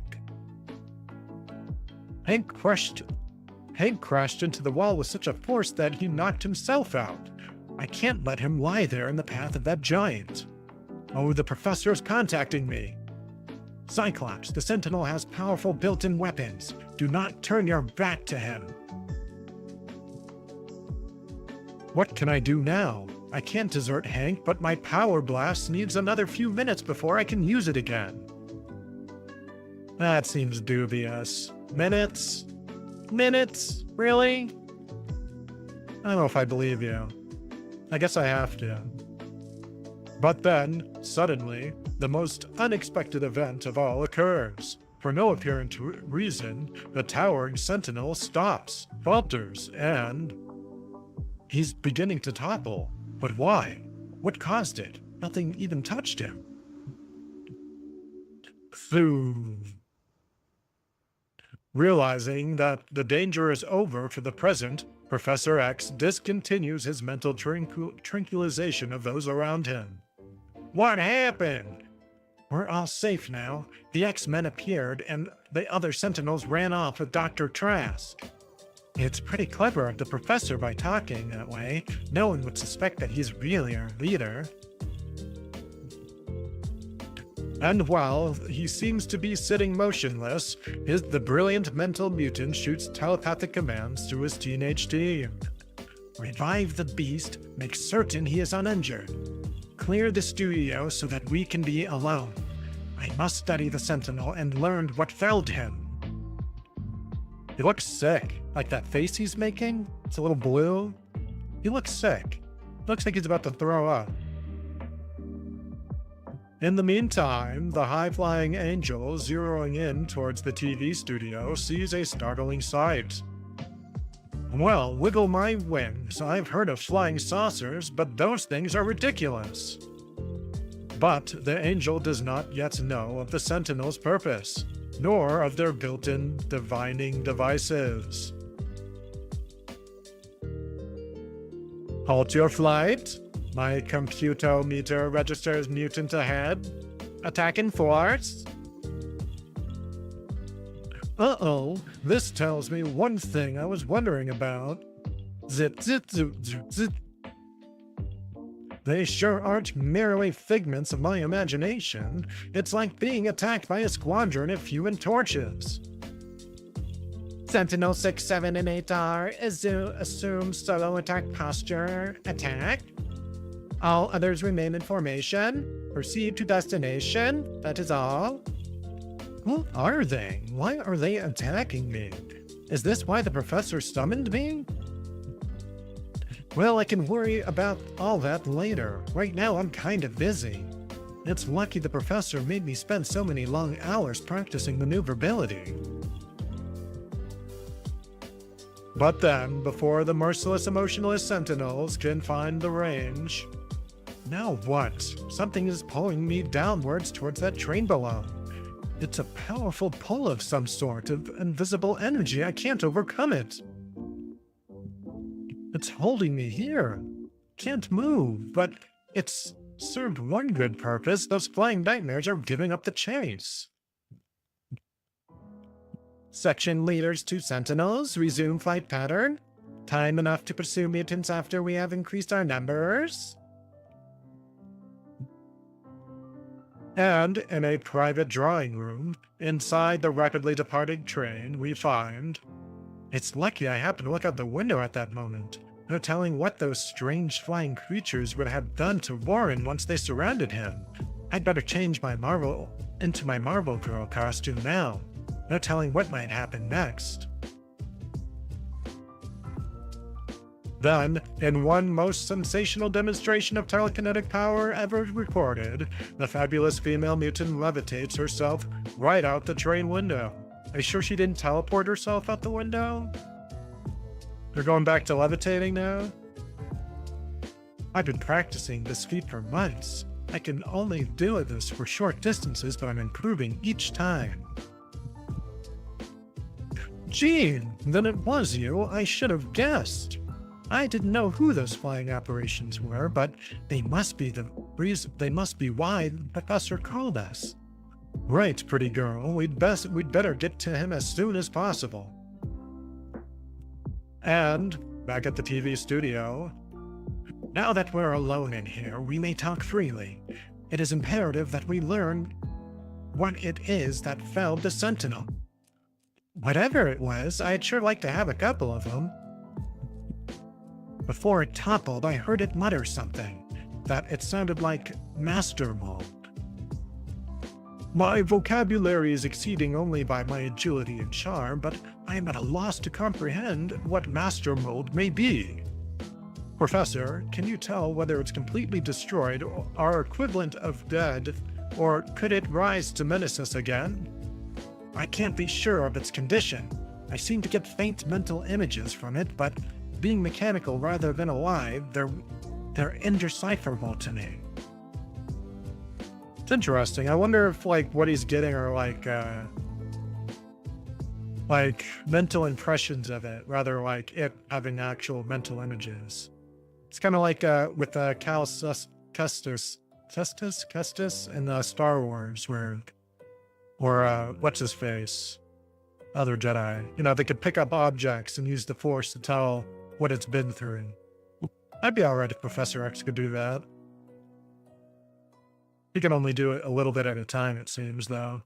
Hank crashed into the wall with such a force that he knocked himself out. I can't let him lie there in the path of that giant. Oh, the professor is contacting me. Cyclops, the Sentinel has powerful built-in weapons. Do not turn your back to him. What can I do now? I can't desert Hank, but my power blast needs another few minutes before I can use it again. That seems dubious. Minutes? Minutes? Really? I don't know if I believe you. I guess I have to. But then, suddenly, the most unexpected event of all occurs. For no apparent reason, the towering sentinel stops, falters, and he's beginning to topple. But why? What caused it? Nothing even touched him. Boom. Realizing that the danger is over for the present, Professor X discontinues his mental tranquilization of those around him. What happened? We're all safe now. The X-Men appeared, and the other Sentinels ran off with Dr. Trask. It's pretty clever of the Professor by talking that way. No one would suspect that he's really our leader. And while he seems to be sitting motionless, the brilliant mental mutant shoots telepathic commands to his teenage team. Revive the beast, make certain he is uninjured. Clear the studio so that we can be alone. I must study the Sentinel and learn what felled him. He looks sick. Like that face he's making? It's a little blue. He looks sick. Looks like he's about to throw up. In the meantime, the high-flying angel, zeroing in towards the TV studio, sees a startling sight. Well, wiggle my wings. I've heard of flying saucers, but those things are ridiculous. But the angel does not yet know of the Sentinel's purpose, nor of their built-in divining devices. Halt your flight. My computometer registers mutant ahead. Attack in force. Uh-oh, this tells me one thing I was wondering about. Zip, zip, zip, zip, zip. They sure aren't merely figments of my imagination. It's like being attacked by a squadron of human torches. Sentinel 6, 7, and 8 are assume solo attack posture. Attack. All others remain in formation. Proceed to destination. That is all. Who are they? Why are they attacking me? Is this why the professor summoned me? Well, I can worry about all that later. Right now, I'm kind of busy. It's lucky the professor made me spend so many long hours practicing maneuverability. But then, before the merciless emotionless sentinels can find the range... Now what? Something is pulling me downwards towards that train below. It's a powerful pull of some sort of invisible energy. I can't overcome it. It's holding me here. Can't move, but it's served one good purpose. Those flying nightmares are giving up the chase. Section leaders to Sentinels, resume flight pattern. Time enough to pursue mutants after we have increased our numbers. And in a private drawing room, inside the rapidly departing train, we find... It's lucky I happened to look out the window at that moment. No telling what those strange flying creatures would have done to Warren once they surrounded him. I'd better change my Marvel Girl costume now. No telling what might happen next. Then, in one most sensational demonstration of telekinetic power ever recorded, the fabulous female mutant levitates herself right out the train window. Are you sure she didn't teleport herself out the window? They're going back to levitating now? I've been practicing this feat for months. I can only do this for short distances, but I'm improving each time. Gene, then it was you. I should have guessed. I didn't know who those flying apparitions were, but they must be why the professor called us. Right, pretty girl. We'd better get to him as soon as possible. And back at the TV studio. Now that we're alone in here, we may talk freely. It is imperative that we learn what it is that felled the Sentinel. Whatever it was, I'd sure like to have a couple of them. Before it toppled, I heard it mutter something, that it sounded like Master Mold. My vocabulary is exceeding only by my agility and charm, but I am at a loss to comprehend what Master Mold may be. Professor, can you tell whether it's completely destroyed, or our equivalent of dead, or could it rise to menace us again? I can't be sure of its condition. I seem to get faint mental images from it, but being mechanical rather than alive, they're indecipherable to me. It's interesting. I wonder if, like, what he's getting are, like mental impressions of it, rather like it having actual mental images. It's kind of like with Cal Kestis in Star Wars, or what's his face, other Jedi. You know, they could pick up objects and use the Force to tell what it's been through. I'd be all right if Professor X could do that. He can only do it a little bit at a time, it seems, though.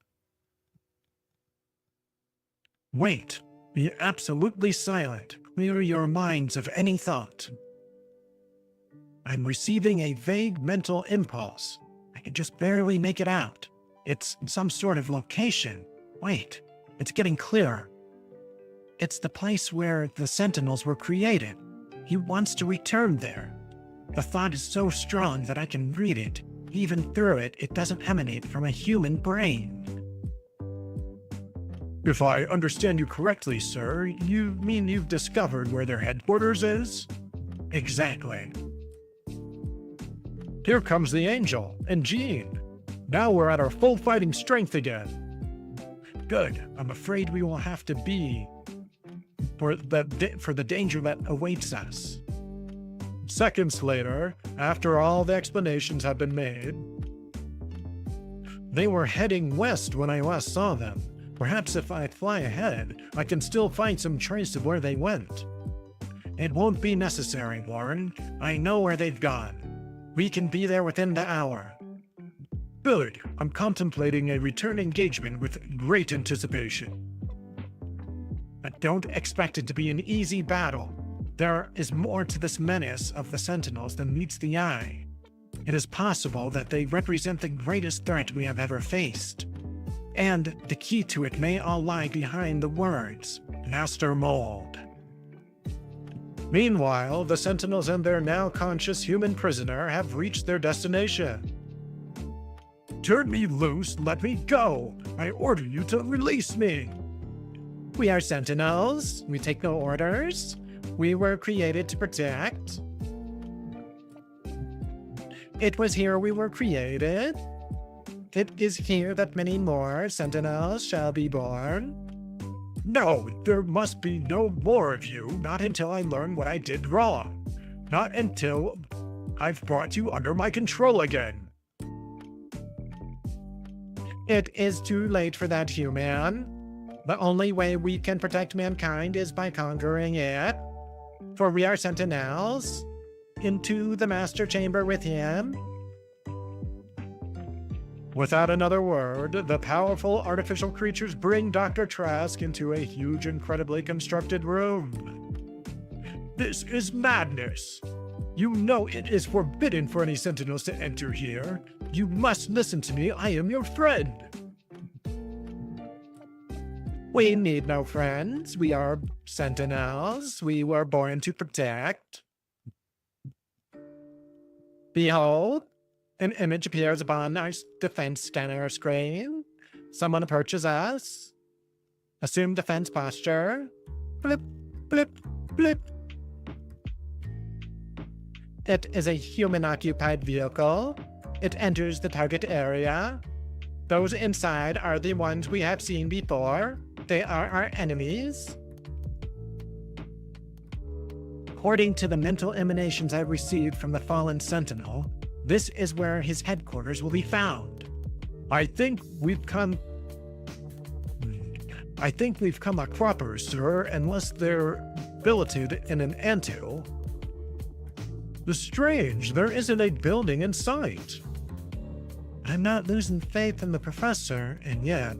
Wait, be absolutely silent. Clear your minds of any thought. I'm receiving a vague mental impulse. I can just barely make it out. It's some sort of location. Wait, it's getting clearer. It's the place where the Sentinels were created. He wants to return there. The thought is so strong that I can read it. Even through it, it doesn't emanate from a human brain. If I understand you correctly, sir, you mean you've discovered where their headquarters is? Exactly. Here comes the Angel and Jean. Now we're at our full fighting strength again. Good. I'm afraid we will have to be for the danger that awaits us. Seconds later, after all the explanations have been made, they were heading west when I last saw them. Perhaps if I fly ahead, I can still find some trace of where they went. It won't be necessary, Warren. I know where they've gone. We can be there within the hour. Good. I'm contemplating a return engagement with great anticipation. But don't expect it to be an easy battle. There is more to this menace of the Sentinels than meets the eye. It is possible that they represent the greatest threat we have ever faced. And the key to it may all lie behind the words, Master Mold. Meanwhile, the Sentinels and their now conscious human prisoner have reached their destination. Turn me loose, let me go. I order you to release me. We are Sentinels. We take no orders. We were created to protect. It was here we were created. It is here that many more Sentinels shall be born. No, there must be no more of you, not until I learn what I did wrong. Not until I've brought you under my control again. It is too late for that, human. The only way we can protect mankind is by conquering it. For we are Sentinels. Into the Master Chamber with him. Without another word, the powerful artificial creatures bring Dr. Trask into a huge, incredibly constructed room. This is madness. You know it is forbidden for any Sentinels to enter here. You must listen to me. I am your friend. We need no friends. We are Sentinels. We were born to protect. Behold, an image appears upon our defense scanner screen. Someone approaches us. Assume defense posture. Blip, blip, blip. It is a human-occupied vehicle. It enters the target area. Those inside are the ones we have seen before. They are our enemies. According to the mental emanations I received from the fallen Sentinel, this is where his headquarters will be found. I think we've come a cropper, sir, unless they're billeted in an anthill. Strange, there isn't a building in sight. I'm not losing faith in the professor, and yet...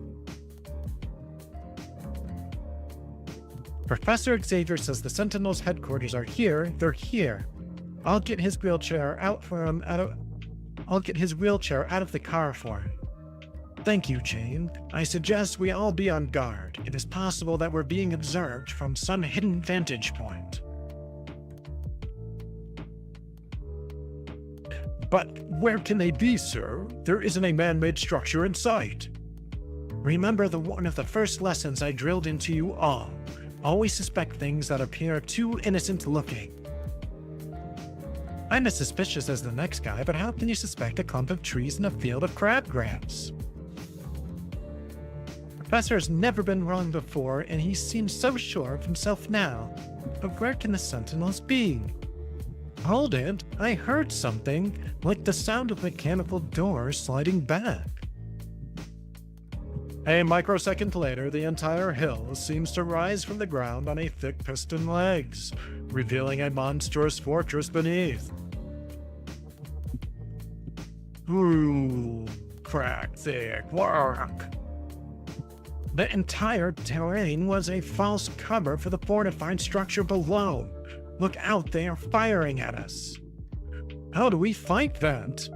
Professor Xavier says the Sentinels' headquarters are here. They're here. I'll get his wheelchair out of the car for him. Thank you, Jane. I suggest we all be on guard. It is possible that we're being observed from some hidden vantage point. But where can they be, sir? There isn't a man-made structure in sight. Remember one of the first lessons I drilled into you all. Always suspect things that appear too innocent looking. I'm as suspicious as the next guy, but how can you suspect a clump of trees in a field of crabgrass? Professor's never been wrong before, and he seems so sure of himself now. But where can the sentinels be? Hold it, I heard something, like the sound of mechanical doors sliding back. A microsecond later, the entire hill seems to rise from the ground on a thick piston legs, revealing a monstrous fortress beneath. Ooh, crack, thick, work. The entire terrain was a false cover for the fortified structure below. Look out, they are firing at us. How do we fight that?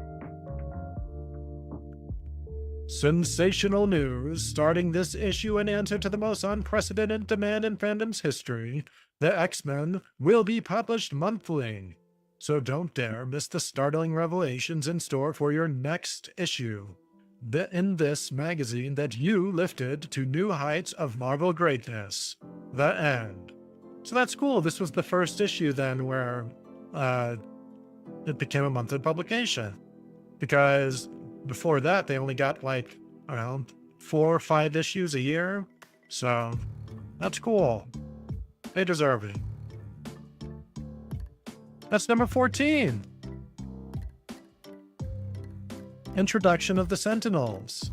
Sensational news. Starting this issue in answer to the most unprecedented demand in fandom's history, the X-Men will be published monthly. So don't dare miss the startling revelations in store for your next issue. In this magazine that you lifted to new heights of Marvel greatness. The end. So that's cool. This was the first issue then where it became a monthly publication. Because before that, they only got like, around 4 or 5 issues a year. So that's cool. They deserve it. That's number 14. Introduction of the Sentinels.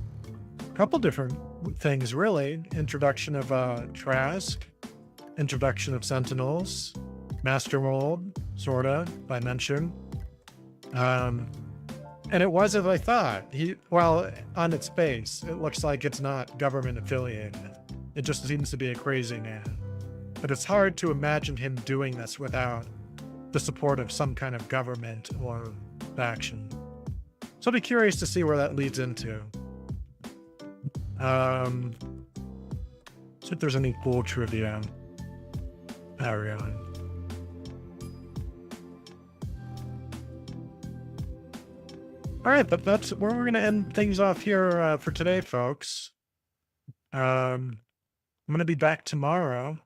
A couple different things, really. Introduction of Trask. Introduction of Sentinels. Master Mold, sorta, by mention. And it was as I thought. On its face, it looks like it's not government affiliated. It just seems to be a crazy man. But it's hard to imagine him doing this without the support of some kind of government or faction. So I'll be curious to see where that leads into. See if there's any cool trivia. There we go. All right, but that's where we're going to end things off here for today, folks. I'm going to be back tomorrow.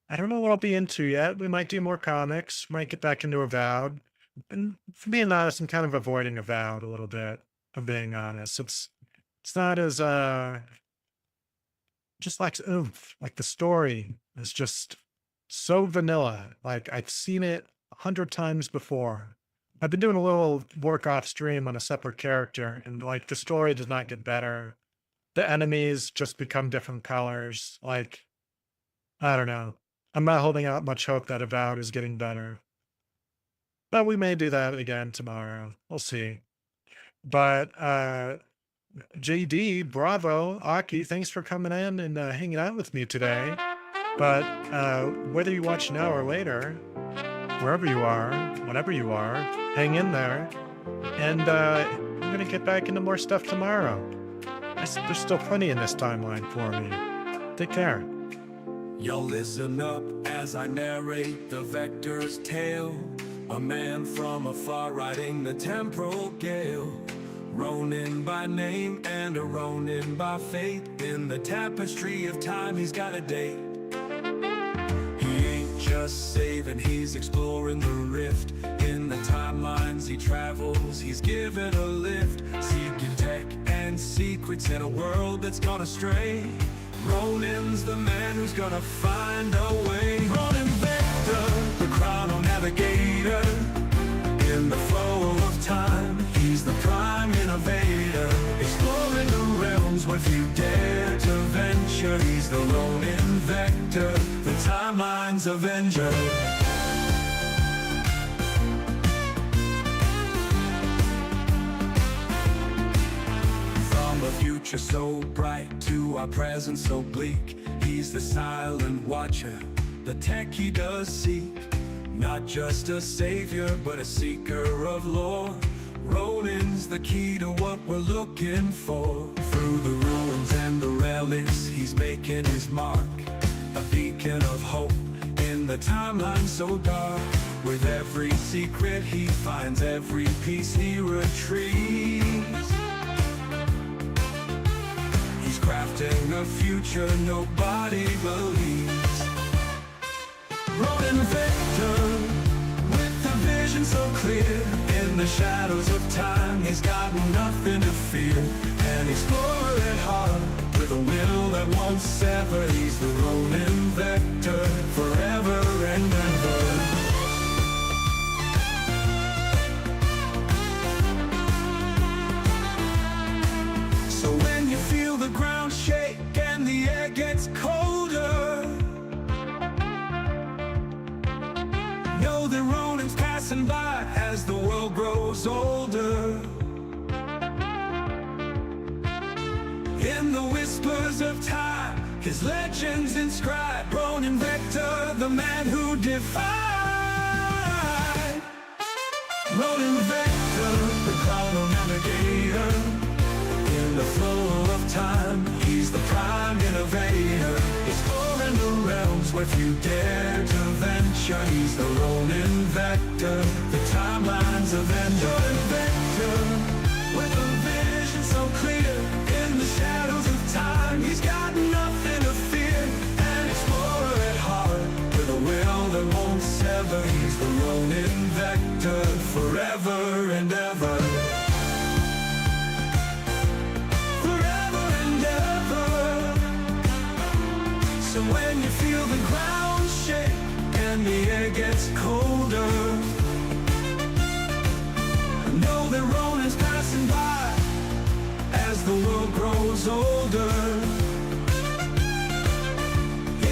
I don't know what I'll be into yet. We might do more comics, might get back into Avowed. And for being honest, I'm kind of avoiding Avowed a little bit, if being honest. It's not as, just like oomph. Like the story is just so vanilla. Like I've seen it 100 times before. I've been doing a little work off stream on a separate character, and like the story does not get better. The enemies just become different colors. Like, I don't know. I'm not holding out much hope that Avowed is getting better. But we may do that again tomorrow. We'll see. But JD, bravo, Aki, thanks for coming in and hanging out with me today. But whether you watch now or later, wherever you are, whatever you are, hang in there. And I'm going to get back into more stuff tomorrow. There's still plenty in this timeline for me. Take care. Y'all listen up as I narrate the Vector's tale. A man from afar riding the temporal gale. Ronin by name and a Ronin by fate. In the tapestry of time he's got a date. He ain't just saving, he's exploring the rift. In the timelines he travels, he's given a lift. Seeking tech and secrets in a world that's gone astray. Ronin's the man who's gonna find a way. Ronin Vector, the chrono navigator. In the flow of time, he's the prime innovator. Exploring the realms where few dare to venture. He's the Ronin Vector, the timeline's avenger. From a future so bright to our present so bleak, he's the silent watcher, the tech he does seek. Not just a savior, but a seeker of lore. Ronin's the key to what we're looking for. Through the ruins and the relics, he's making his mark. A beacon of hope in the timeline so dark. With every secret he finds, every piece he retrieves. He's crafting facing a future nobody believes. Ronin Vector, with a vision so clear, in the shadows of time he's got nothing to fear. An explorer at heart, with a will that won't sever, he's the Ronin Vector, forever and ever. So when you feel the ground shake and the air gets colder, know that Ronin's passing by as the world grows older. In the whispers of time, his legends inscribed, Ronin Vector, the man who defied. Ronin Vector, the chrono navigator. In the flow of time, he's the prime innovator. Exploring the realms where few dare to venture. He's the Ronin Vector, the timeline's avenger. Ronin Vector, with a vision so clear, in the shadows of time, he's got nothing to fear. An explorer at heart, with a will that won't sever. He's the Ronin Vector, forever and ever. So when you feel the ground shake and the air gets colder, know that Ronin's passing by as the world grows older.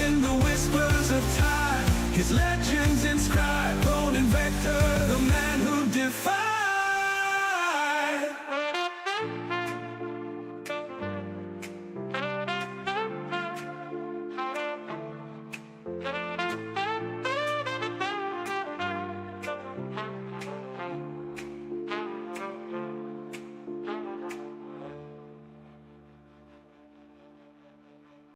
In the whispers of time, his legends inscribed, Ronin Vector,